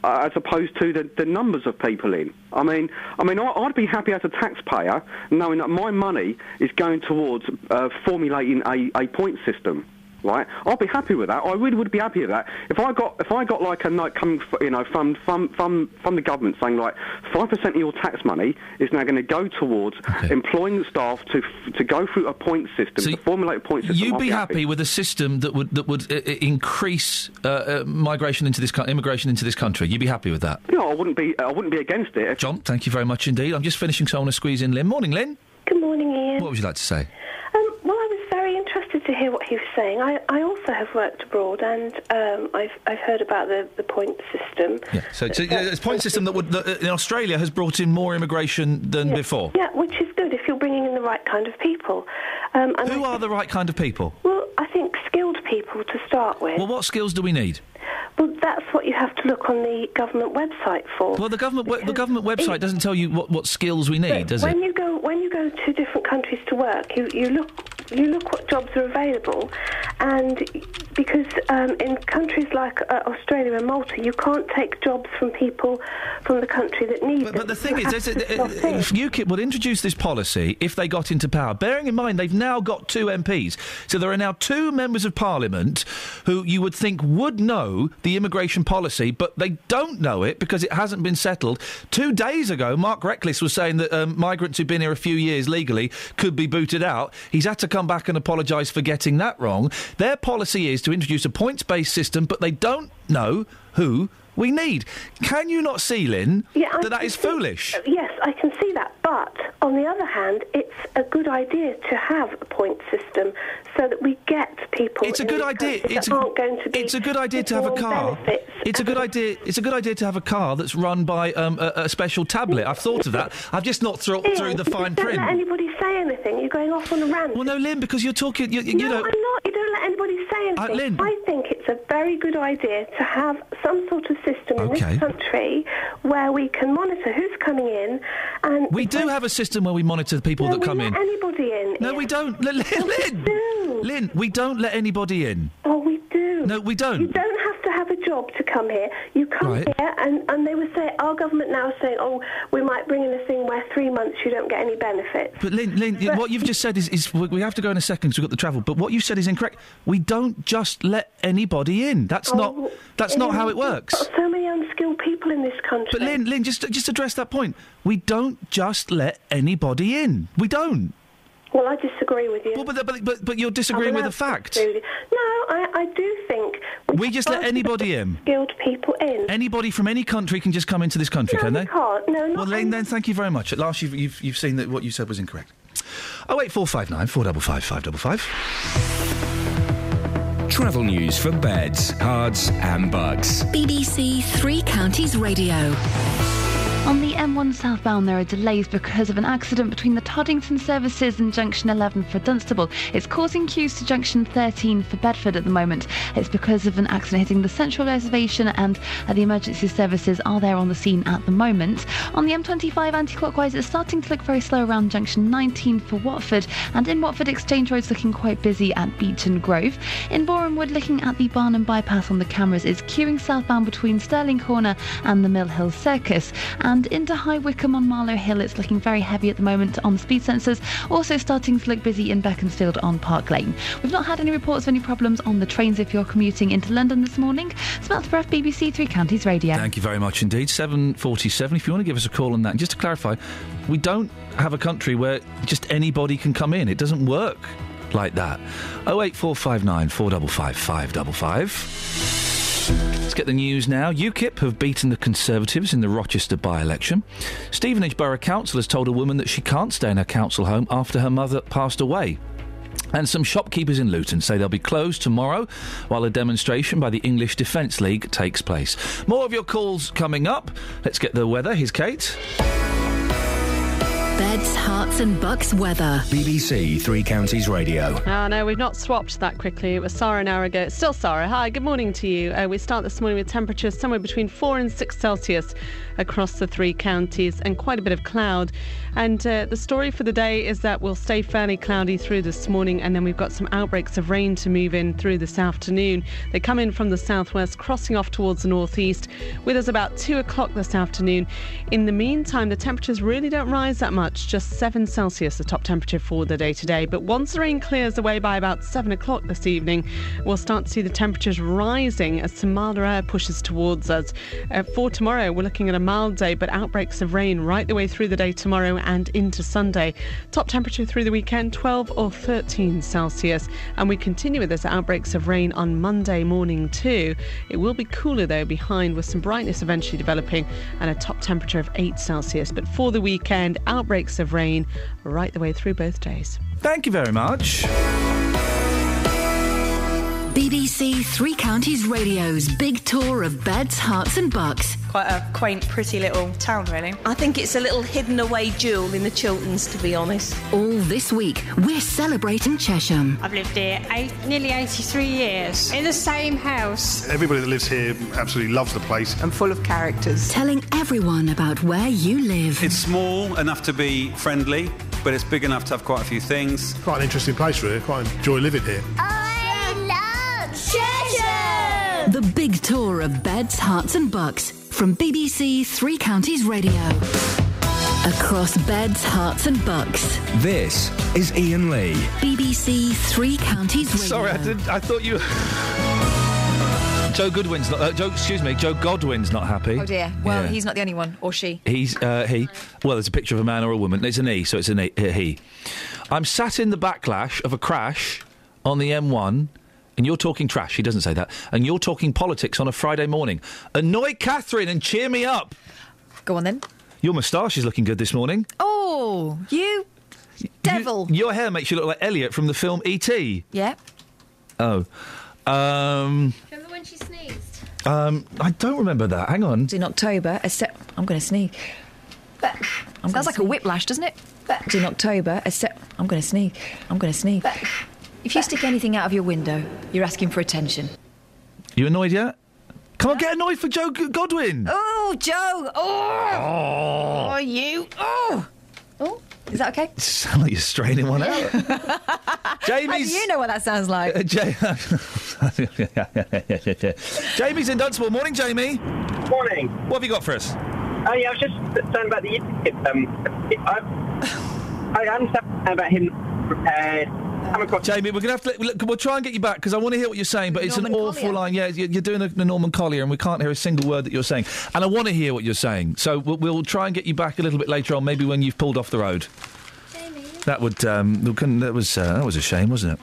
the numbers of people in. I mean I'd be happy as a taxpayer knowing that my money is going towards formulating a point system. right? I'll be happy with that. I really would be happy with that. If I got like a note coming, from the government saying like 5% of your tax money is now going to go towards employing the staff to go through a point system, to formulate a point system. You'd be happy with a system that would increase immigration into this country. You'd be happy with that? Yeah, I wouldn't be against it. John, thank you very much indeed. I'm just finishing, so I want to squeeze in Lynn. Morning, Lynn. Good morning, Ian. What would you like to say? Well, I was very interested to hear what he was saying. I also have worked abroad, and I've heard about the point system. Yeah, so it's point system that in Australia has brought in more immigration than before. Yeah, which is good if you're bringing in the right kind of people. Who are the right kind of people? Well, I think skilled people to start with. Well, what skills do we need? Well, that's what you have to look on the government website for. Well, the government website doesn't tell you what skills we need, does it? When you go to different countries to work, you look what jobs are available, and because in countries like Australia and Malta, you can't take jobs from people from the country that need them. But the thing is, if UKIP would introduce this policy if they got into power, bearing in mind they've now got 2 MPs, so there are now 2 members of Parliament who you would think would know the immigration policy, but they don't know it because it hasn't been settled. 2 days ago, Mark Reckless was saying that migrants who've been here a few years legally could be booted out. He's had to come back and apologise for getting that wrong. Their policy is to introduce a points-based system, but they don't know who we need. Can you not see, Lynn, that is foolish? Yes, I can see that. But, on the other hand, it's a good idea to have a point system so that we get people... It's a good idea. It's a good idea to have a car. It's a good idea. It's a good idea to have a car that's run by a special tablet. I've thought of that. I've just not through the fine print. Don't let anybody say anything. You're going off on a rant. Well, no, Lynn, because you're talking... No, I'm not. You don't let anybody say anything. Lynn. I think it's a very good idea to have some sort of system in this country where we can monitor who's coming in. And we do have a system where we monitor the people that come in. We let anybody in. No, we don't. Lynn, we don't let anybody in. Oh, we do. No, we don't. You don't have to have a job to come here. You come here, and they would say, our government now is saying, we might bring in a thing where 3 months you don't get any benefits. But Lynn, what you've just said is we have to go in a second because we've got the travel, but what you said is incorrect. We don't just let anybody in. That's not how it works. We've got so many unskilled people in this country. But Lynn, just address that point. We don't just let anybody in. We don't. Well, I disagree with you. Well, but you're disagreeing with a fact. No, I do think... We just let anybody in? Skilled people in. Anybody from any country can just come into this country, can they? Can't. No, not... Well, Lynn, then thank you very much. At last you've seen that what you said was incorrect. 08459 455 555. Travel news for beds, cards and bugs. BBC Three Counties Radio. On the M1 southbound, there are delays because of an accident between the Toddington services and Junction 11 for Dunstable. It's causing queues to Junction 13 for Bedford at the moment. It's because of an accident hitting the central reservation, and the emergency services are there on the scene at the moment. On the M25 anti-clockwise, it's starting to look very slow around Junction 19 for Watford, and in Watford, Exchange Road's looking quite busy at Beach and Grove. In Boreham Wood, looking at the Barnum bypass on the cameras, is queuing southbound between Stirling Corner and the Mill Hill Circus. And into High Wycombe on Marlow Hill, it's looking very heavy at the moment on the speed sensors. Also starting to look busy in Beaconsfield on Park Lane. We've not had any reports of any problems on the trains if you're commuting into London this morning. Samantha Breath, BBC Three Counties Radio. Thank you very much indeed. 7:47. If you want to give us a call on that, and just to clarify, we don't have a country where just anybody can come in. It doesn't work like that. 08459 455 555. Let's get the news now. UKIP have beaten the Conservatives in the Rochester by-election. Stevenage Borough Council has told a woman that she can't stay in her council home after her mother passed away. And some shopkeepers in Luton say they'll be closed tomorrow while a demonstration by the English Defence League takes place. More of your calls coming up. Let's get the weather. Here's Kate. Beds, Herts and Bucks weather. BBC Three Counties Radio. No, we've not swapped that quickly. It was Sarah an hour ago. It's still Sarah. Hi, good morning to you. We start this morning with temperatures somewhere between 4 and 6 Celsius across the 3 counties and quite a bit of cloud. And the story for the day is that we'll stay fairly cloudy through this morning, and then we've got some outbreaks of rain to move in through this afternoon. They come in from the southwest, crossing off towards the northeast, with us about 2 o'clock this afternoon. In the meantime, the temperatures really don't rise that much. much, just 7 Celsius the top temperature for the day today. But once the rain clears away by about 7 o'clock this evening, we'll start to see the temperatures rising as some milder air pushes towards us. For tomorrow, we're looking at a mild day, but outbreaks of rain right the way through the day tomorrow and into Sunday. Top temperature through the weekend, 12 or 13 Celsius. And we continue with this outbreaks of rain on Monday morning too. It will be cooler though behind, with some brightness eventually developing and a top temperature of 8 Celsius. But for the weekend, outbreaks of rain right the way through both days. Thank you very much. BBC Three Counties Radio's big tour of beds, hearts and bucks. Quite a quaint, pretty little town, really. I think it's a little hidden away jewel in the Chilterns, to be honest. All this week, we're celebrating Chesham. I've lived here nearly 83 years, in the same house. Everybody that lives here absolutely loves the place. And full of characters. Telling everyone about where you live. It's small enough to be friendly, but it's big enough to have quite a few things. Quite an interesting place, really. Quite enjoy living here. Chesham! The big tour of beds, hearts and bucks from BBC Three Counties Radio. Across beds, hearts and bucks. This is Iain Lee. BBC Three Counties Radio. Sorry, I thought you... Joe Godwin's not happy. Oh dear. Well, he's not the only one, or she. He. Well, there's a picture of a man or a woman. It's an he, so it's an he. I'm sat in the backlash of a crash on the M1, and you're talking trash. He doesn't say that. And you're talking politics on a Friday morning. Annoy Catherine and cheer me up. Go on then. Your moustache is looking good this morning. Oh, you devil. Your hair makes you look like Elliot from the film E.T. Yeah. Oh. Remember when she sneezed? I don't remember that. Hang on. In October, I'm going to sneeze. Sounds like a whiplash, doesn't it? In October, I'm going to sneeze. I'm going to sneeze. If you stick anything out of your window, you're asking for attention. You annoyed yet? Come on, get annoyed for Joe Godwin. Oh, Joe. Oh, you. Oh. Is that okay? You sound like you're straining one out. Jamie's... How do you know what that sounds like? Jamie's in Dunstable. Morning, Jamie. Morning. What have you got for us? Oh, yeah, I was just saying about the... I understand about him prepared... Jamie, we're going to have to... We'll try and get you back, because I want to hear what you're saying, but it's an awful line. Yeah, you're doing a Norman Collier, and we can't hear a single word that you're saying. And I want to hear what you're saying, so we'll try and get you back a little bit later on, maybe when you've pulled off the road. Jamie. That was a shame, wasn't it?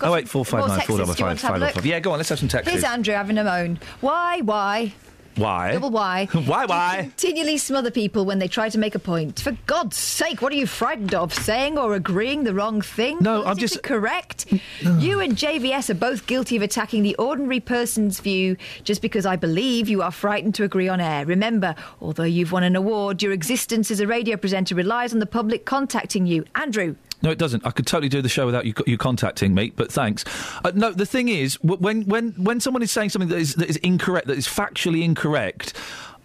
08459 455 555. Yeah, go on, let's have some texts. Here's Andrew having a moan. Why? Why? Double why. Why? You continually smother people when they try to make a point. For God's sake, what are you frightened of? Saying or agreeing the wrong thing? No, I'm just... correct? You and JVS are both guilty of attacking the ordinary person's view just because I believe you are frightened to agree on air. Remember, although you've won an award, your existence as a radio presenter relies on the public contacting you. Andrew. No, it doesn't. I could totally do the show without you contacting me, but thanks. No, the thing is, when someone is saying something that is incorrect, that is factually incorrect,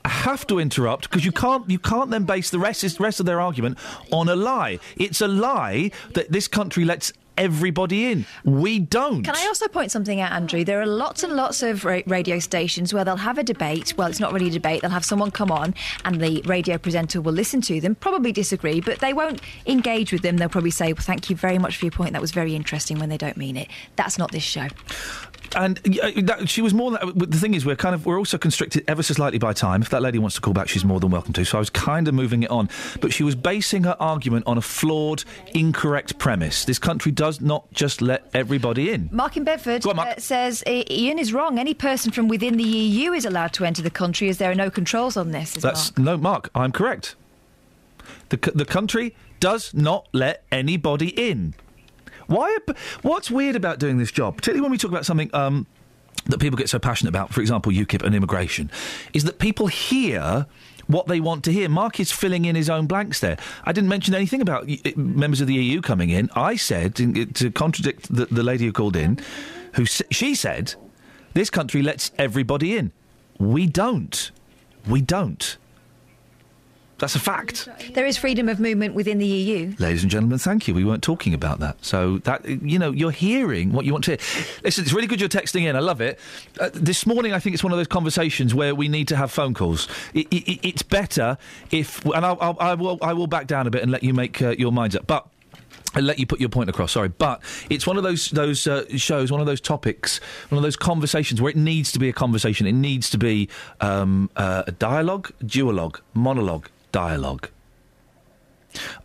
I have to interrupt, because you can't then base the rest of their argument on a lie. It's a lie that this country lets everybody in. We don't. Can I also point something out, Andrew? There are lots and lots of radio stations where they'll have a debate. Well, it's not really a debate. They'll have someone come on and the radio presenter will listen to them, probably disagree, but they won't engage with them. They'll probably say, well, thank you very much for your point. That was very interesting, when they don't mean it. That's not this show. And she was more than... The thing is, we're also constricted ever so slightly by time. If that lady wants to call back, she's more than welcome to. So I was kind of moving it on. But she was basing her argument on a flawed, incorrect premise. This country does not just let everybody in. Mark in Bedford says, Iain is wrong. Any person from within the EU is allowed to enter the country, as there are no controls on this. No, Mark, I'm correct. The country does not let anybody in. What's weird about doing this job, particularly when we talk about something that people get so passionate about, for example, UKIP and immigration, is that people hear what they want to hear. Mark is filling in his own blanks there. I didn't mention anything about members of the EU coming in. I said, to contradict the lady who called in, she said, this country lets everybody in. We don't. That's a fact. There is freedom of movement within the EU. Ladies and gentlemen, thank you. We weren't talking about that. So that, you're hearing what you want to hear. Listen, it's really good you're texting in. I love it. This morning, I think it's one of those conversations where we need to have phone calls. It's better if, and I will back down a bit and let you make your minds up. But I'll let you put your point across, sorry. But it's one of those shows, one of those topics, one of those conversations where it needs to be a conversation. It needs to be a dialogue, duologue, monologue, dialogue.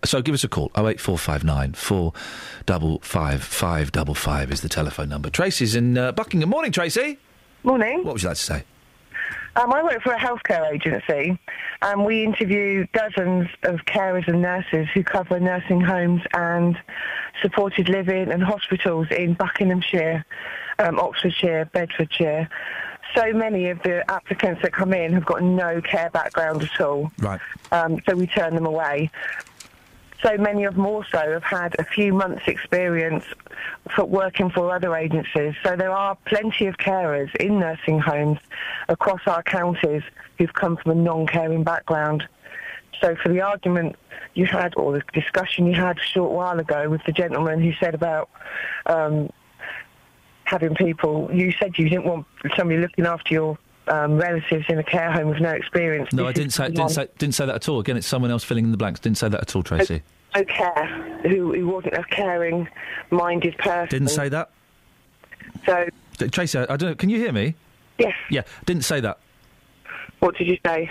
So give us a call. 08459 455 555 is the telephone number. Tracy's in Buckingham. Morning, Tracy. Morning. What would you like to say? I work for a healthcare agency, and we interview dozens of carers and nurses who cover nursing homes and supported living and hospitals in Buckinghamshire, Oxfordshire, Bedfordshire. So many of the applicants that come in have got no care background at all. Right. So we turn them away. So many of them also have had a few months' experience for working for other agencies. So there are plenty of carers in nursing homes across our counties who've come from a non-caring background. So for the argument you had, or the discussion you had a short while ago with the gentleman who said about having people, you said you didn't want somebody looking after your relatives in a care home with no experience. No, I didn't say that at all. Again, it's someone else filling in the blanks. Didn't say that at all, Tracy. No care, who wasn't a caring-minded person. Didn't say that. So, Tracy, I don't know. Can you hear me? Yes. Yeah, didn't say that. What did you say?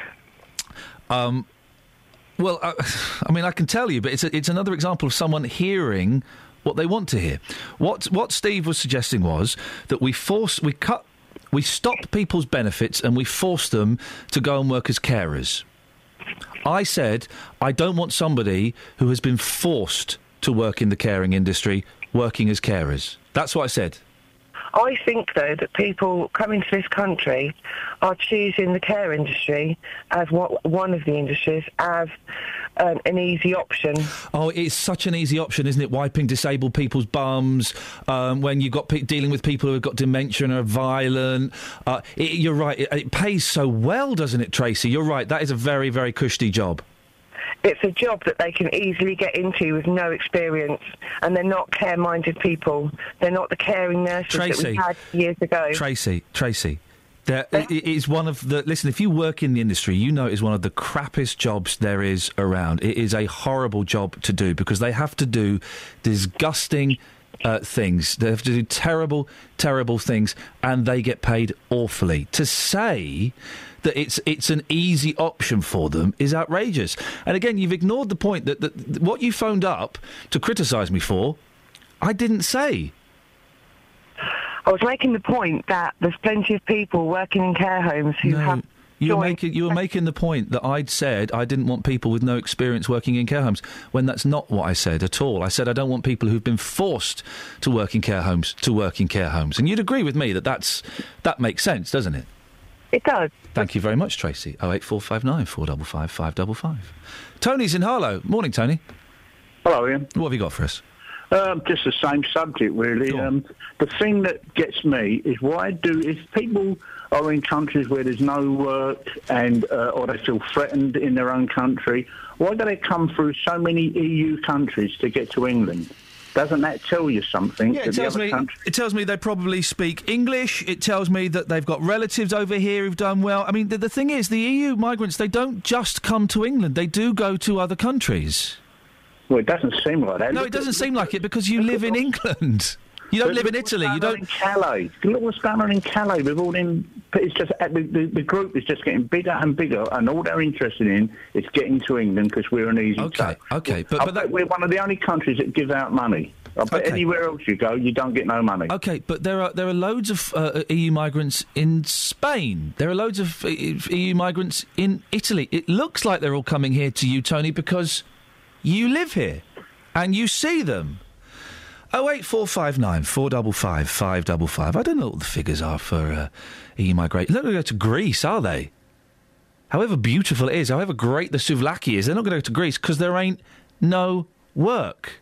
Well, I mean, I can tell you, but it's another example of someone hearing what they want to hear. What Steve was suggesting was that we stop people's benefits and we force them to go and work as carers. I said I don't want somebody who has been forced to work in the caring industry working as carers. That's what I said. I think, though, that people coming to this country are choosing the care industry as one of the industries as an easy option. Oh, it's such an easy option, isn't it? Wiping disabled people's bums when you've got dealing with people who have got dementia and are violent. You're right. It pays so well, doesn't it, Tracy? You're right. That is a very, very cushy job. It's a job that they can easily get into with no experience, and they're not care-minded people. They're not the caring nurses that we had years ago. Tracy, it is one of the... Listen, if you work in the industry, you know it is one of the crappiest jobs there is around. It is a horrible job to do because they have to do disgusting things. They have to do terrible, terrible things, and they get paid awfully. To say that it's an easy option for them is outrageous. And again, you've ignored the point that what you phoned up to criticise me for, I didn't say. I was making the point that there's plenty of people working in care homes who have... You were making the point that I'd said I didn't want people with no experience working in care homes, when that's not what I said at all. I said I don't want people who've been forced to work in care homes to work in care homes. And you'd agree with me that makes sense, doesn't it? It does. Thank you very much, Tracy. 08459 455 555. Tony's in Harlow. Morning, Tony. Hello, Ian. What have you got for us? Just the same subject, really. The thing that gets me is if people are in countries where there's no work and or they feel threatened in their own country, why do they come through so many EU countries to get to England? Doesn't that tell you something? Yeah, it tells me they probably speak English. It tells me that they've got relatives over here who've done well. I mean, the thing is, the EU migrants, they don't just come to England. They do go to other countries. Well, it doesn't seem like that. No, it doesn't seem like it because you live in England. You don't live in Italy. You don't. In Calais. Look what's going on in Calais with all them. It's just the group is just getting bigger and bigger, and all they're interested in is getting to England because we're an easy touch. Okay, but we're one of the only countries that give out money. I bet anywhere else you go, you don't get no money. Okay, but there are loads of EU migrants in Spain. There are loads of EU migrants in Italy. It looks like they're all coming here to you, Tony, because you live here and you see them. 08459 455 555. I don't know what the figures are for EU migration. They're not going to go to Greece, are they? However beautiful it is, however great the souvlaki is, they're not going to go to Greece because there ain't no work.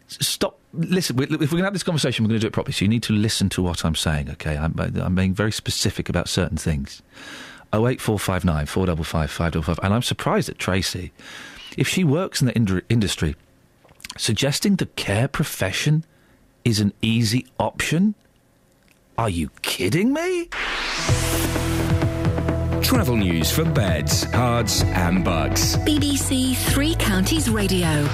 Stop. Listen, if we're going to have this conversation, we're going to do it properly, so you need to listen to what I'm saying, OK? I'm being very specific about certain things. 08459 455 555. And I'm surprised at Tracy, if she works in the industry, suggesting the care profession is an easy option? Are you kidding me? Travel news for beds, cards and bugs. BBC Three Counties Radio.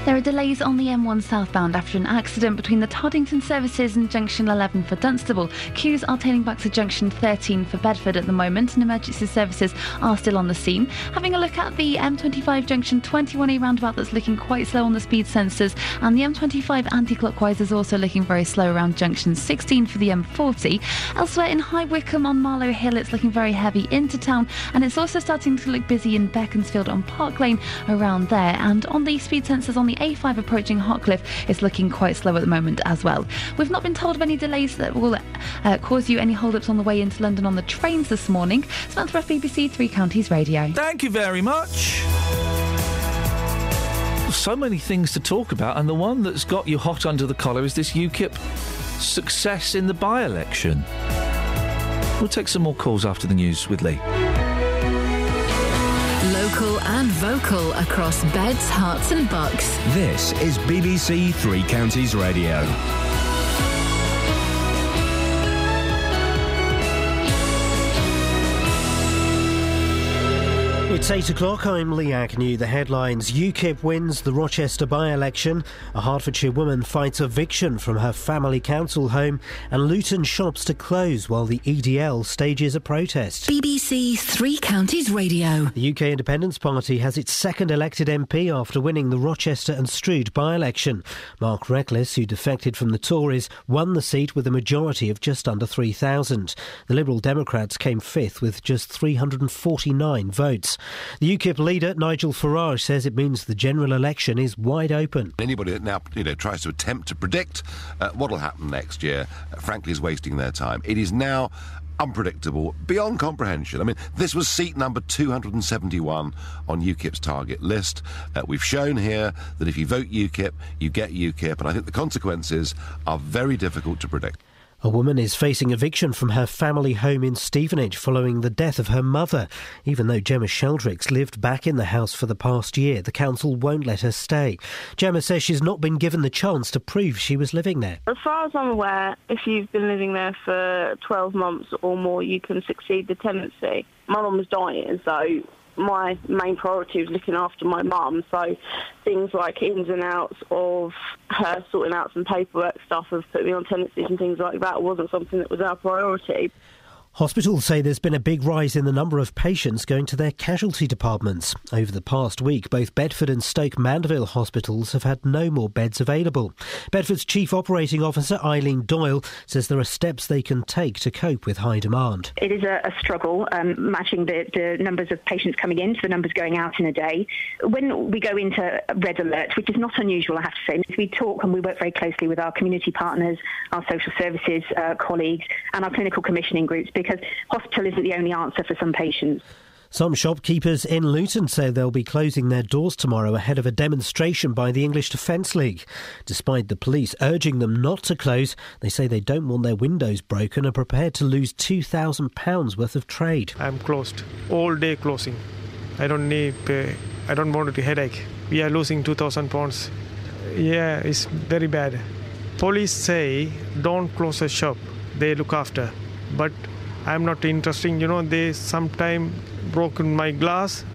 There are delays on the M1 southbound after an accident between the Toddington services and Junction 11 for Dunstable. Queues are tailing back to Junction 13 for Bedford at the moment, and emergency services are still on the scene. Having a look at the M25 Junction 21A roundabout, that's looking quite slow on the speed sensors, and the M25 anti-clockwise is also looking very slow around Junction 16 for the M40. Elsewhere in High Wycombe on Marlow Hill, it's looking very heavy into town, and it's also starting to look busy in Beaconsfield on Park Lane around there. And on the speed sensors on the A5 approaching Hotcliffe, it's looking quite slow at the moment as well. We've not been told of any delays that will cause you any hold-ups on the way into London on the trains this morning. Samantha Ruff, BBC Three Counties Radio. Thank you very much. So many things to talk about, and the one that's got you hot under the collar is this UKIP success in the by-election. We'll take some more calls after the news with Lee. Local and vocal across beds, hearts and bucks. This is BBC Three Counties Radio. It's 8 o'clock, I'm Lee Agnew. The headlines: UKIP wins the Rochester by-election, a Hertfordshire woman fights eviction from her family council home, and Luton shops to close while the EDL stages a protest. BBC Three Counties Radio. The UK Independence Party has its second elected MP after winning the Rochester and Strood by-election. Mark Reckless, who defected from the Tories, won the seat with a majority of just under 3,000. The Liberal Democrats came fifth with just 349 votes. The UKIP leader, Nigel Farage, says it means the general election is wide open. Anybody that now tries to attempt to predict what will happen next year, frankly, is wasting their time. It is now unpredictable, beyond comprehension. I mean, this was seat number 271 on UKIP's target list. We've shown here that if you vote UKIP, you get UKIP, and I think the consequences are very difficult to predict. A woman is facing eviction from her family home in Stevenage following the death of her mother. Even though Gemma Sheldrick's lived back in the house for the past year, the council won't let her stay. Gemma says she's not been given the chance to prove she was living there. As far as I'm aware, if you've been living there for 12 months or more, you can succeed the tenancy. My mum was dying, so my main priority was looking after my mum, so things like ins and outs of her sorting out some paperwork stuff of putting me on tenancies and things like that wasn't something that was our priority. Hospitals say there's been a big rise in the number of patients going to their casualty departments. Over the past week, both Bedford and Stoke Mandeville hospitals have had no more beds available. Bedford's Chief Operating Officer, Eileen Doyle, says there are steps they can take to cope with high demand. It is a struggle matching the numbers of patients coming in to the numbers going out in a day. When we go into red alert, which is not unusual, I have to say, we talk and we work very closely with our community partners, our social services colleagues and our clinical commissioning groups, because hospital isn't the only answer for some patients. Some shopkeepers in Luton say they'll be closing their doors tomorrow ahead of a demonstration by the English Defence League. Despite the police urging them not to close, they say they don't want their windows broken and are prepared to lose £2,000 worth of trade. I'm closed. All day closing. I don't want a headache. We are losing £2,000. Yeah, it's very bad. Police say don't close a shop. They look after. But I'm not interested. They sometime broken my glass.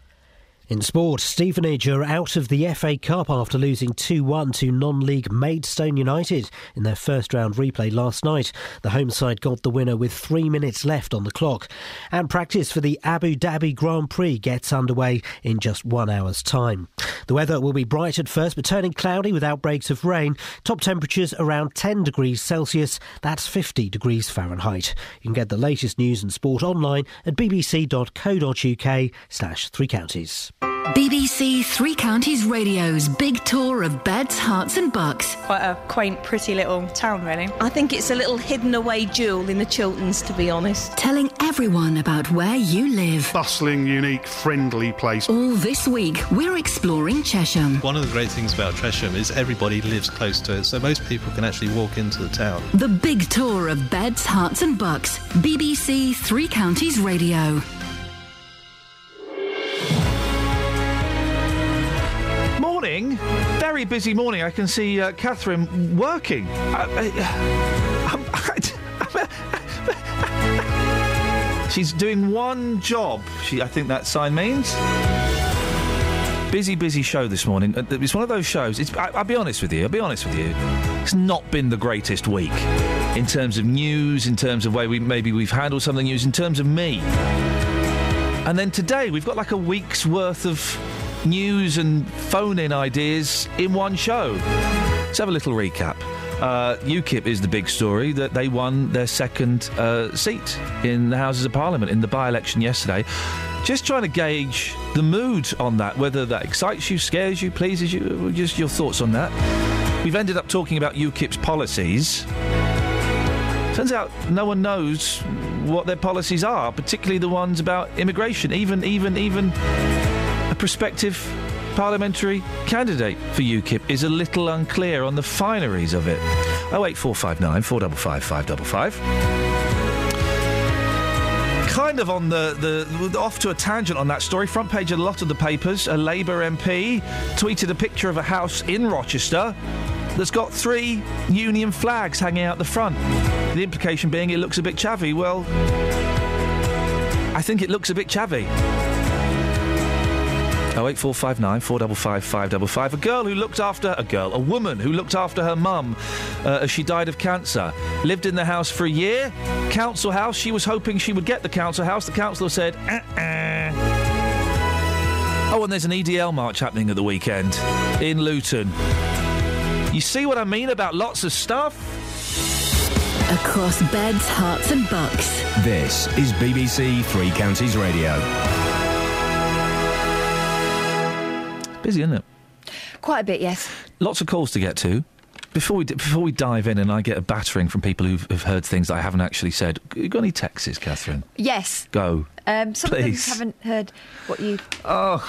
In sport, Stevenage are out of the FA Cup after losing 2-1 to non-league Maidstone United in their first round replay last night. The home side got the winner with 3 minutes left on the clock. And practice for the Abu Dhabi Grand Prix gets underway in just 1 hour's time. The weather will be bright at first, but turning cloudy with outbreaks of rain. Top temperatures around 10 degrees Celsius. That's 50 degrees Fahrenheit. You can get the latest news and sport online at bbc.co.uk/3counties. BBC Three Counties Radio's big tour of beds, hearts and bucks. Quite a quaint, pretty little town, really. I think it's a little hidden away jewel in the Chilterns, to be honest. Telling everyone about where you live. Bustling, unique, friendly place. All this week, we're exploring Chesham. One of the great things about Chesham is everybody lives close to it, so most people can actually walk into the town. The big tour of beds, hearts and bucks. BBC Three Counties Radio. Morning. Very busy morning. I can see Catherine working. She's doing one job. I think that sign means. Busy show this morning. It's one of those shows. I'll be honest with you. It's not been the greatest week in terms of news, in terms of way we've handled some of the news, in terms of me. And then today we've got like a week's worth of news and phone-in ideas in one show. Let's have a little recap. UKIP is the big story, that they won their second seat in the Houses of Parliament in the by-election yesterday. Just trying to gauge the mood on that, whether that excites you, scares you, pleases you, just your thoughts on that. We've ended up talking about UKIP's policies. Turns out no one knows what their policies are, particularly the ones about immigration. Even a prospective parliamentary candidate for UKIP is a little unclear on the fineries of it. 08459 455 555. Kind of on the off to a tangent on that story. Front page of a lot of the papers. A Labour MP tweeted a picture of a house in Rochester that's got 3 union flags hanging out the front. The implication being it looks a bit chavvy. Well, I think it looks a bit chavvy. 08459 455 555. A woman who looked after her mum as she died of cancer. Lived in the house for a year. Council house. She was hoping she would get the council house. The councillor said, Oh, and there's an EDL march happening at the weekend in Luton. You see what I mean about lots of stuff? Across beds, hearts and bucks. This is BBC Three Counties Radio. Busy, isn't it? Quite a bit, yes. Lots of calls to get to. Before we dive in and I get a battering from people who've heard things that I haven't actually said, you got any texts, Catherine? Yes. Go. Some Please. of them haven't heard what you... Oh,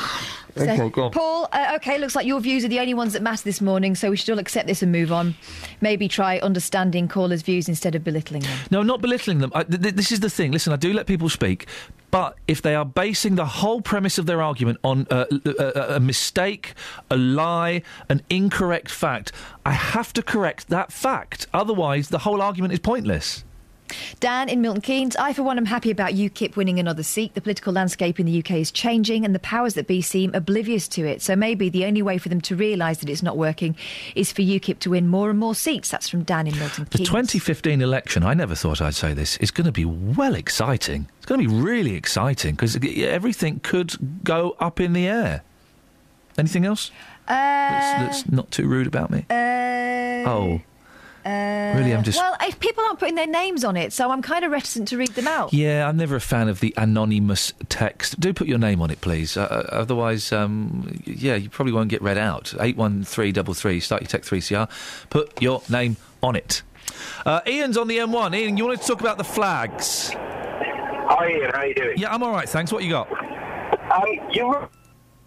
okay, go on. Paul, OK, looks like your views are the only ones that matter this morning, so we should all accept this and move on. Maybe try understanding callers' views instead of belittling them. No, not belittling them. This is the thing. Listen, I do let people speak, but if they are basing the whole premise of their argument on a mistake, a lie, an incorrect fact, I have to correct that fact. Otherwise, the whole argument is pointless. Dan in Milton Keynes, I for one am happy about UKIP winning another seat. The political landscape in the UK is changing and the powers that be seem oblivious to it. So maybe the only way for them to realise that it's not working is for UKIP to win more and more seats. That's from Dan in Milton Keynes. The 2015 election, I never thought I'd say this, is going to be well exciting. It's going to be really exciting because everything could go up in the air. Anything else? That's not too rude about me. Really, I'm just... Well, if people aren't putting their names on it, so I'm kind of reticent to read them out. Yeah, I'm never a fan of the anonymous text. Do put your name on it, please. Otherwise, you probably won't get read out. 81333, start your text 3CR. Put your name on it. Ian's on the M1. Ian, you wanted to talk about the flags. Hi, Ian. How you doing? Yeah, I'm all right, thanks. What you got?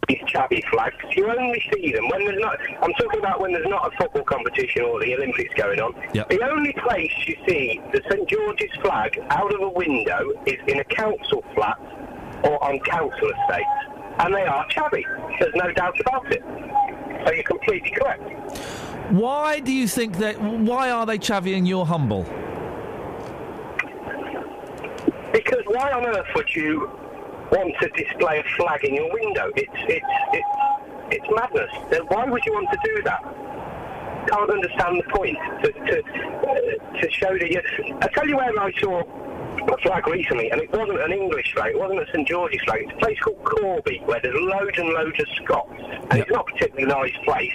These chavvy flags, you only see them when there's not... I'm talking about when there's not a football competition or the Olympics going on. Yep. The only place you see the St George's flag out of a window is in a council flat or on council estates. And they are chavvy. There's no doubt about it. So you're completely correct. Why do you think that... Why are they chavvy and you're humble? Because why on earth would you want to display a flag in your window? It's madness. Why would you want to do that? Can't understand the point. To show that you... I tell you where I saw a flag recently, and it wasn't an English flag, it wasn't a St George's flag, it's a place called Corby, where there's loads and loads of Scots, and it's not a particularly nice place,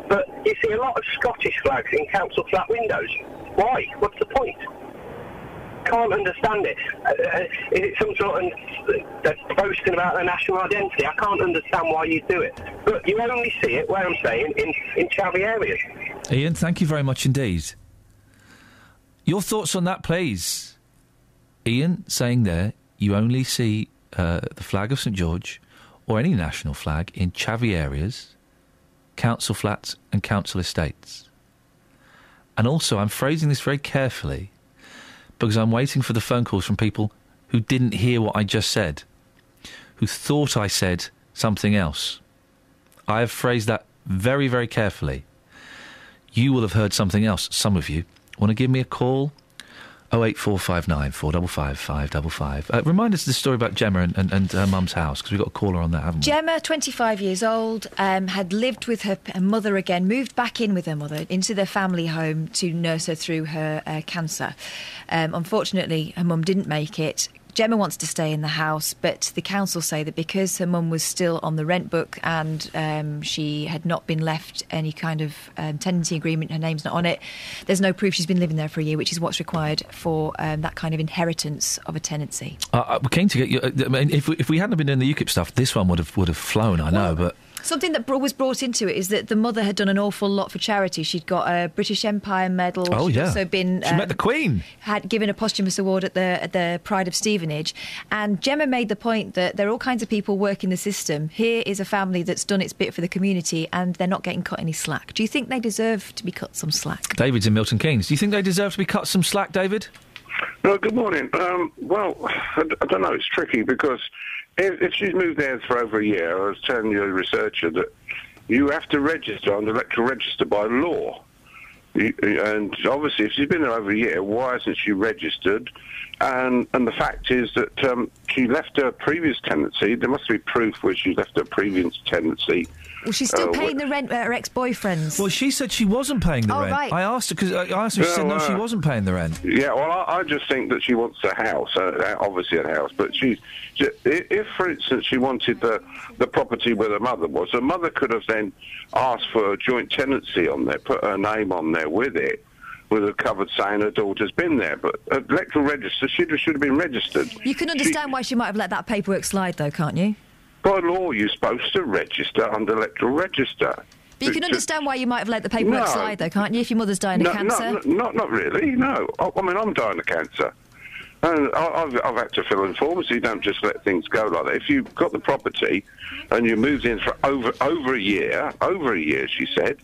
but you see a lot of Scottish flags in council flat windows. Why? What's the point? can't understand it. Is it some sort of boasting about their national identity? I can't understand why you do it. But you only see it, where I'm saying, in chavvy areas. Ian, thank you very much indeed. Your thoughts on that, please. Ian saying there, you only see the flag of St George or any national flag in chavvy areas, council flats and council estates. And also, I'm phrasing this very carefully because I'm waiting for the phone calls from people who didn't hear what I just said, who thought I said something else. I have phrased that very, very carefully. You will have heard something else, some of you. Want to give me a call? 08459 455 555. Remind us of the story about Gemma and her mum's house, because we've got a caller on that, haven't we? Gemma, 25 years old, had lived with her mother again, moved back in with her mother into their family home to nurse her through her cancer. Unfortunately, her mum didn't make it. Gemma wants to stay in the house, but the council say that because her mum was still on the rent book and she had not been left any kind of tenancy agreement, her name's not on it, there's no proof she's been living there for a year, which is what's required for that kind of inheritance of a tenancy. We're keen to get you... I mean, if we hadn't been doing the UKIP stuff, this one would have flown, I know, but... Something that was brought into it is that the mother had done an awful lot for charity. She'd got a British Empire medal. Oh, She'd yeah. also been... she met the Queen. Had given a posthumous award at the Pride of Stevenage. And Gemma made the point that there are all kinds of people working the system. Here is a family that's done its bit for the community and they're not getting cut any slack. Do you think they deserve to be cut some slack? David's in Milton Keynes. Do you think they deserve to be cut some slack, David? No, good morning. Well, I don't know. It's tricky because if she's moved there for over a year, I was telling the researcher that you have to register on the electoral register by law. And obviously, if she's been there over a year, why hasn't she registered? And the fact is that she left her previous tenancy. There must be proof where she left her previous tenancy. Well, she's still paying the rent her ex-boyfriend's. Well, she said she wasn't paying the rent. Right. I asked her, she said no, she wasn't paying the rent. Yeah, well, I just think that she wants a house, obviously a house. But if, for instance, she wanted the property where the mother was, the mother could have then asked for a joint tenancy on there, put her name on there with it, with a covered saying her daughter's been there. But electoral register, should have been registered. You can understand why she might have let that paperwork slide, though, can't you? By law, you're supposed to register under electoral register. But you can understand why you might have let the paperwork slide, though, can't you, if your mother's dying of cancer? Not really, no. I mean, I'm dying of cancer. And I've had to fill in forms, so you don't just let things go like that. If you've got the property and you moved in for over a year, she said,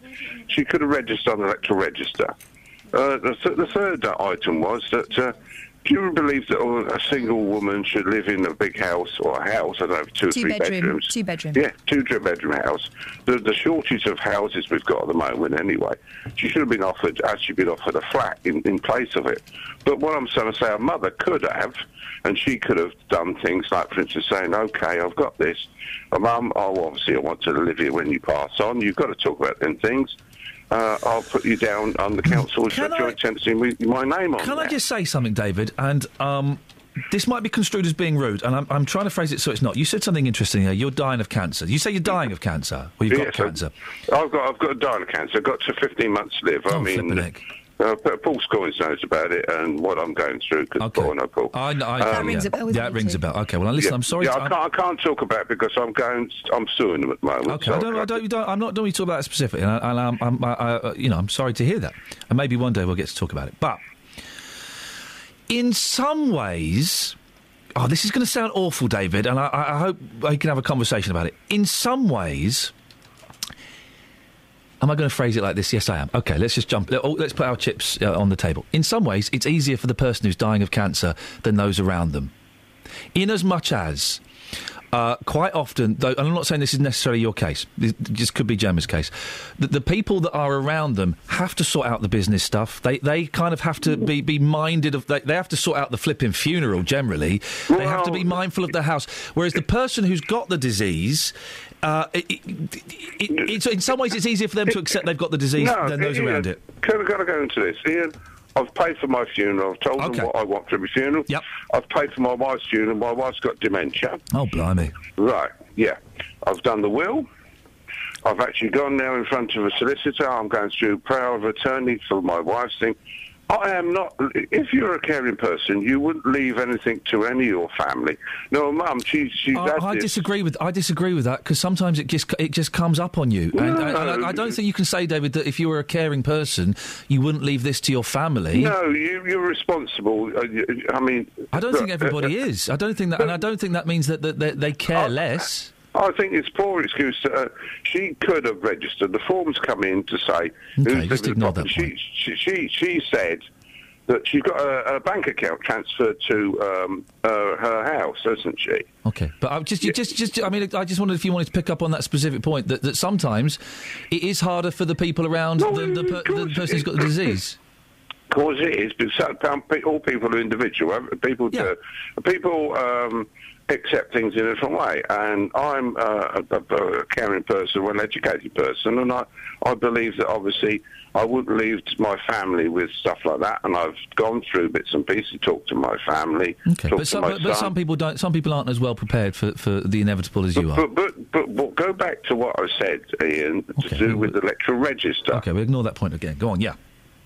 she could have registered on the electoral register. The third item was that... do you believe that a single woman should live in a big house, or a house, I don't know, two or three bedrooms? Two-bedroom. Yeah, two-bedroom house. The shortage of houses we've got at the moment anyway. She should have been offered a flat in place of it. But what I'm trying to say, her mother could have, and she could have done things like, for instance, saying, OK, I've got this. Mum, obviously I want to live here when you pass on. You've got to talk about them things. I'll put you down on the council's joint tenancy with my name on Can I just say something, David? And this might be construed as being rude, and I'm trying to phrase it so it's not. You said something interesting here. You're dying of cancer. You say you're dying of cancer, or you've got cancer. I've got dying of cancer. I've got to 15 months to live. Paul Scoins knows about it and what I'm going through. Because Paul, no Paul. That rings a bell with me it rings a bell. Okay, well, listen, I'm sorry. I can't talk about it because I'm suing them at the moment. Okay, so I'm not doing talk about it specifically, and I'm sorry to hear that. And maybe one day we'll get to talk about it. But in some ways, this is going to sound awful, David, and I hope I can have a conversation about it. In some ways. Am I going to phrase it like this? Yes, I am. OK, let's just jump. Let's put our chips on the table. In some ways, it's easier for the person who's dying of cancer than those around them. In as much as, quite often, though, and I'm not saying this is necessarily your case, this could be Gemma's case, the people that are around them have to sort out the business stuff. They kind of have to be minded of... They have to sort out the flipping funeral, generally. They have to be mindful of the house. Whereas the person who's got the disease... it's in some ways it's easier for them to accept they've got the disease than those around it. I've got to go into this. Ian, I've paid for my funeral. I've told them what I want for my funeral. Yep. I've paid for my wife's funeral. My wife's got dementia. Oh, blimey. Right, yeah. I've done the will. I've actually gone now in front of a solicitor. I'm going through power of attorney for my wife's thing. I am not. If you're a caring person, you wouldn't leave anything to any of your family. No, Mum, she's. I disagree with that because sometimes it just comes up on you, and I don't think you can say, David, that if you were a caring person, you wouldn't leave this to your family. No, you're responsible. I mean, I don't think everybody is. I don't think that, and I don't think that means that they care less. I think it's poor excuse. She could have registered. The forms come in to say who's just ignore that. She said that she's got a bank account transferred to her house, hasn't she? Okay, but I just wondered if you wanted to pick up on that specific point that sometimes it is harder for the people around the person who's got the disease. Of course it is, but all people are individual. People accept things in a different way, and I'm a caring person, well-educated person, and I believe that obviously I wouldn't leave my family with stuff like that, and I've gone through bits and pieces, talked to my family. Okay, but some people don't. Some people aren't as well prepared for the inevitable as you are. But go back to what I said, Ian, to do with the electoral register. Okay, we'll ignore that point again. Go on, yeah.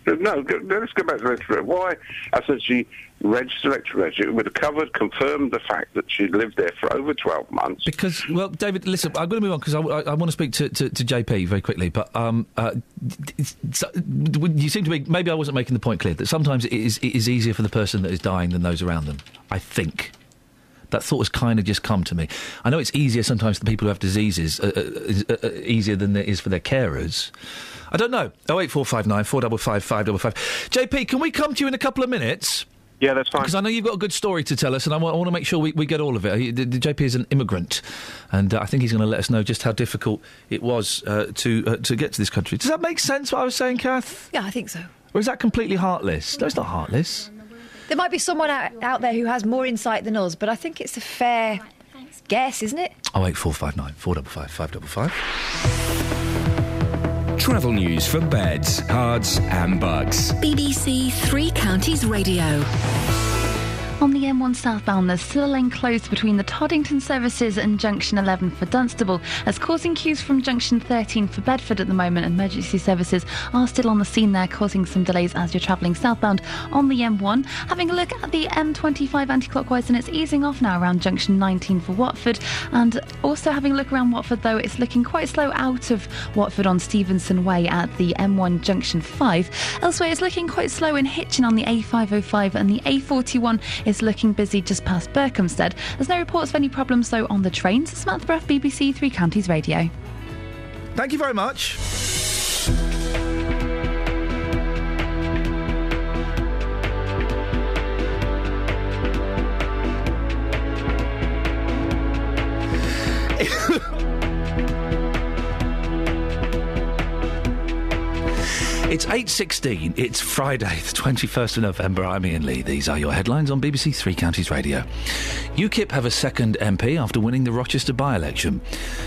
No, let's go back to the electoral register. Why? I said she registered electoral register. It would have confirmed the fact that she'd lived there for over 12 months. Because, well, David, listen, I'm going to move on because I want to speak to JP very quickly, but you seem to be, maybe I wasn't making the point clear, that sometimes it is easier for the person that is dying than those around them, I think. That thought has kind of just come to me. I know it's easier sometimes for people who have diseases, easier than it is for their carers. I don't know. 08459 455 555. JP, can we come to you in a couple of minutes? Yeah, that's fine. Because I know you've got a good story to tell us, and I want to make sure we get all of it. The JP is an immigrant, and I think he's going to let us know just how difficult it was to get to this country. Does that make sense, what I was saying, Kath? Yeah, I think so. Or is that completely heartless? No, it's not heartless. There might be someone out there who has more insight than us, but I think it's a fair guess, isn't it? 08459 455 555. Travel news for beds, cards and bugs. BBC Three Counties Radio. On the M1 southbound, there's still a lane closed between the Toddington services and Junction 11 for Dunstable, as causing queues from Junction 13 for Bedford at the moment. Emergency services are still on the scene there, causing some delays as you're travelling southbound on the M1. Having a look at the M25 anti-clockwise, and it's easing off now around Junction 19 for Watford. And also having a look around Watford, though, it's looking quite slow out of Watford on Stevenson Way at the M1 Junction 5. Elsewhere, it's looking quite slow in Hitchin on the A505, and the A41 is looking busy just past Berkhamsted. There's no reports of any problems, though, on the trains. Samantha Bruff, BBC Three Counties Radio. Thank you very much. It's 8:16. It's Friday, the 21st of November. I'm Iain Lee. These are your headlines on BBC Three Counties Radio. UKIP have a second MP after winning the Rochester by-election.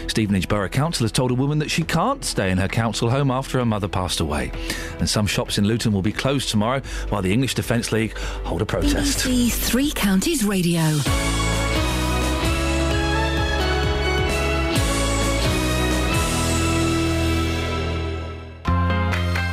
Stevenage Borough Council has told a woman that she can't stay in her council home after her mother passed away. And some shops in Luton will be closed tomorrow while the English Defence League hold a protest. BBC Three Counties Radio.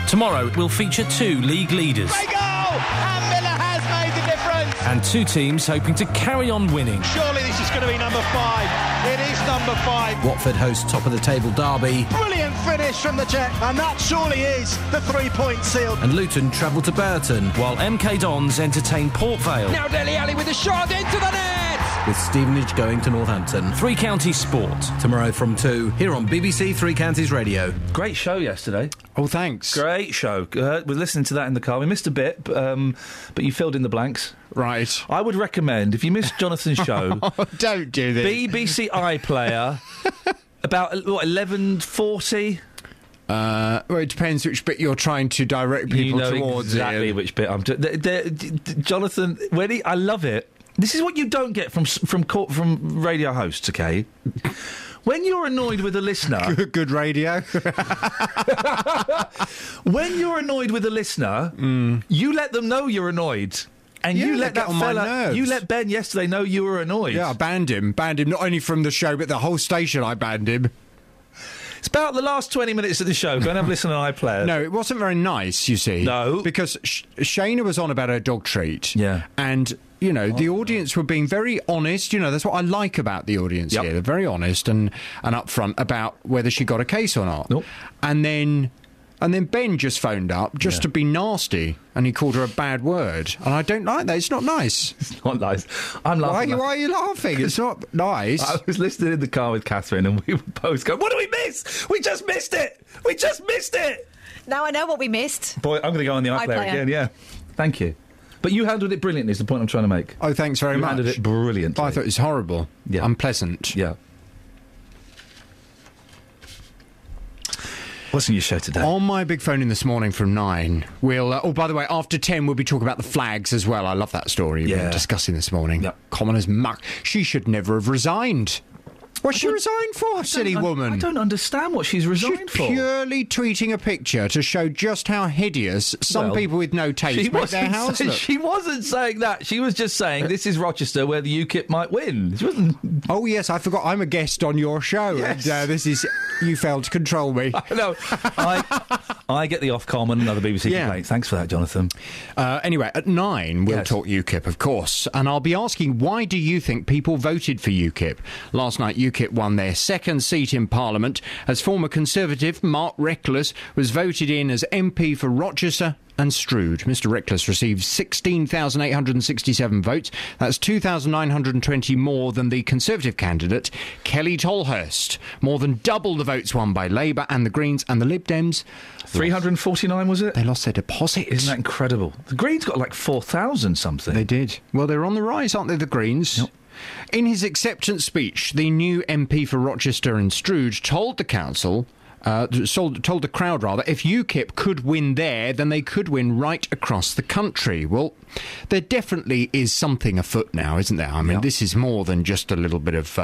Tomorrow we'll feature two league leaders. Great goal! And Miller has made the difference. And two teams hoping to carry on winning. Surely this is going to be number 5. It is number 5. Watford host top of the table Derby. Brilliant finish from the Czech, and that surely is the 3-point seal. And Luton travel to Burton, while MK Dons entertain Port Vale. Now Dele Alli with a shot into the net. With Stevenage going to Northampton. Three Counties Sport. Tomorrow from 2, here on BBC Three Counties Radio. Great show yesterday. Oh, thanks. Great show. We're listening to that in the car. We missed a bit, but you filled in the blanks. Right. I would recommend, if you missed Jonathan's show... Don't do this. BBC iPlayer, about, 11:40... well, it depends which bit you're trying to direct people towards. Exactly which bit I'm... Jonathan, I love it. This is what you don't get from radio hosts, okay? When you're annoyed with a listener... Good radio. When you're annoyed with a listener, you let them know you're annoyed. And you let that fella... You let Ben yesterday know you were annoyed. Yeah, I banned him. Banned him not only from the show, but the whole station I banned him. It's about the last 20 minutes of the show. Go and have a listen on iPlayer. No, it wasn't very nice, you see. No. Because Shayna was on about her dog treat. Yeah. And, you know, the audience were being very honest. You know, that's what I like about the audience here. They're very honest and upfront about whether she got a case or not. Nope. And then Ben just phoned up just to be nasty, and he called her a bad word. And I don't like that. It's not nice. It's not nice. I'm laughing. Why are you laughing? It's not nice. I was listening in the car with Catherine, and we were both going, what did we miss? We just missed it. We just missed it. Now I know what we missed. Boy, I'm going to go on the iPlayer again, yeah. Thank you. But you handled it brilliantly, is the point I'm trying to make. Oh, thanks very much. You handled it brilliantly. I thought it was horrible. Yeah. Unpleasant. Yeah. What's in your show today? On my big phone in this morning from 9, we'll... by the way, after 10, we'll be talking about the flags as well. I love that story we've been discussing this morning. Yep. Common as muck. She should never have resigned. What's she resigned for, silly woman? I don't understand what she's resigned for. Purely tweeting a picture to show just how hideous some people with no taste make their house look. She wasn't saying that. She was just saying this is Rochester where the UKIP might win. She wasn't... Oh, yes, I forgot. I'm a guest on your show. Yes. And this is... You failed to control me. No, I get the Ofcom and another BBC complaint. Thanks for that, Jonathan. Anyway, at 9, we'll talk UKIP, of course. And I'll be asking, why do you think people voted for UKIP? Last night, UKIP won their second seat in Parliament as former Conservative Mark Reckless was voted in as MP for Rochester and Strood. Mr Reckless received 16,867 votes. That's 2,920 more than the Conservative candidate, Kelly Tolhurst. More than double the votes won by Labour and the Greens, and the Lib Dems... 349, was it? They lost their deposit. Isn't that incredible? The Greens got like 4,000 something. They did. Well, they're on the rise, aren't they, the Greens? Yep. In his acceptance speech, the new MP for Rochester and Strood told the council... told the crowd, rather, if UKIP could win there, then they could win right across the country. Well, there definitely is something afoot now, isn't there? I mean, this is more than just a little bit of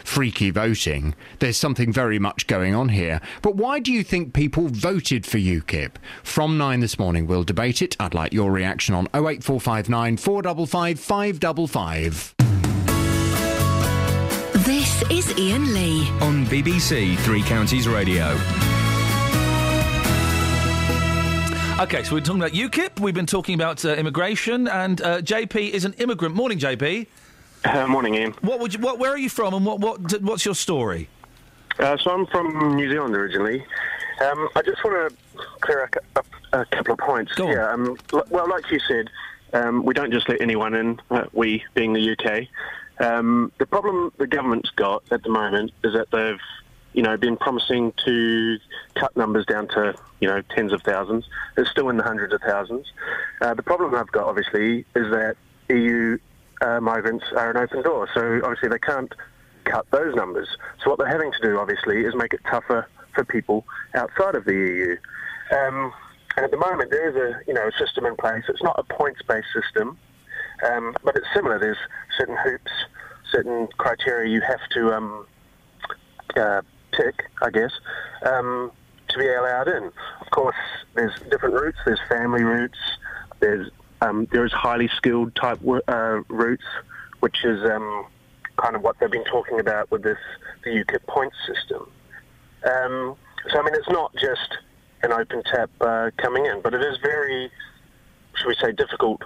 freaky voting. There's something very much going on here. But why do you think people voted for UKIP? From 9 this morning, we'll debate it. I'd like your reaction on 08459 455 555. This is Iain Lee on BBC Three Counties Radio. OK, so we're talking about UKIP, we've been talking about immigration, and JP is an immigrant. Morning, JP. Morning, Ian. Where are you from, and what's your story? So I'm from New Zealand originally. I just want to clear up a couple of points. Go on. Well, like you said, we don't just let anyone in, we being the UK. The problem the government's got at the moment is that they've, been promising to cut numbers down to, tens of thousands. It's still in the hundreds of thousands. The problem they've got, obviously, is that EU migrants are an open door. So, obviously, they can't cut those numbers. So what they're having to do, obviously, is make it tougher for people outside of the EU. And at the moment, there is a system in place. It's not a points-based system. But it's similar. There's certain hoops, certain criteria you have to tick, I guess, to be allowed in. Of course, there's different routes. There's family routes. There is highly skilled type routes, which is kind of what they've been talking about with the UKIP points system. So, I mean, it's not just an open tap coming in, but it is very, should we say, difficult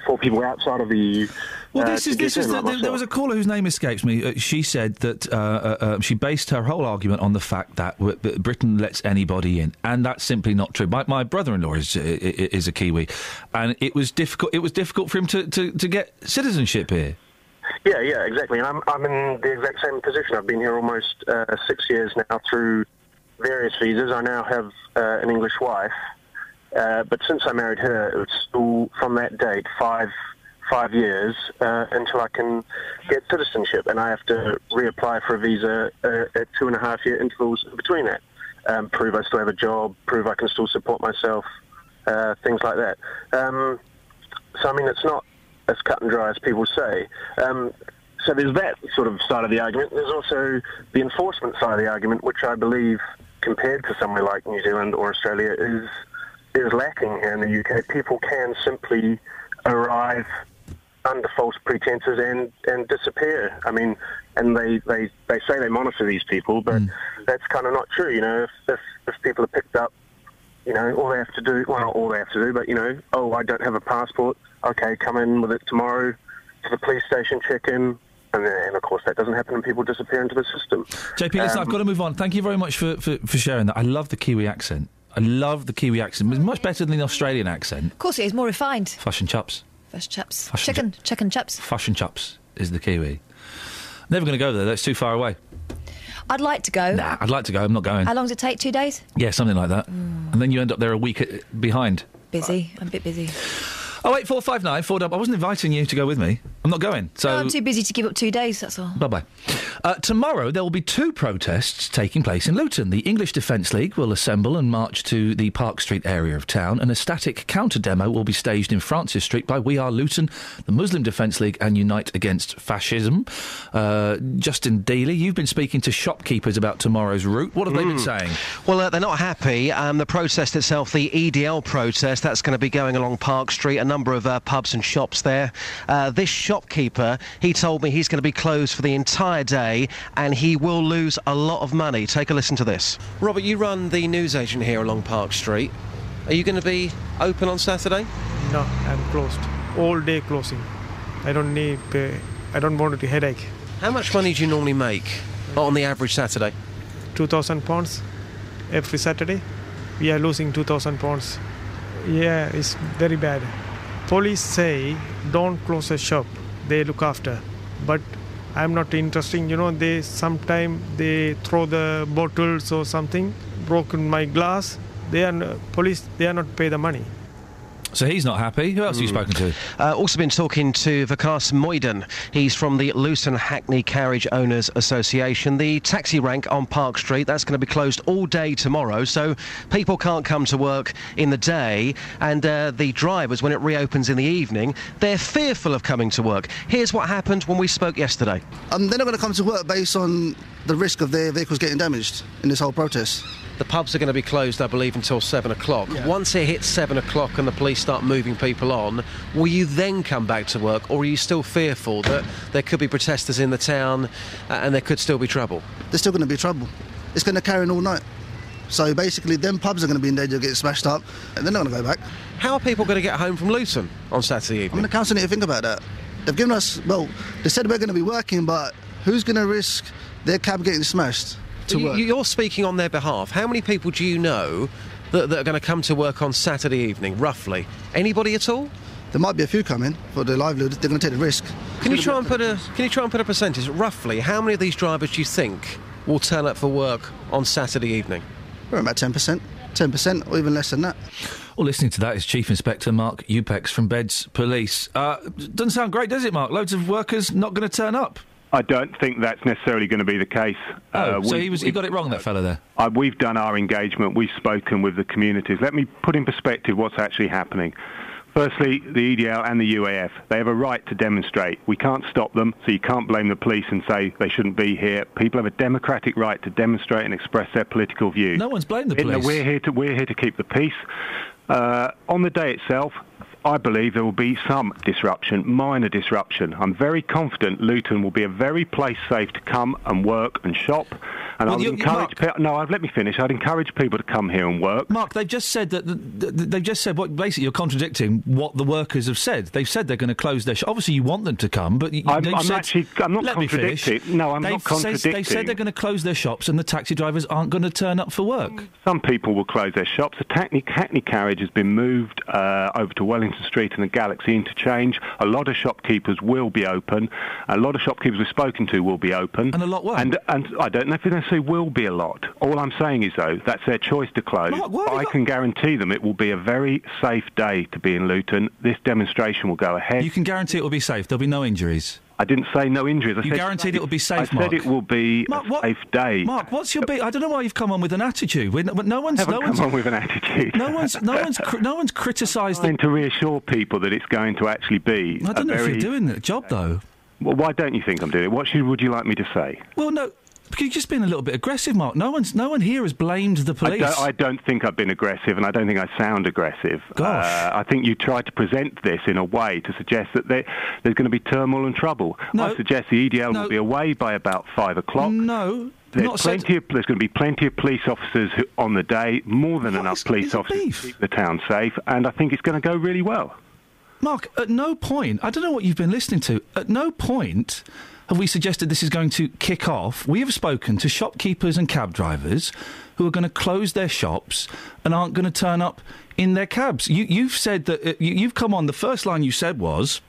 for people outside of the EU. Well, there was a caller whose name escapes me. She said that she based her whole argument on the fact that Britain lets anybody in, and that's simply not true. My brother-in-law is a Kiwi, and it was difficult. It was difficult for him to get citizenship here. Yeah, exactly. And I'm in the exact same position. I've been here almost 6 years now through various visas. I now have an English wife. But since I married her, it's still, from that date, five years until I can get citizenship, and I have to reapply for a visa at 2.5-year intervals between that. Prove I still have a job, prove I can still support myself, things like that. So, I mean, it's not as cut and dry as people say. So there's that sort of side of the argument. There's also the enforcement side of the argument, which I believe, compared to somewhere like New Zealand or Australia, is lacking here in the UK. People can simply arrive under false pretenses and disappear. I mean, and they say they monitor these people, but that's kind of not true. You know, if people are picked up, you know, all they have to do, well, not all they have to do, but, you know, oh, I don't have a passport, okay, come in with it tomorrow to the police station, check in, and of course that doesn't happen and people disappear into the system. JP, listen, I've got to move on. Thank you very much for sharing that. I love the Kiwi accent. It's much better than the Australian accent. Of course it is, more refined. Fush and chops. Fush chops. Chicken chops. Fush and chops is the Kiwi. Never going to go there, that's too far away. I'd like to go. Nah, I'd like to go, I'm not going. How long does it take, 2 days? Yeah, something like that. And then you end up there a week behind. Busy, I'm a bit busy. 08459 4 I wasn't inviting you to go with me. I'm not going. So No, I'm too busy to give up 2 days, that's all. Bye-bye. Tomorrow there will be 2 protests taking place in Luton. The English Defence League will assemble and march to the Park Street area of town, and a static counter-demo will be staged in Francis Street by We Are Luton, the Muslim Defence League and Unite Against Fascism. Justin Dealey, you've been speaking to shopkeepers about tomorrow's route. What have they been saying? Well, they're not happy. The protest itself, the EDL protest, that's going to be going along Park Street, a number of pubs and shops there. This shopkeeper, he told me he's going to be closed for the entire day and he will lose a lot of money. Take a listen to this. Robert, you run the newsagent here along Park Street. Are you going to be open on Saturday? No, I'm closed. All day closing. I don't want a headache. How much money do you normally make on the average Saturday? £2,000 every Saturday. We are losing £2,000. Yeah, it's very bad. Police say don't close a shop, they look after, but I'm not interested. You know, sometimes they throw the bottles or something, broken my glass. Police are not pay the money. So he's not happy. Who else have you spoken to? Also been talking to Vikas Moyden. He's from the Luton Hackney Carriage Owners Association. The taxi rank on Park Street, that's going to be closed all day tomorrow, so people can't come to work in the day, and the drivers, when it reopens in the evening, they're fearful of coming to work. Here's what happened when we spoke yesterday. They're not going to come to work based on the risk of their vehicles getting damaged in this whole protest. The pubs are going to be closed, I believe, until 7 o'clock. Yeah. Once it hits 7 o'clock and the police start moving people on, will you then come back to work, or are you still fearful that there could be protesters in the town and there could still be trouble? There's still going to be trouble. It's going to carry on all night. So basically, them pubs are going to be in danger of getting smashed up, and they're not going to go back. How are people going to get home from Luton on Saturday evening? I mean, the council need to think about that. They've given us, well, they said we're going to be working, but who's going to risk their cab getting smashed? You're speaking on their behalf. How many people do you know that are going to come to work on Saturday evening, roughly? Anybody at all? There might be a few coming for their livelihood. They're going to take the risk. Can you try and put a percentage? Roughly, how many of these drivers do you think will turn up for work on Saturday evening? We're about 10%, or even less than that. Well, listening to that is Chief Inspector Mark Upex from Beds Police. Doesn't sound great, does it, Mark? Loads of workers not going to turn up. I don't think that's necessarily going to be the case. So he got it wrong, that fella there? We've done our engagement. We've spoken with the communities. Let me put in perspective what's actually happening. Firstly, the EDL and the UAF, they have a right to demonstrate. We can't stop them, so you can't blame the police and say they shouldn't be here. People have a democratic right to demonstrate and express their political views. No one's blamed the police. We're here to keep the peace. On the day itself, I believe there will be some disruption, minor disruption. I'm very confident Luton will be a very place safe to come and work and shop. And I would encourage people... No, let me finish. I'd encourage people to come here and work. Mark, they've just said basically you're contradicting what the workers have said. They've said they're going to close their shop. Obviously you want them to come, but I'm not contradicting. No, I'm not contradicting. They've said they're going to close their shops and the taxi drivers aren't going to turn up for work. Some people will close their shops. The Hackney carriage has been moved over to Wellington Street and the Galaxy interchange. A lot of shopkeepers will be open. A lot of shopkeepers we've spoken to will be open. And a lot won't. And I don't know if there will be a lot. All I'm saying is, though, that's their choice to close. Mark, I can guarantee them it will be a very safe day to be in Luton. This demonstration will go ahead. You can guarantee it will be safe. There'll be no injuries. I didn't say no injuries. You guaranteed it will be safe, Mark. I said it will be a safe day. Mark, what's your I don't know why you've come on with an attitude. No one's come on with an attitude. No one's criticised. I'm trying to reassure people that it's going to actually be. I don't know if you're doing the job though. Well, why don't you think I'm doing it? What would you like me to say? Well, no. You're just being a little bit aggressive, Mark. No one here has blamed the police. I don't think I've been aggressive, and I don't think I sound aggressive. Gosh. I think you tried to present this in a way to suggest that there's going to be turmoil and trouble. No. I suggest the EDL will be away by about 5 o'clock. No. There's going to be plenty of police officers on the day, more than enough police officers to keep the town safe, and I think it's going to go really well. Mark, at no point, I don't know what you've been listening to, at no point have we suggested this is going to kick off. We have spoken to shopkeepers and cab drivers who are going to close their shops and aren't going to turn up in their cabs. You've said that, you've come on, the first line you said was,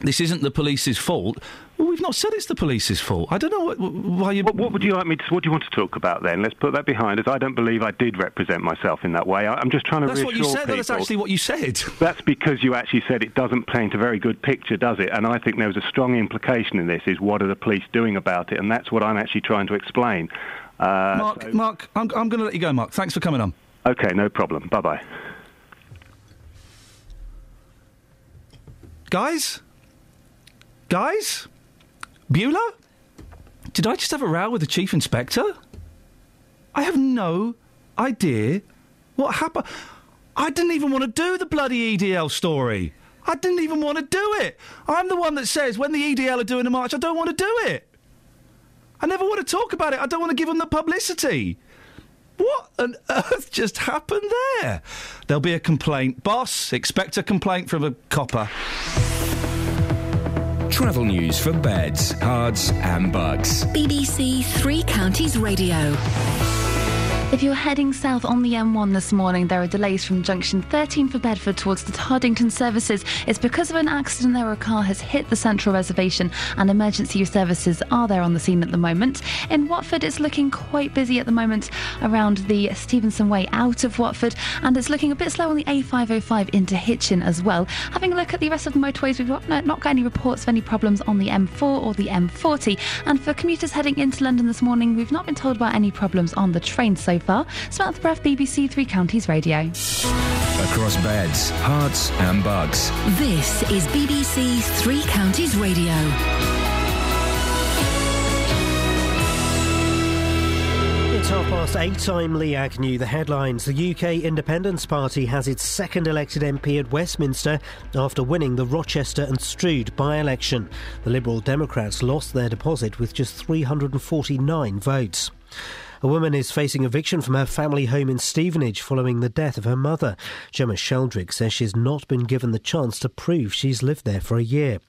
this isn't the police's fault. Well, we've not said it's the police's fault. I don't know why you... What would you like me to... What do you want to talk about then? Let's put that behind us. I don't believe I did represent myself in that way. I'm just trying to reassure people... That's what you said. That's actually what you said. That's because you actually said it doesn't paint a very good picture, does it? And I think there was a strong implication in this, is what are the police doing about it? And that's what I'm actually trying to explain. Mark, I'm going to let you go, Mark. Thanks for coming on. OK, no problem. Bye-bye. Guys? Beulah? Did I just have a row with the Chief Inspector? I have no idea what happened. I didn't even want to do the bloody EDL story. I didn't even want to do it. I'm the one that says when the EDL are doing a march, I don't want to do it. I never want to talk about it. I don't want to give them the publicity. What on earth just happened there? There'll be a complaint. Boss, expect a complaint from a copper. Travel news for beds, cards and bugs. BBC Three Counties Radio. If you're heading south on the M1 this morning, there are delays from junction 13 for Bedford towards the Tardington services. It's because of an accident there. A car has hit the central reservation and emergency services are there on the scene at the moment. In Watford, it's looking quite busy at the moment around the Stevenson Way out of Watford, and it's looking a bit slow on the A505 into Hitchin as well. Having a look at the rest of the motorways, we've not got any reports of any problems on the M4 or the M40. And for commuters heading into London this morning, we've not been told about any problems on the train so far. Samantha Breath, BBC Three Counties Radio. Across beds, hearts and bugs. This is BBC Three Counties Radio. It's 8:30. I'm Lee Agnew. The headlines. The UK Independence Party has its second elected MP at Westminster after winning the Rochester and Stroud by-election. The Liberal Democrats lost their deposit with just 349 votes. A woman is facing eviction from her family home in Stevenage following the death of her mother. Gemma Sheldrick says she's not been given the chance to prove she's lived there for a year.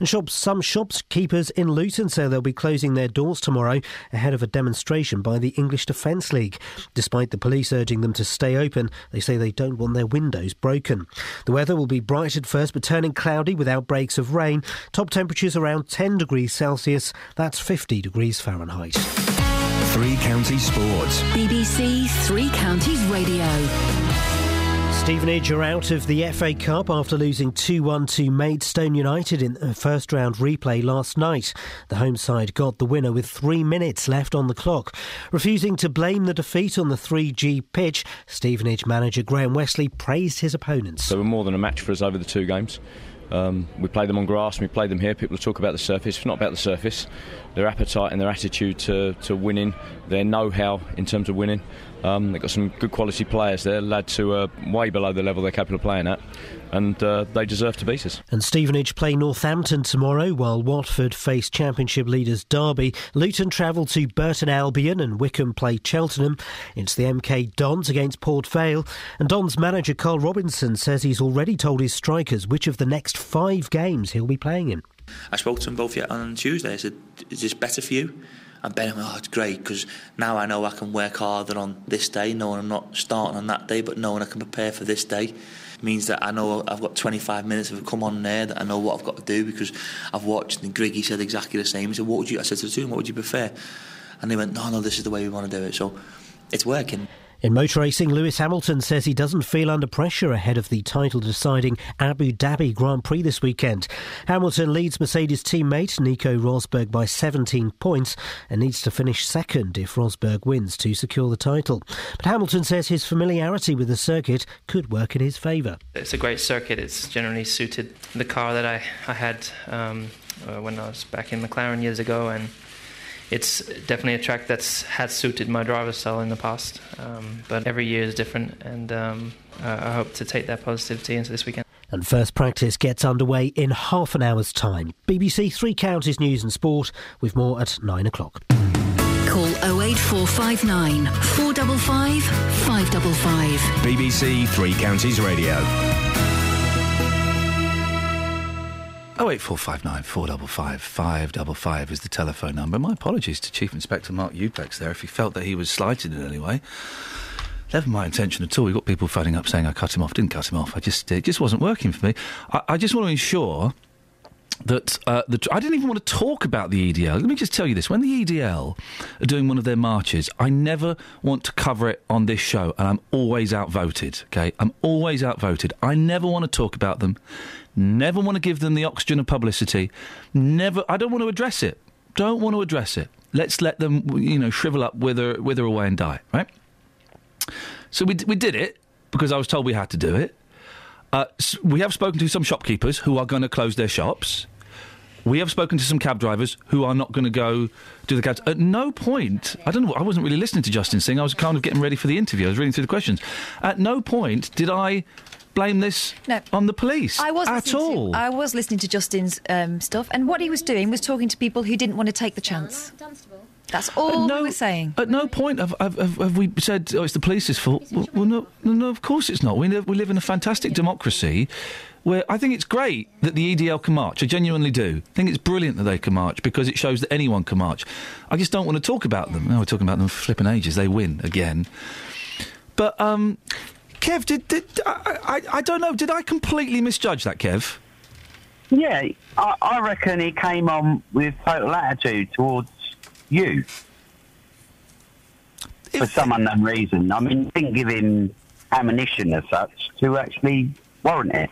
And some shopkeepers in Luton say they'll be closing their doors tomorrow ahead of a demonstration by the English Defence League. Despite the police urging them to stay open, they say they don't want their windows broken. The weather will be bright at first but turning cloudy with outbreaks of rain. Top temperatures around 10 degrees Celsius. That's 50 degrees Fahrenheit. Three Counties Sports. BBC Three Counties Radio. Stevenage are out of the FA Cup after losing 2-1 to Maidstone United in the first round replay last night. The home side got the winner with 3 minutes left on the clock. Refusing to blame the defeat on the 3G pitch, Stevenage manager Graham Wesley praised his opponents. They were more than a match for us over the two games. We played them on grass and we played them here. People talk about the surface. It's not about the surface. Their appetite and their attitude to winning, their know-how in terms of winning. They've got some good quality players there, lads who are way below the level they're capable of playing at, and they deserve to beat us. And Stevenage play Northampton tomorrow, while Watford face Championship leaders Derby. Luton travel to Burton Albion and Wycombe play Cheltenham. It's the MK Dons against Port Vale. And Dons manager Carl Robinson says he's already told his strikers which of the next 5 games he'll be playing in. I spoke to them both on Tuesday. I said, is this better for you? And Ben went, it's great, because now I know I can work harder on this day, knowing I'm not starting on that day, but knowing I can prepare for this day. It means that I know I've got 25 minutes of come on there, that I know what I've got to do, because I've watched, and Griggy said exactly the same. He said, I said to the team, what would you prefer? And they went, no, this is the way we want to do it. So it's working. In motor racing, Lewis Hamilton says he doesn't feel under pressure ahead of the title-deciding Abu Dhabi Grand Prix this weekend. Hamilton leads Mercedes teammate Nico Rosberg by 17 points and needs to finish second if Rosberg wins to secure the title. But Hamilton says his familiarity with the circuit could work in his favour. It's a great circuit. It's generally suited the car that I had when I was back in McLaren years ago, and it's definitely a track has suited my driver's style in the past, but every year is different, and I hope to take that positivity into this weekend. And first practice gets underway in half an hour's time. BBC Three Counties News and Sport with more at 9 o'clock. Call 08459 455 555. BBC Three Counties Radio. 08459 455 555 is the telephone number. My apologies to Chief Inspector Mark Upex there if he felt that he was slighted in any way. Never my intention at all. We've got people phoning up saying I cut him off. Didn't cut him off. It just wasn't working for me. I just want to ensure that I didn't even want to talk about the EDL. Let me just tell you this. When the EDL are doing one of their marches, I never want to cover it on this show, and I'm always outvoted, OK? I'm always outvoted. I never want to talk about them. Never want to give them the oxygen of publicity. I don't want to address it. Don't want to address it. Let's let them, shrivel up, wither away and die, right? So we did it because I was told we had to do it. We have spoken to some shopkeepers who are going to close their shops. We have spoken to some cab drivers who are not going to go do the cabs. At no point, I don't know, I wasn't really listening to Justin Singh. I was kind of getting ready for the interview. I was reading through the questions. At no point did I blame this on the police I was listening to Justin's stuff, and what he was doing was talking to people who didn't want to take the chance. That's all we were saying. At no point have we said, it's the police's fault. Well, no, of course it's not. We live in a fantastic democracy where I think it's great that the EDL can march. I genuinely do. I think it's brilliant that they can march because it shows that anyone can march. I just don't want to talk about them. No, we're talking about them for flipping ages. They win again. But, Kev, I don't know. Did I completely misjudge that, Kev? Yeah, I reckon he came on with total attitude towards you for some unknown reason. I mean, you didn't give him ammunition as such to actually warrant it.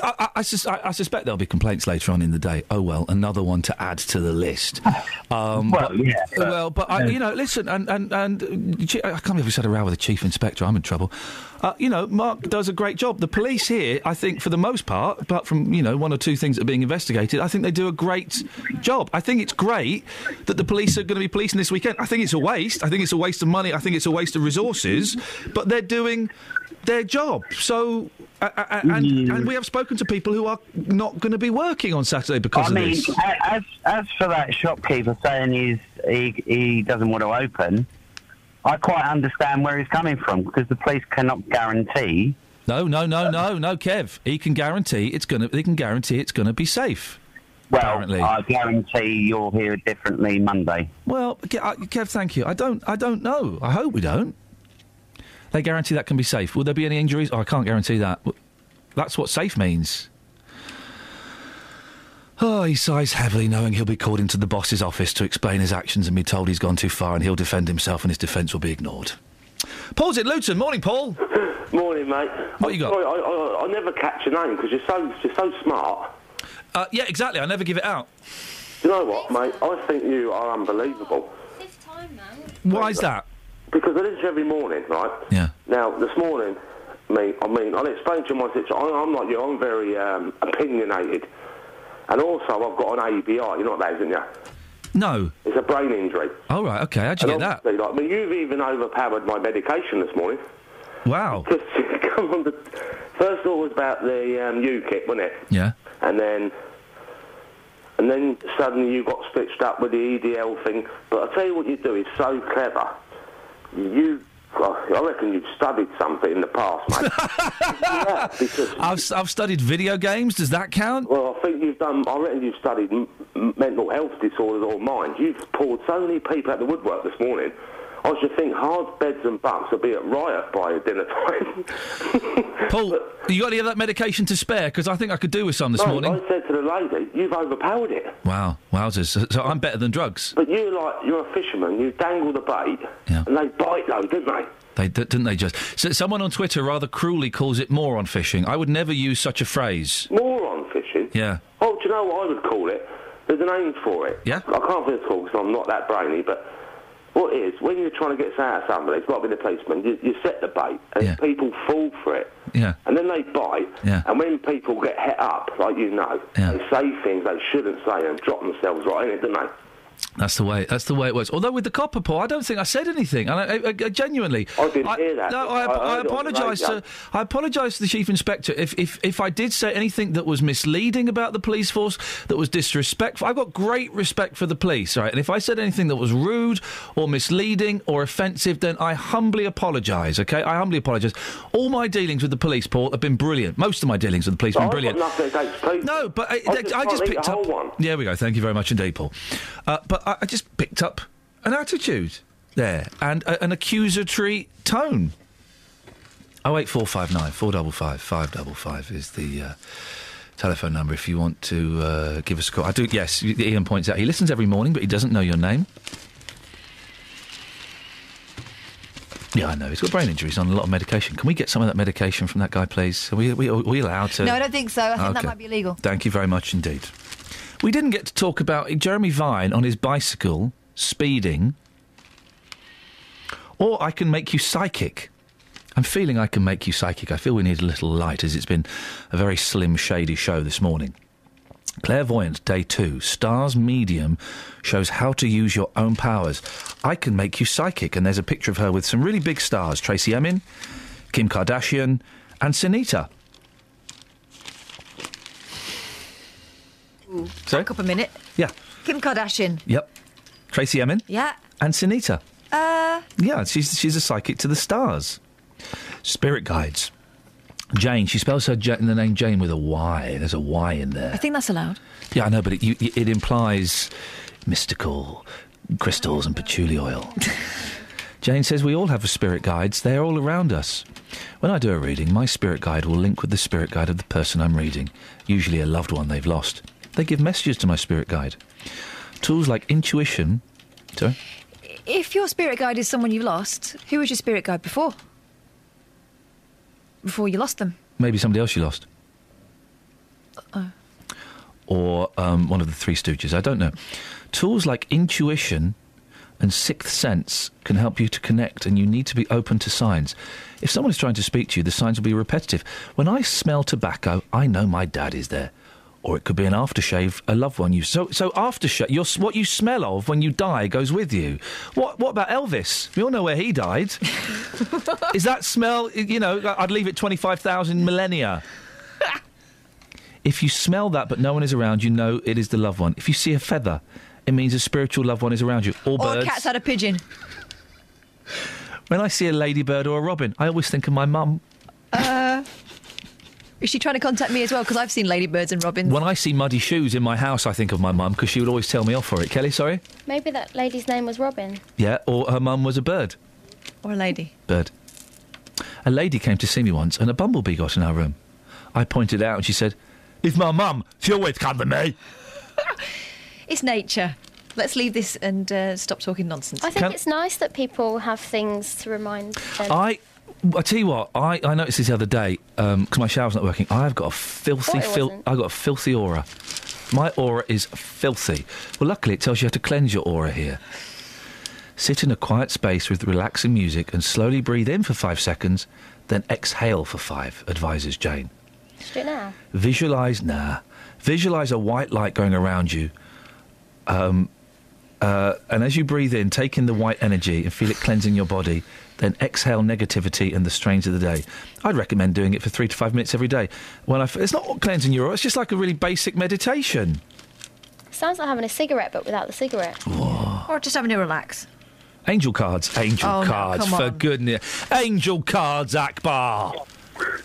I suspect there'll be complaints later on in the day. Oh, well, another one to add to the list. Listen, and I can't believe we had a row with the Chief Inspector. I'm in trouble. Mark does a great job. The police here, I think, for the most part, apart from, one or two things that are being investigated, I think they do a great job. I think it's great that the police are going to be policing this weekend. I think it's a waste. I think it's a waste of money. I think it's a waste of resources. But they're doing their job. So... And we have spoken to people who are not going to be working on Saturday because of this. As for that shopkeeper saying he doesn't want to open, I quite understand where he's coming from because the police cannot guarantee. No, Kev. He can guarantee it's going to be safe. Well, apparently. I guarantee you'll hear it differently Monday. Well, Kev, thank you. I don't know. I hope we don't. They guarantee that can be safe. Will there be any injuries? Oh, I can't guarantee that. That's what safe means. Oh, he sighs heavily, knowing he'll be called into the boss's office to explain his actions and be told he's gone too far and he'll defend himself and his defence will be ignored. Paul's in Luton. Morning, Paul. Morning, mate. What you got? Sorry, I never catch your name because you're so smart. Yeah, exactly. I never give it out. Do you know what, mate? I think you are unbelievable. Why is that? Because I listen every morning, right? Yeah. Now, this morning, I'll explain to you my situation. I'm like you. I'm very opinionated. And also, I've got an ABI. You know what that is, don't you? No. It's a brain injury. Oh, right, OK. How'd you get that? You've even overpowered my medication this morning. Wow. First thought was about the UKIP, wasn't it? Yeah. And then suddenly you got stitched up with the EDL thing. But I'll tell you what you do is so clever. I reckon you've studied something in the past, mate. Yeah, because I've studied video games. Does that count? Well, I reckon you've studied mental health disorders or mind. You've pulled so many people out the woodwork this morning. I should think hard beds and bucks will be at riot by dinner time. Paul, you got any of that medication to spare? Because I think I could do with some this morning. I said to the lady, you've overpowered it. Wow, wowzers. So I'm better than drugs. But you're a fisherman, you dangle the bait, and they bite though, didn't they? Didn't they just? So someone on Twitter rather cruelly calls it moron fishing. I would never use such a phrase. Moron fishing? Yeah. Oh, do you know what I would call it? There's a name for it. Yeah? I can't think of it because I'm not that brainy, but what it is, when you're trying to get out of somebody, it's got to be the policeman, you set the bait, and people fall for it. Yeah. And then they bite, and when people get het up, like they say things they shouldn't say and drop themselves right in it, don't they? That's the way it works. Although with the copper, Paul, I don't think I said anything. And I genuinely, I didn't hear that. No, I apologise to the Chief Inspector if I did say anything that was misleading about the police force, that was disrespectful. I've got great respect for the police, right? And if I said anything that was rude or misleading or offensive, then I humbly apologise. Okay, I humbly apologise. All my dealings with the police, Paul, have been brilliant. Most of my dealings with the police have been brilliant. I've got nothing against people. No, but I just picked up. There we go. Thank you very much indeed, Paul. But I just picked up an attitude there and an accusatory tone. 08459 455 555 is the telephone number if you want to give us a call. I do. Yes, Iain points out he listens every morning, but he doesn't know your name. Yeah, I know. He's got brain injuries, on a lot of medication. Can we get some of that medication from that guy, please? Are we allowed to? No, I don't think so. I think that Okay. might be illegal. Thank you very much indeed. We didn't get to talk about Jeremy Vine on his bicycle speeding, or I can make you psychic. I'm feeling I can make you psychic. I feel we need a little light, as it's been a very slim, shady show this morning. Clairvoyant Day 2, Stars Medium, shows how to use your own powers. I can make you psychic, and there's a picture of her with some really big stars. Tracy Emin, Kim Kardashian and Sunita. Sorry? Back up a minute. Yeah. Kim Kardashian. Yep. Tracy Emin. Yeah. And Sunita. Yeah, she's a psychic to the stars. Spirit guides. Jane, she spells the name Jane with a Y. There's a Y in there. I think that's allowed. Yeah, I know, but it implies mystical crystals and patchouli oil. Jane says we all have spirit guides. They're all around us. When I do a reading, my spirit guide will link with the spirit guide of the person I'm reading, usually a loved one they've lost. They give messages to my spirit guide. Tools like intuition... Sorry? If your spirit guide is someone you lost, who was your spirit guide before? Before you lost them? Maybe somebody else you lost. Oh. Or one of the Three Stooges, I don't know. Tools like intuition and sixth sense can help you to connect, and you need to be open to signs. If someone is trying to speak to you, the signs will be repetitive. When I smell tobacco, I know my dad is there. Or it could be an aftershave a loved one used. So aftershave, what you smell of when you die goes with you. What about Elvis? We all know where he died. Is that smell, I'd leave it 25,000 millennia. If you smell that but no one is around, you know it is the loved one. If you see a feather, it means a spiritual loved one is around you. Or birds. Or a cat's had a pigeon. When I see a ladybird or a robin, I always think of my mum. Is she trying to contact me as well? Because I've seen ladybirds and robins. When I see muddy shoes in my house, I think of my mum, because she would always tell me off for it. Kelly, sorry? Maybe that lady's name was Robin. Yeah, or her mum was a bird. Or a lady. Bird. A lady came to see me once, and a bumblebee got in our room. I pointed out, and she said, "It's my mum. She always come to me." It's nature. Let's leave this and stop talking nonsense. I think it's nice that people have things to remind them. I tell you what, I noticed this the other day, because my shower's not working. I've got a filthy aura. My aura is filthy. Well, luckily it tells you how to cleanse your aura here. Sit in a quiet space with relaxing music and slowly breathe in for 5 seconds, then exhale for 5, advises Jane. Let's do it now. Visualise a white light going around you. And as you breathe in, take in the white energy and feel it cleansing your body. Then exhale negativity and the strains of the day. I'd recommend doing it for 3 to 5 minutes every day. It's not cleansing your aura, it's just like a really basic meditation. Sounds like having a cigarette, but without the cigarette. Or just having to relax. Angel cards, cards, come for on. goodness. Angel cards, Akbar.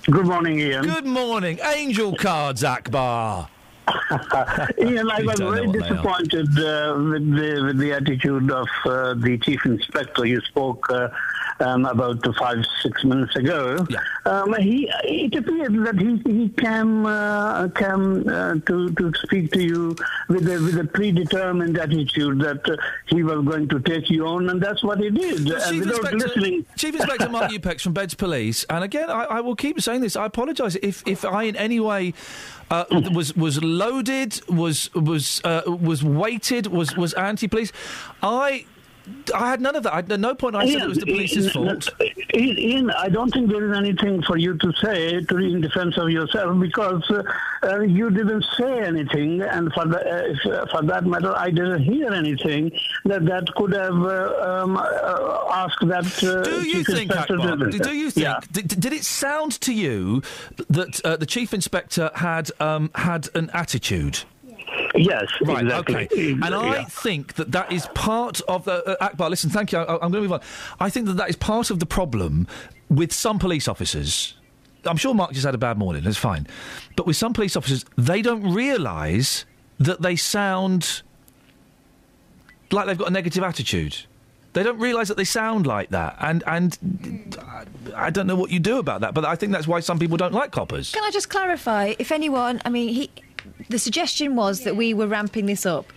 Good morning, Iain. Good morning, angel cards, Akbar. Iain, I was very disappointed with the attitude of the Chief Inspector you spoke about 5-6 minutes ago. Yeah. It appeared that he came to speak to you with a predetermined attitude that he was going to take you on, and that's what he did. Well, and without listening... Chief Inspector Mark Upex from Beds Police, and again, I will keep saying this. I apologise if I in any way was loaded, was weighted, was anti-police. I had none of that. At no point I said it was the police's fault. Ian, I don't think there is anything for you to say in defence of yourself, because you didn't say anything, and for that matter, I didn't hear anything that could have asked that. Do you think, Akbar? Do you think? Yeah. Did it sound to you that the chief inspector had an attitude? Yes, right, exactly. Okay. And I think that is part of the... Akbar, listen, thank you, I'm going to move on. I think that is part of the problem with some police officers. I'm sure Mark just had a bad morning, that's fine. But with some police officers, they don't realise that they sound like they've got a negative attitude. They don't realise that they sound like that. And I don't know what you do about that, but I think that's why some people don't like coppers. Can I just clarify, if anyone... I mean, the suggestion was that we were ramping this up.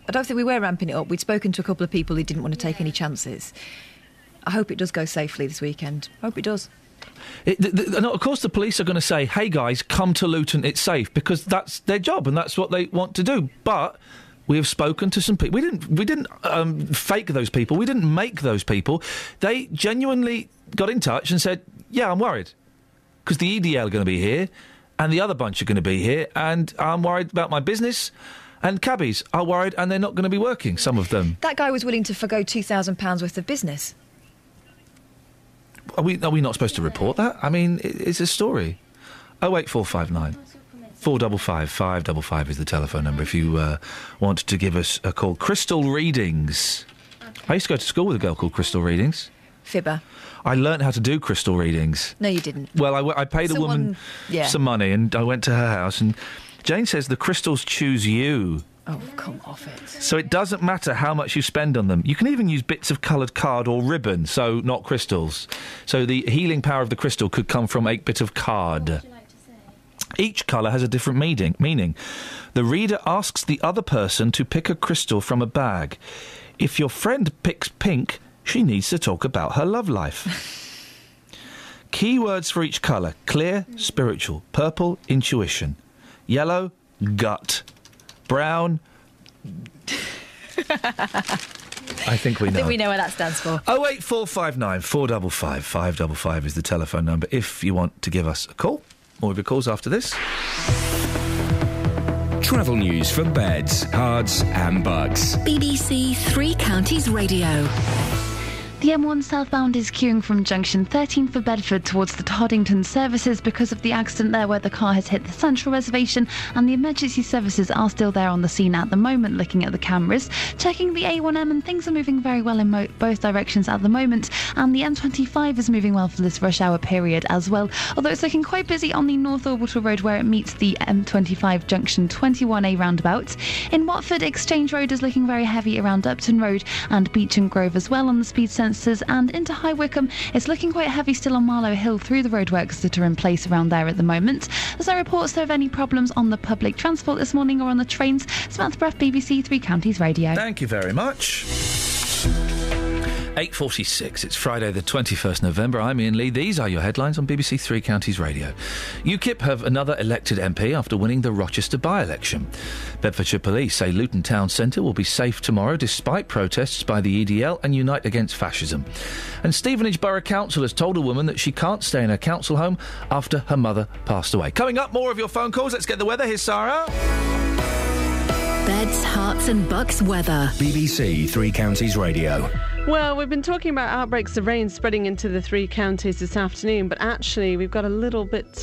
I don't think we were ramping it up. We'd spoken to a couple of people who didn't want to take any chances. I hope it does go safely this weekend. I hope it does. Of course, the police are going to say, "Hey guys, come to Luton. It's safe," because that's their job and that's what they want to do. But we have spoken to some people. We didn't fake those people. We didn't make those people. They genuinely got in touch and said, "Yeah, I'm worried because the EDL are going to be here." And the other bunch are going to be here, and I'm worried about my business. And cabbies are worried, and they're not going to be working, some of them. That guy was willing to forgo £2,000 worth of business. Are we not supposed to report that? I mean, it's a story. 08459 455 555 is the telephone number if you want to give us a call. Crystal Readings. I used to go to school with a girl called Crystal Readings. Fibber. I learnt how to do crystal readings. No, you didn't. Well, I paid a woman some money and I went to her house and Jane says the crystals choose you. Oh, come off it. So it doesn't matter how much you spend on them. You can even use bits of coloured card or ribbon, so not crystals. So the healing power of the crystal could come from a bit of card. What would you like to say? Each colour has a different meaning. The reader asks the other person to pick a crystal from a bag. If your friend picks pink, she needs to talk about her love life. Keywords for each colour: clear, spiritual; purple, intuition; yellow, gut; brown. I think we know. I think we know what that stands for. 08459 455 555 is the telephone number if you want to give us a call. More of your calls after this. Travel news for beds, cards and bugs. BBC Three Counties Radio. The M1 southbound is queuing from junction 13 for Bedford towards the Toddington services because of the accident there where the car has hit the central reservation, and the emergency services are still there on the scene at the moment looking at the cameras. Checking the A1M, and things are moving very well in both directions at the moment, and the M25 is moving well for this rush hour period as well, although it's looking quite busy on the North Orbital Road where it meets the M25 junction 21A roundabout. In Watford, Exchange Road is looking very heavy around Upton Road and Beach and Grove as well on the speed sensors, and into High Wycombe it's looking quite heavy still on Marlow Hill through the roadworks that are in place around there at the moment. There's no reports of any problems on the public transport this morning or on the trains. Samantha Bruff, BBC Three Counties Radio. Thank you very much. 8:46. It's Friday the 21st November. I'm Iain Lee. These are your headlines on BBC Three Counties Radio. UKIP have another elected MP after winning the Rochester by-election. Bedfordshire Police say Luton Town Centre will be safe tomorrow despite protests by the EDL and Unite Against Fascism. And Stevenage Borough Council has told a woman that she can't stay in her council home after her mother passed away. Coming up, more of your phone calls. Let's get the weather. Here's Sarah. Beds, Herts and Bucks weather. BBC Three Counties Radio. Well, we've been talking about outbreaks of rain spreading into the three counties this afternoon, but actually we've got a little bit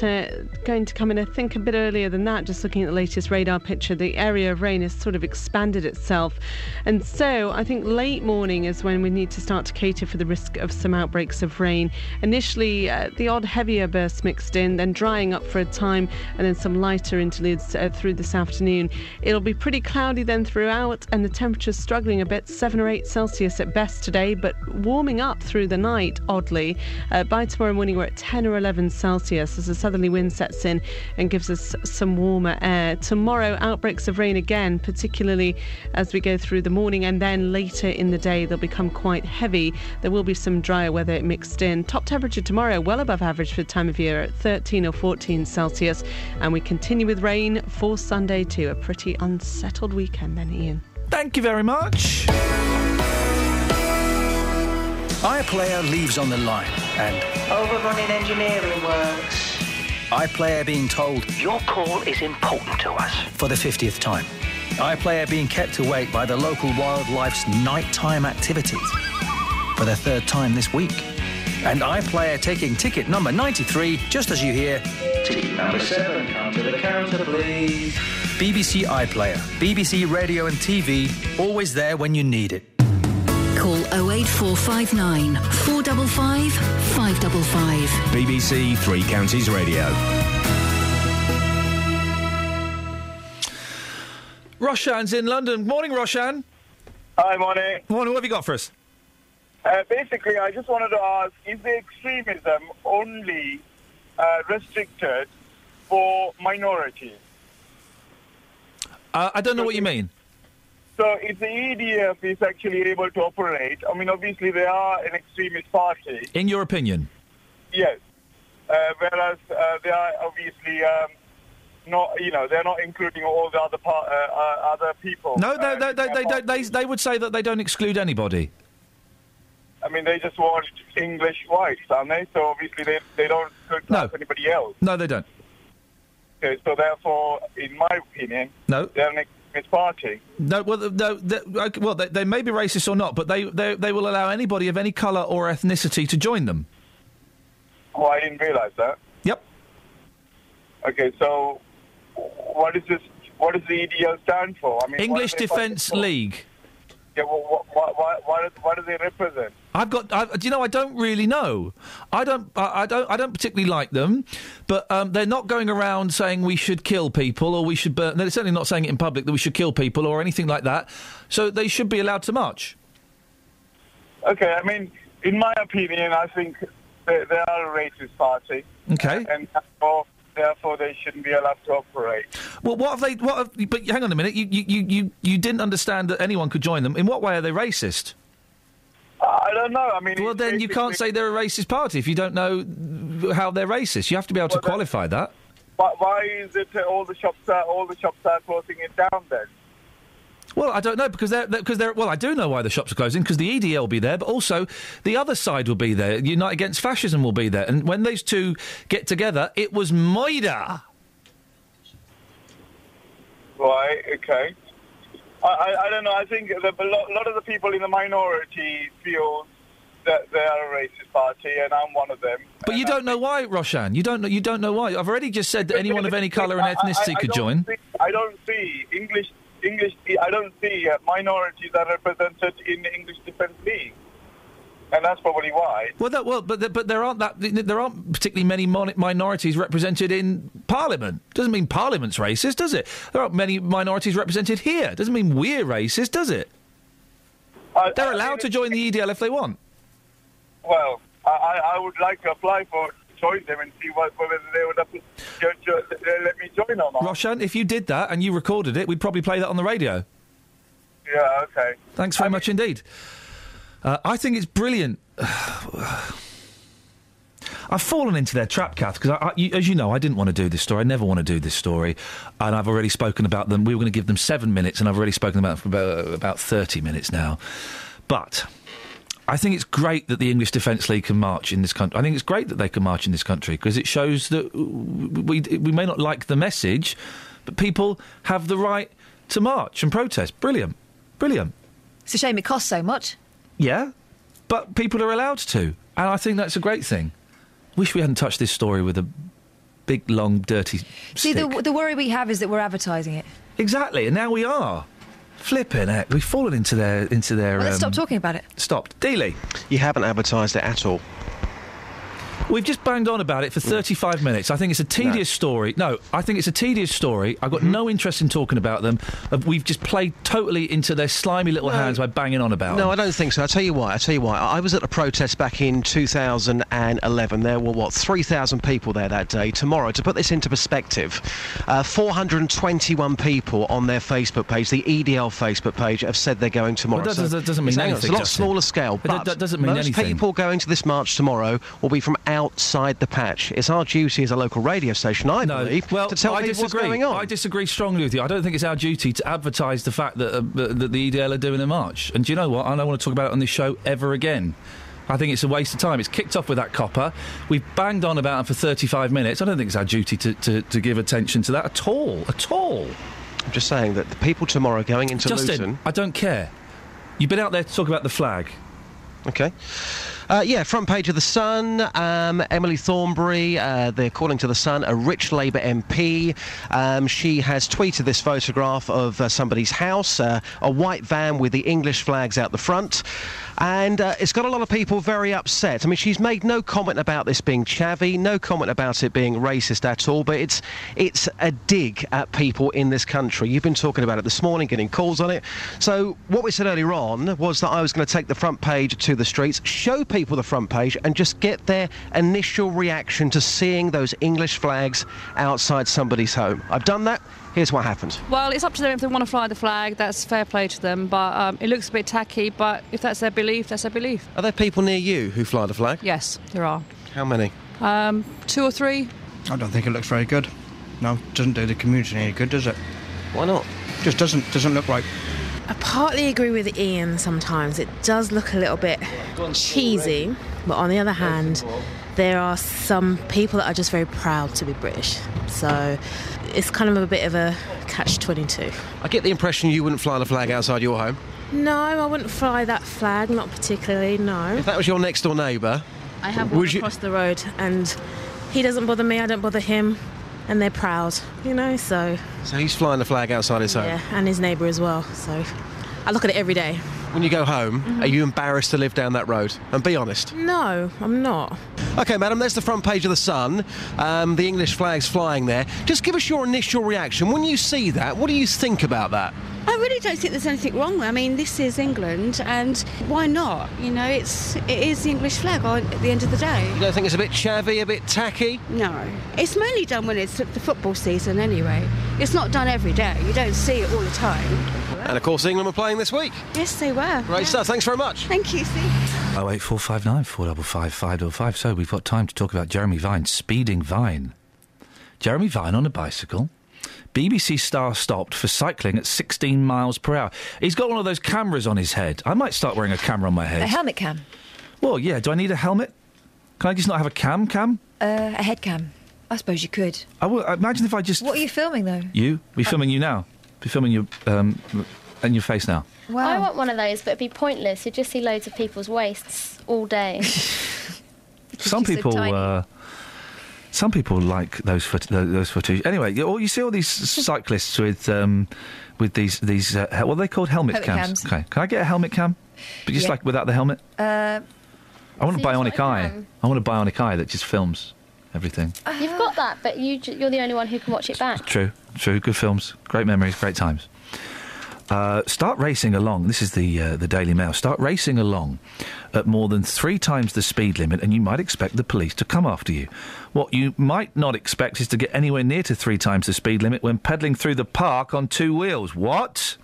going to come in, I think, a bit earlier than that. Just looking at the latest radar picture, the area of rain has sort of expanded itself. And so I think late morning is when we need to start to cater for the risk of some outbreaks of rain. Initially, the odd heavier bursts mixed in, then drying up for a time, and then some lighter interludes through this afternoon. It'll be pretty cloudy then throughout, and the temperature's struggling a bit, 7 or 8 Celsius at best today, but warming up through the night, oddly. By tomorrow morning we're at 10 or 11 Celsius as a southerly wind sets in and gives us some warmer air. Tomorrow, outbreaks of rain again, particularly as we go through the morning, and then later in the day they'll become quite heavy. There will be some drier weather mixed in. Top temperature tomorrow well above average for the time of year at 13 or 14 Celsius, and we continue with rain for Sunday too. A pretty unsettled weekend then, Ian. Thank you very much. iPlayer leaves on the line and... overrunning engineering works. iPlayer being told... your call is important to us. For the 50th time. iPlayer being kept awake by the local wildlife's nighttime activities. For the 3rd time this week. And iPlayer taking ticket number 93, just as you hear... ticket number 7, come to the counter, please. BBC iPlayer. BBC Radio and TV, always there when you need it. Call 08459 455 555. BBC Three Counties Radio. Roshan's in London. Morning, Roshan. Hi, morning. Morning, what have you got for us? Basically, I just wanted to ask, is the extremism only restricted for minorities? I don't know what you mean. So if the EDF is actually able to operate, I mean, obviously they are an extremist party. In your opinion? Yes. Whereas they are obviously not, they're not including all the other people. No, they would say that they don't exclude anybody. I mean, they just want English whites, aren't they? So obviously they don't exclude anybody else. No, they don't. Okay, so therefore, in my opinion, no, they're an extremist party. No, well, they may be racist or not, but they will allow anybody of any colour or ethnicity to join them. Oh, I didn't realise that. Yep. Okay, so what is this? What does the EDL stand for? I mean, English Defence League. Yeah, well, what do they represent? Do you know? I don't really know. I don't particularly like them, but they're not going around saying we should kill people or we should burn. They're certainly not saying it in public that we should kill people or anything like that. So they should be allowed to march. Okay, I mean, in my opinion, I think they are a racist party. Okay, and therefore they shouldn't be allowed to operate. Well, but hang on a minute. You didn't understand that anyone could join them. In what way are they racist? I don't know. I mean, well, then you can't say they're a racist party if you don't know how they're racist. You have to be able to qualify that. Why is it all the shops are closing it down then? Well, I don't know because they're. Well, I do know why the shops are closing because the EDL will be there, but also the other side will be there. Unite Against Fascism will be there, and when those two get together, it was Moida. Right. Okay. I don't know. I think a lot of the people in the minority feel that they are a racist party, and I'm one of them. But you don't know why, Roshan. You don't know why. I've already just said that anyone of any colour and ethnicity could join. I don't see English. I don't see minorities are represented in the English Defence League, and that's probably why. But there aren't particularly many minorities represented in Parliament. Doesn't mean Parliament's racist, does it? There aren't many minorities represented here. Doesn't mean we're racist, does it? They're allowed to join the EDL if they want. Well, I would like to apply for join them and see whether they would have to let me join or not. Roshan, if you did that and you recorded it, we'd probably play that on the radio. Yeah, okay. Thanks very much indeed. I think it's brilliant. I've fallen into their trap, Kath, because, as you know, I didn't want to do this story. I never want to do this story. And I've already spoken about them. We were going to give them 7 minutes, and I've already spoken about them for about 30 minutes now. But I think it's great that the English Defence League can march in this country. I think it's great that they can march in this country because it shows that we may not like the message, but people have the right to march and protest. Brilliant. Brilliant. It's a shame it costs so much. Yeah, but people are allowed to, and I think that's a great thing. Wish we hadn't touched this story with a big, long, dirty See, stick. the worry we have is that we're advertising it. Exactly, and now we are. Flipping heck, we've fallen into their. Well, let's stop talking about it. Stop, Dealey. You haven't advertised it at all. We've just banged on about it for 35 minutes. I think it's a tedious story. No, I think it's a tedious story. I've got no interest in talking about them. We've just played totally into their slimy little hands by banging on about them. No, I don't think so. I'll tell you why. I was at a protest back in 2011. There were, 3,000 people there that day. Tomorrow, to put this into perspective, 421 people on their Facebook page, the EDL Facebook page, have said they're going tomorrow. Well, that doesn't mean anything. It's a lot smaller scale, but that doesn't mean anything. Most people going to this march tomorrow will be from outside the patch. It's our duty as a local radio station, I believe, to tell people what's going on. I disagree strongly with you. I don't think it's our duty to advertise the fact that the EDL are doing a march. And do you know what? I don't want to talk about it on this show ever again. I think it's a waste of time. It's kicked off with that copper. We've banged on about it for 35 minutes. I don't think it's our duty to give attention to that at all. At all. I'm just saying that the people tomorrow going into Justin, Luton... I don't care. You've been out there to talk about the flag. OK. Front page of The Sun, Emily Thornberry, according to The Sun, a rich Labour MP. She has tweeted this photograph of somebody's house, a white van with the English flags out the front. And it's got a lot of people very upset. I mean, she's made no comment about this being chavvy, no comment about it being racist at all, but it's a dig at people in this country. You've been talking about it this morning, getting calls on it. So what we said earlier on was that I was going to take the front page to the streets, show people the front page, and just get their initial reaction to seeing those English flags outside somebody's home. I've done that. Here's what happened. Well, it's up to them if they want to fly the flag. That's fair play to them, but it looks a bit tacky, but if that's their belief, that's their belief. Are there people near you who fly the flag? Yes, there are. How many? 2 or 3. I don't think it looks very good. No, it doesn't do the community any good, does it? Why not? Just doesn't look right. I partly agree with Iain sometimes. It does look a little bit cheesy, but on the other hand, there are some people that are just very proud to be British. So it's kind of a bit of a catch-22. I get the impression you wouldn't fly the flag outside your home. No, I wouldn't fly that flag, not particularly, no. If that was your next-door neighbour... I have one across the road, and he doesn't bother me, I don't bother him, and they're proud, you know, so... So he's flying the flag outside his home? Yeah, and his neighbour as well, so I look at it every day. When you go home, are you embarrassed to live down that road? And be honest. No, I'm not. OK, madam, there's the front page of The Sun. The English flag's flying there. Just give us your initial reaction. When you see that, what do you think about that? I really don't think there's anything wrong. I mean, this is England, and why not? You know, it is the English flag at the end of the day. You don't think it's a bit chavvy, a bit tacky? No. It's mainly done when it's the football season anyway. It's not done every day. You don't see it all the time. And, of course, England were playing this week. Yes, they were. Great stuff. Thanks very much. Thank you, Steve. 08459 455 555. So we've got time to talk about Jeremy Vine, speeding Vine. Jeremy Vine on a bicycle. BBC star stopped for cycling at 16 miles per hour. He's got one of those cameras on his head. I might start wearing a camera on my head. A helmet cam? Well, yeah. Do I need a helmet? Can I just not have a cam? A head cam. I suppose you could. Imagine if I just... What are you filming, though? You? Be filming you now. Be filming you and your face now. Wow. I want one of those, but it'd be pointless. You'd just see loads of people's waists all day. Some people like those footage. Anyway, you see all these cyclists with these what are they called? Helmet cams. Okay, can I get a helmet cam? But just like without the helmet. I want a bionic eye. I want a bionic eye that just films everything. You've got that, but you're the only one who can watch it back. True. Good films, great memories, great times. Start racing along. This is the Daily Mail. Start racing along at more than 3 times the speed limit, and you might expect the police to come after you. What you might not expect is to get anywhere near to 3 times the speed limit when pedalling through the park on 2 wheels. What?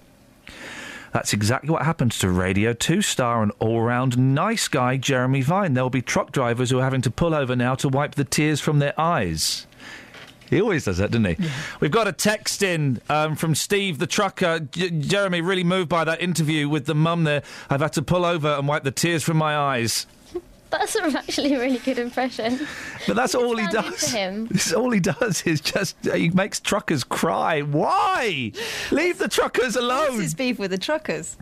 That's exactly what happened to Radio 2 star and all-round nice guy Jeremy Vine. There will be truck drivers who are having to pull over now to wipe the tears from their eyes. He always does that, doesn't he? Yeah. We've got a text in from Steve, the trucker. Jeremy, really moved by that interview with the mum there. I've had to pull over and wipe the tears from my eyes. That's actually a really good impression. But that's all he does. This is all he does is just he makes truckers cry. Why? Leave the truckers alone. What's his beef with the truckers?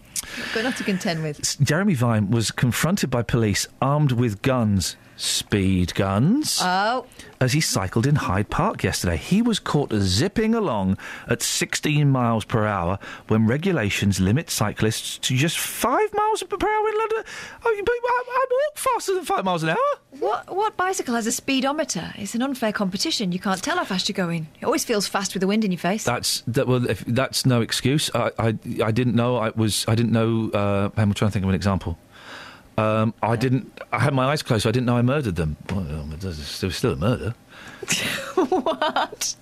Got enough to contend with. Jeremy Vine was confronted by police armed with guns. Speed guns. Oh. As he cycled in Hyde Park yesterday. He was caught zipping along at 16 miles per hour when regulations limit cyclists to just 5 miles per hour in London. I walk faster than 5 miles an hour. What bicycle has a speedometer? It's an unfair competition. You can't tell how fast you're going. It always feels fast with the wind in your face. That's no excuse. I didn't know. I'm trying to think of an example. I had my eyes closed, so I didn't know I murdered them. Well, it was still a murder. What?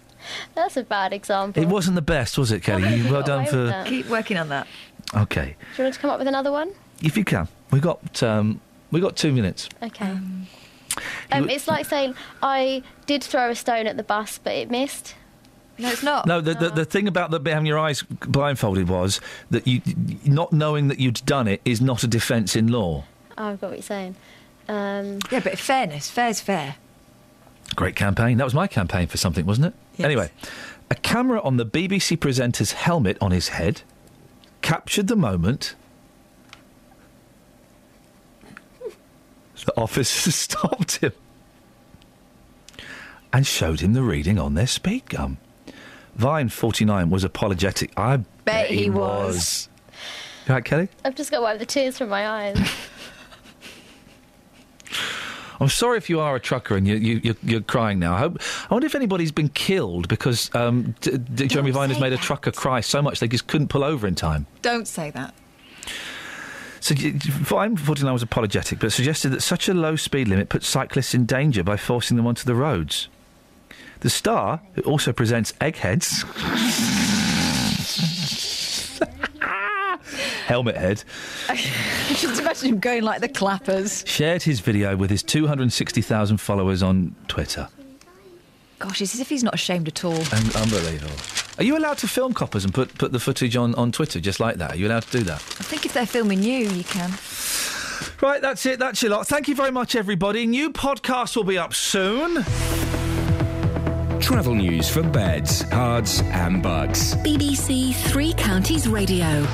That's a bad example. It wasn't the best, was it, Kelly? Well done for... Keep working on that. OK. Do you want to come up with another one? If you can. We got 2 minutes. OK. It's like saying, I did throw a stone at the bus, but it missed. No, it's not. No, the thing about having your eyes blindfolded was that you not knowing that you'd done it is not a defence in law. Oh, I've got what you're saying. Yeah, but fair's fair. Great campaign. That was my campaign for something, wasn't it? Yes. Anyway, a camera on the BBC presenter's helmet on his head captured the moment the officers stopped him and showed him the reading on their speed gun. Vine49 was apologetic. I bet he was. You right, Kelly? I've just got to wipe the tears from my eyes. I'm sorry if you are a trucker and you're crying now. I wonder if anybody's been killed because Jeremy Vine has made a trucker cry so much they just couldn't pull over in time. Don't say that. So Vine 49 was apologetic, but suggested that such a low speed limit puts cyclists in danger by forcing them onto the roads. The Star, who also presents Eggheads, helmet head, I just imagine him going like the clappers. shared his video with his 260,000 followers on Twitter. Gosh, it's as if he's not ashamed at all. Unbelievable. Are you allowed to film coppers and put the footage on Twitter just like that? Are you allowed to do that? I think if they're filming you can. Right, that's it. That's your lot. Thank you very much, everybody. New podcast will be up soon. Travel news for beds, cards and bugs. BBC Three Counties Radio.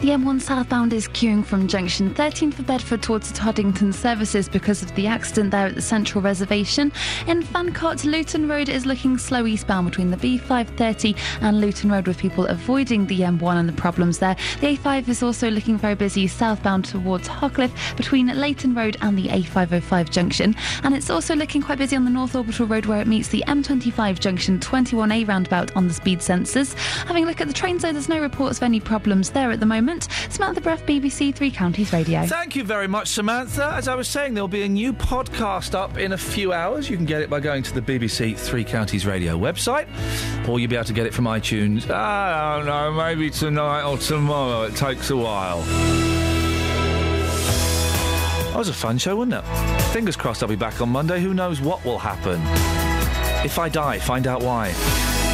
The M1 southbound is queuing from junction 13 for Bedford towards Toddington services because of the accident there at the Central Reservation. In Fancott, Luton Road is looking slow eastbound between the B530 and Luton Road, with people avoiding the M1 and the problems there. The A5 is also looking very busy southbound towards Hockliffe between Leighton Road and the A505 junction. And it's also looking quite busy on the North Orbital Road where it meets the M25 junction 21A roundabout on the speed sensors. Having a look at the trains, though, there's no reports of any problems there at the moment. Samantha Bruff, BBC Three Counties Radio. Thank you very much, Samantha. As I was saying, there'll be a new podcast up in a few hours. You can get it by going to the BBC Three Counties Radio website, or you'll be able to get it from iTunes. I don't know, maybe tonight or tomorrow. It takes a while. That was a fun show, wasn't it? Fingers crossed I'll be back on Monday. Who knows what will happen? If I die, find out why.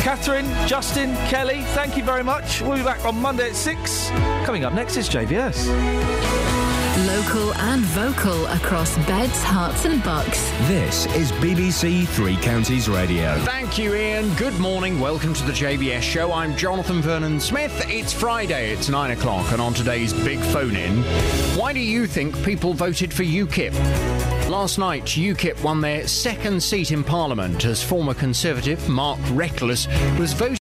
Catherine, Justin, Kelly, thank you very much. We'll be back on Monday at 6. Coming up next is JVS. Local and vocal across beds, hearts and bucks. This is BBC Three Counties Radio. Thank you, Ian. Good morning. Welcome to the JVS show. I'm Jonathan Vernon Smith. It's Friday. It's 9 o'clock. And on today's Big Phone-In, why do you think people voted for UKIP? Last night, UKIP won their second seat in Parliament as former Conservative Mark Reckless was voted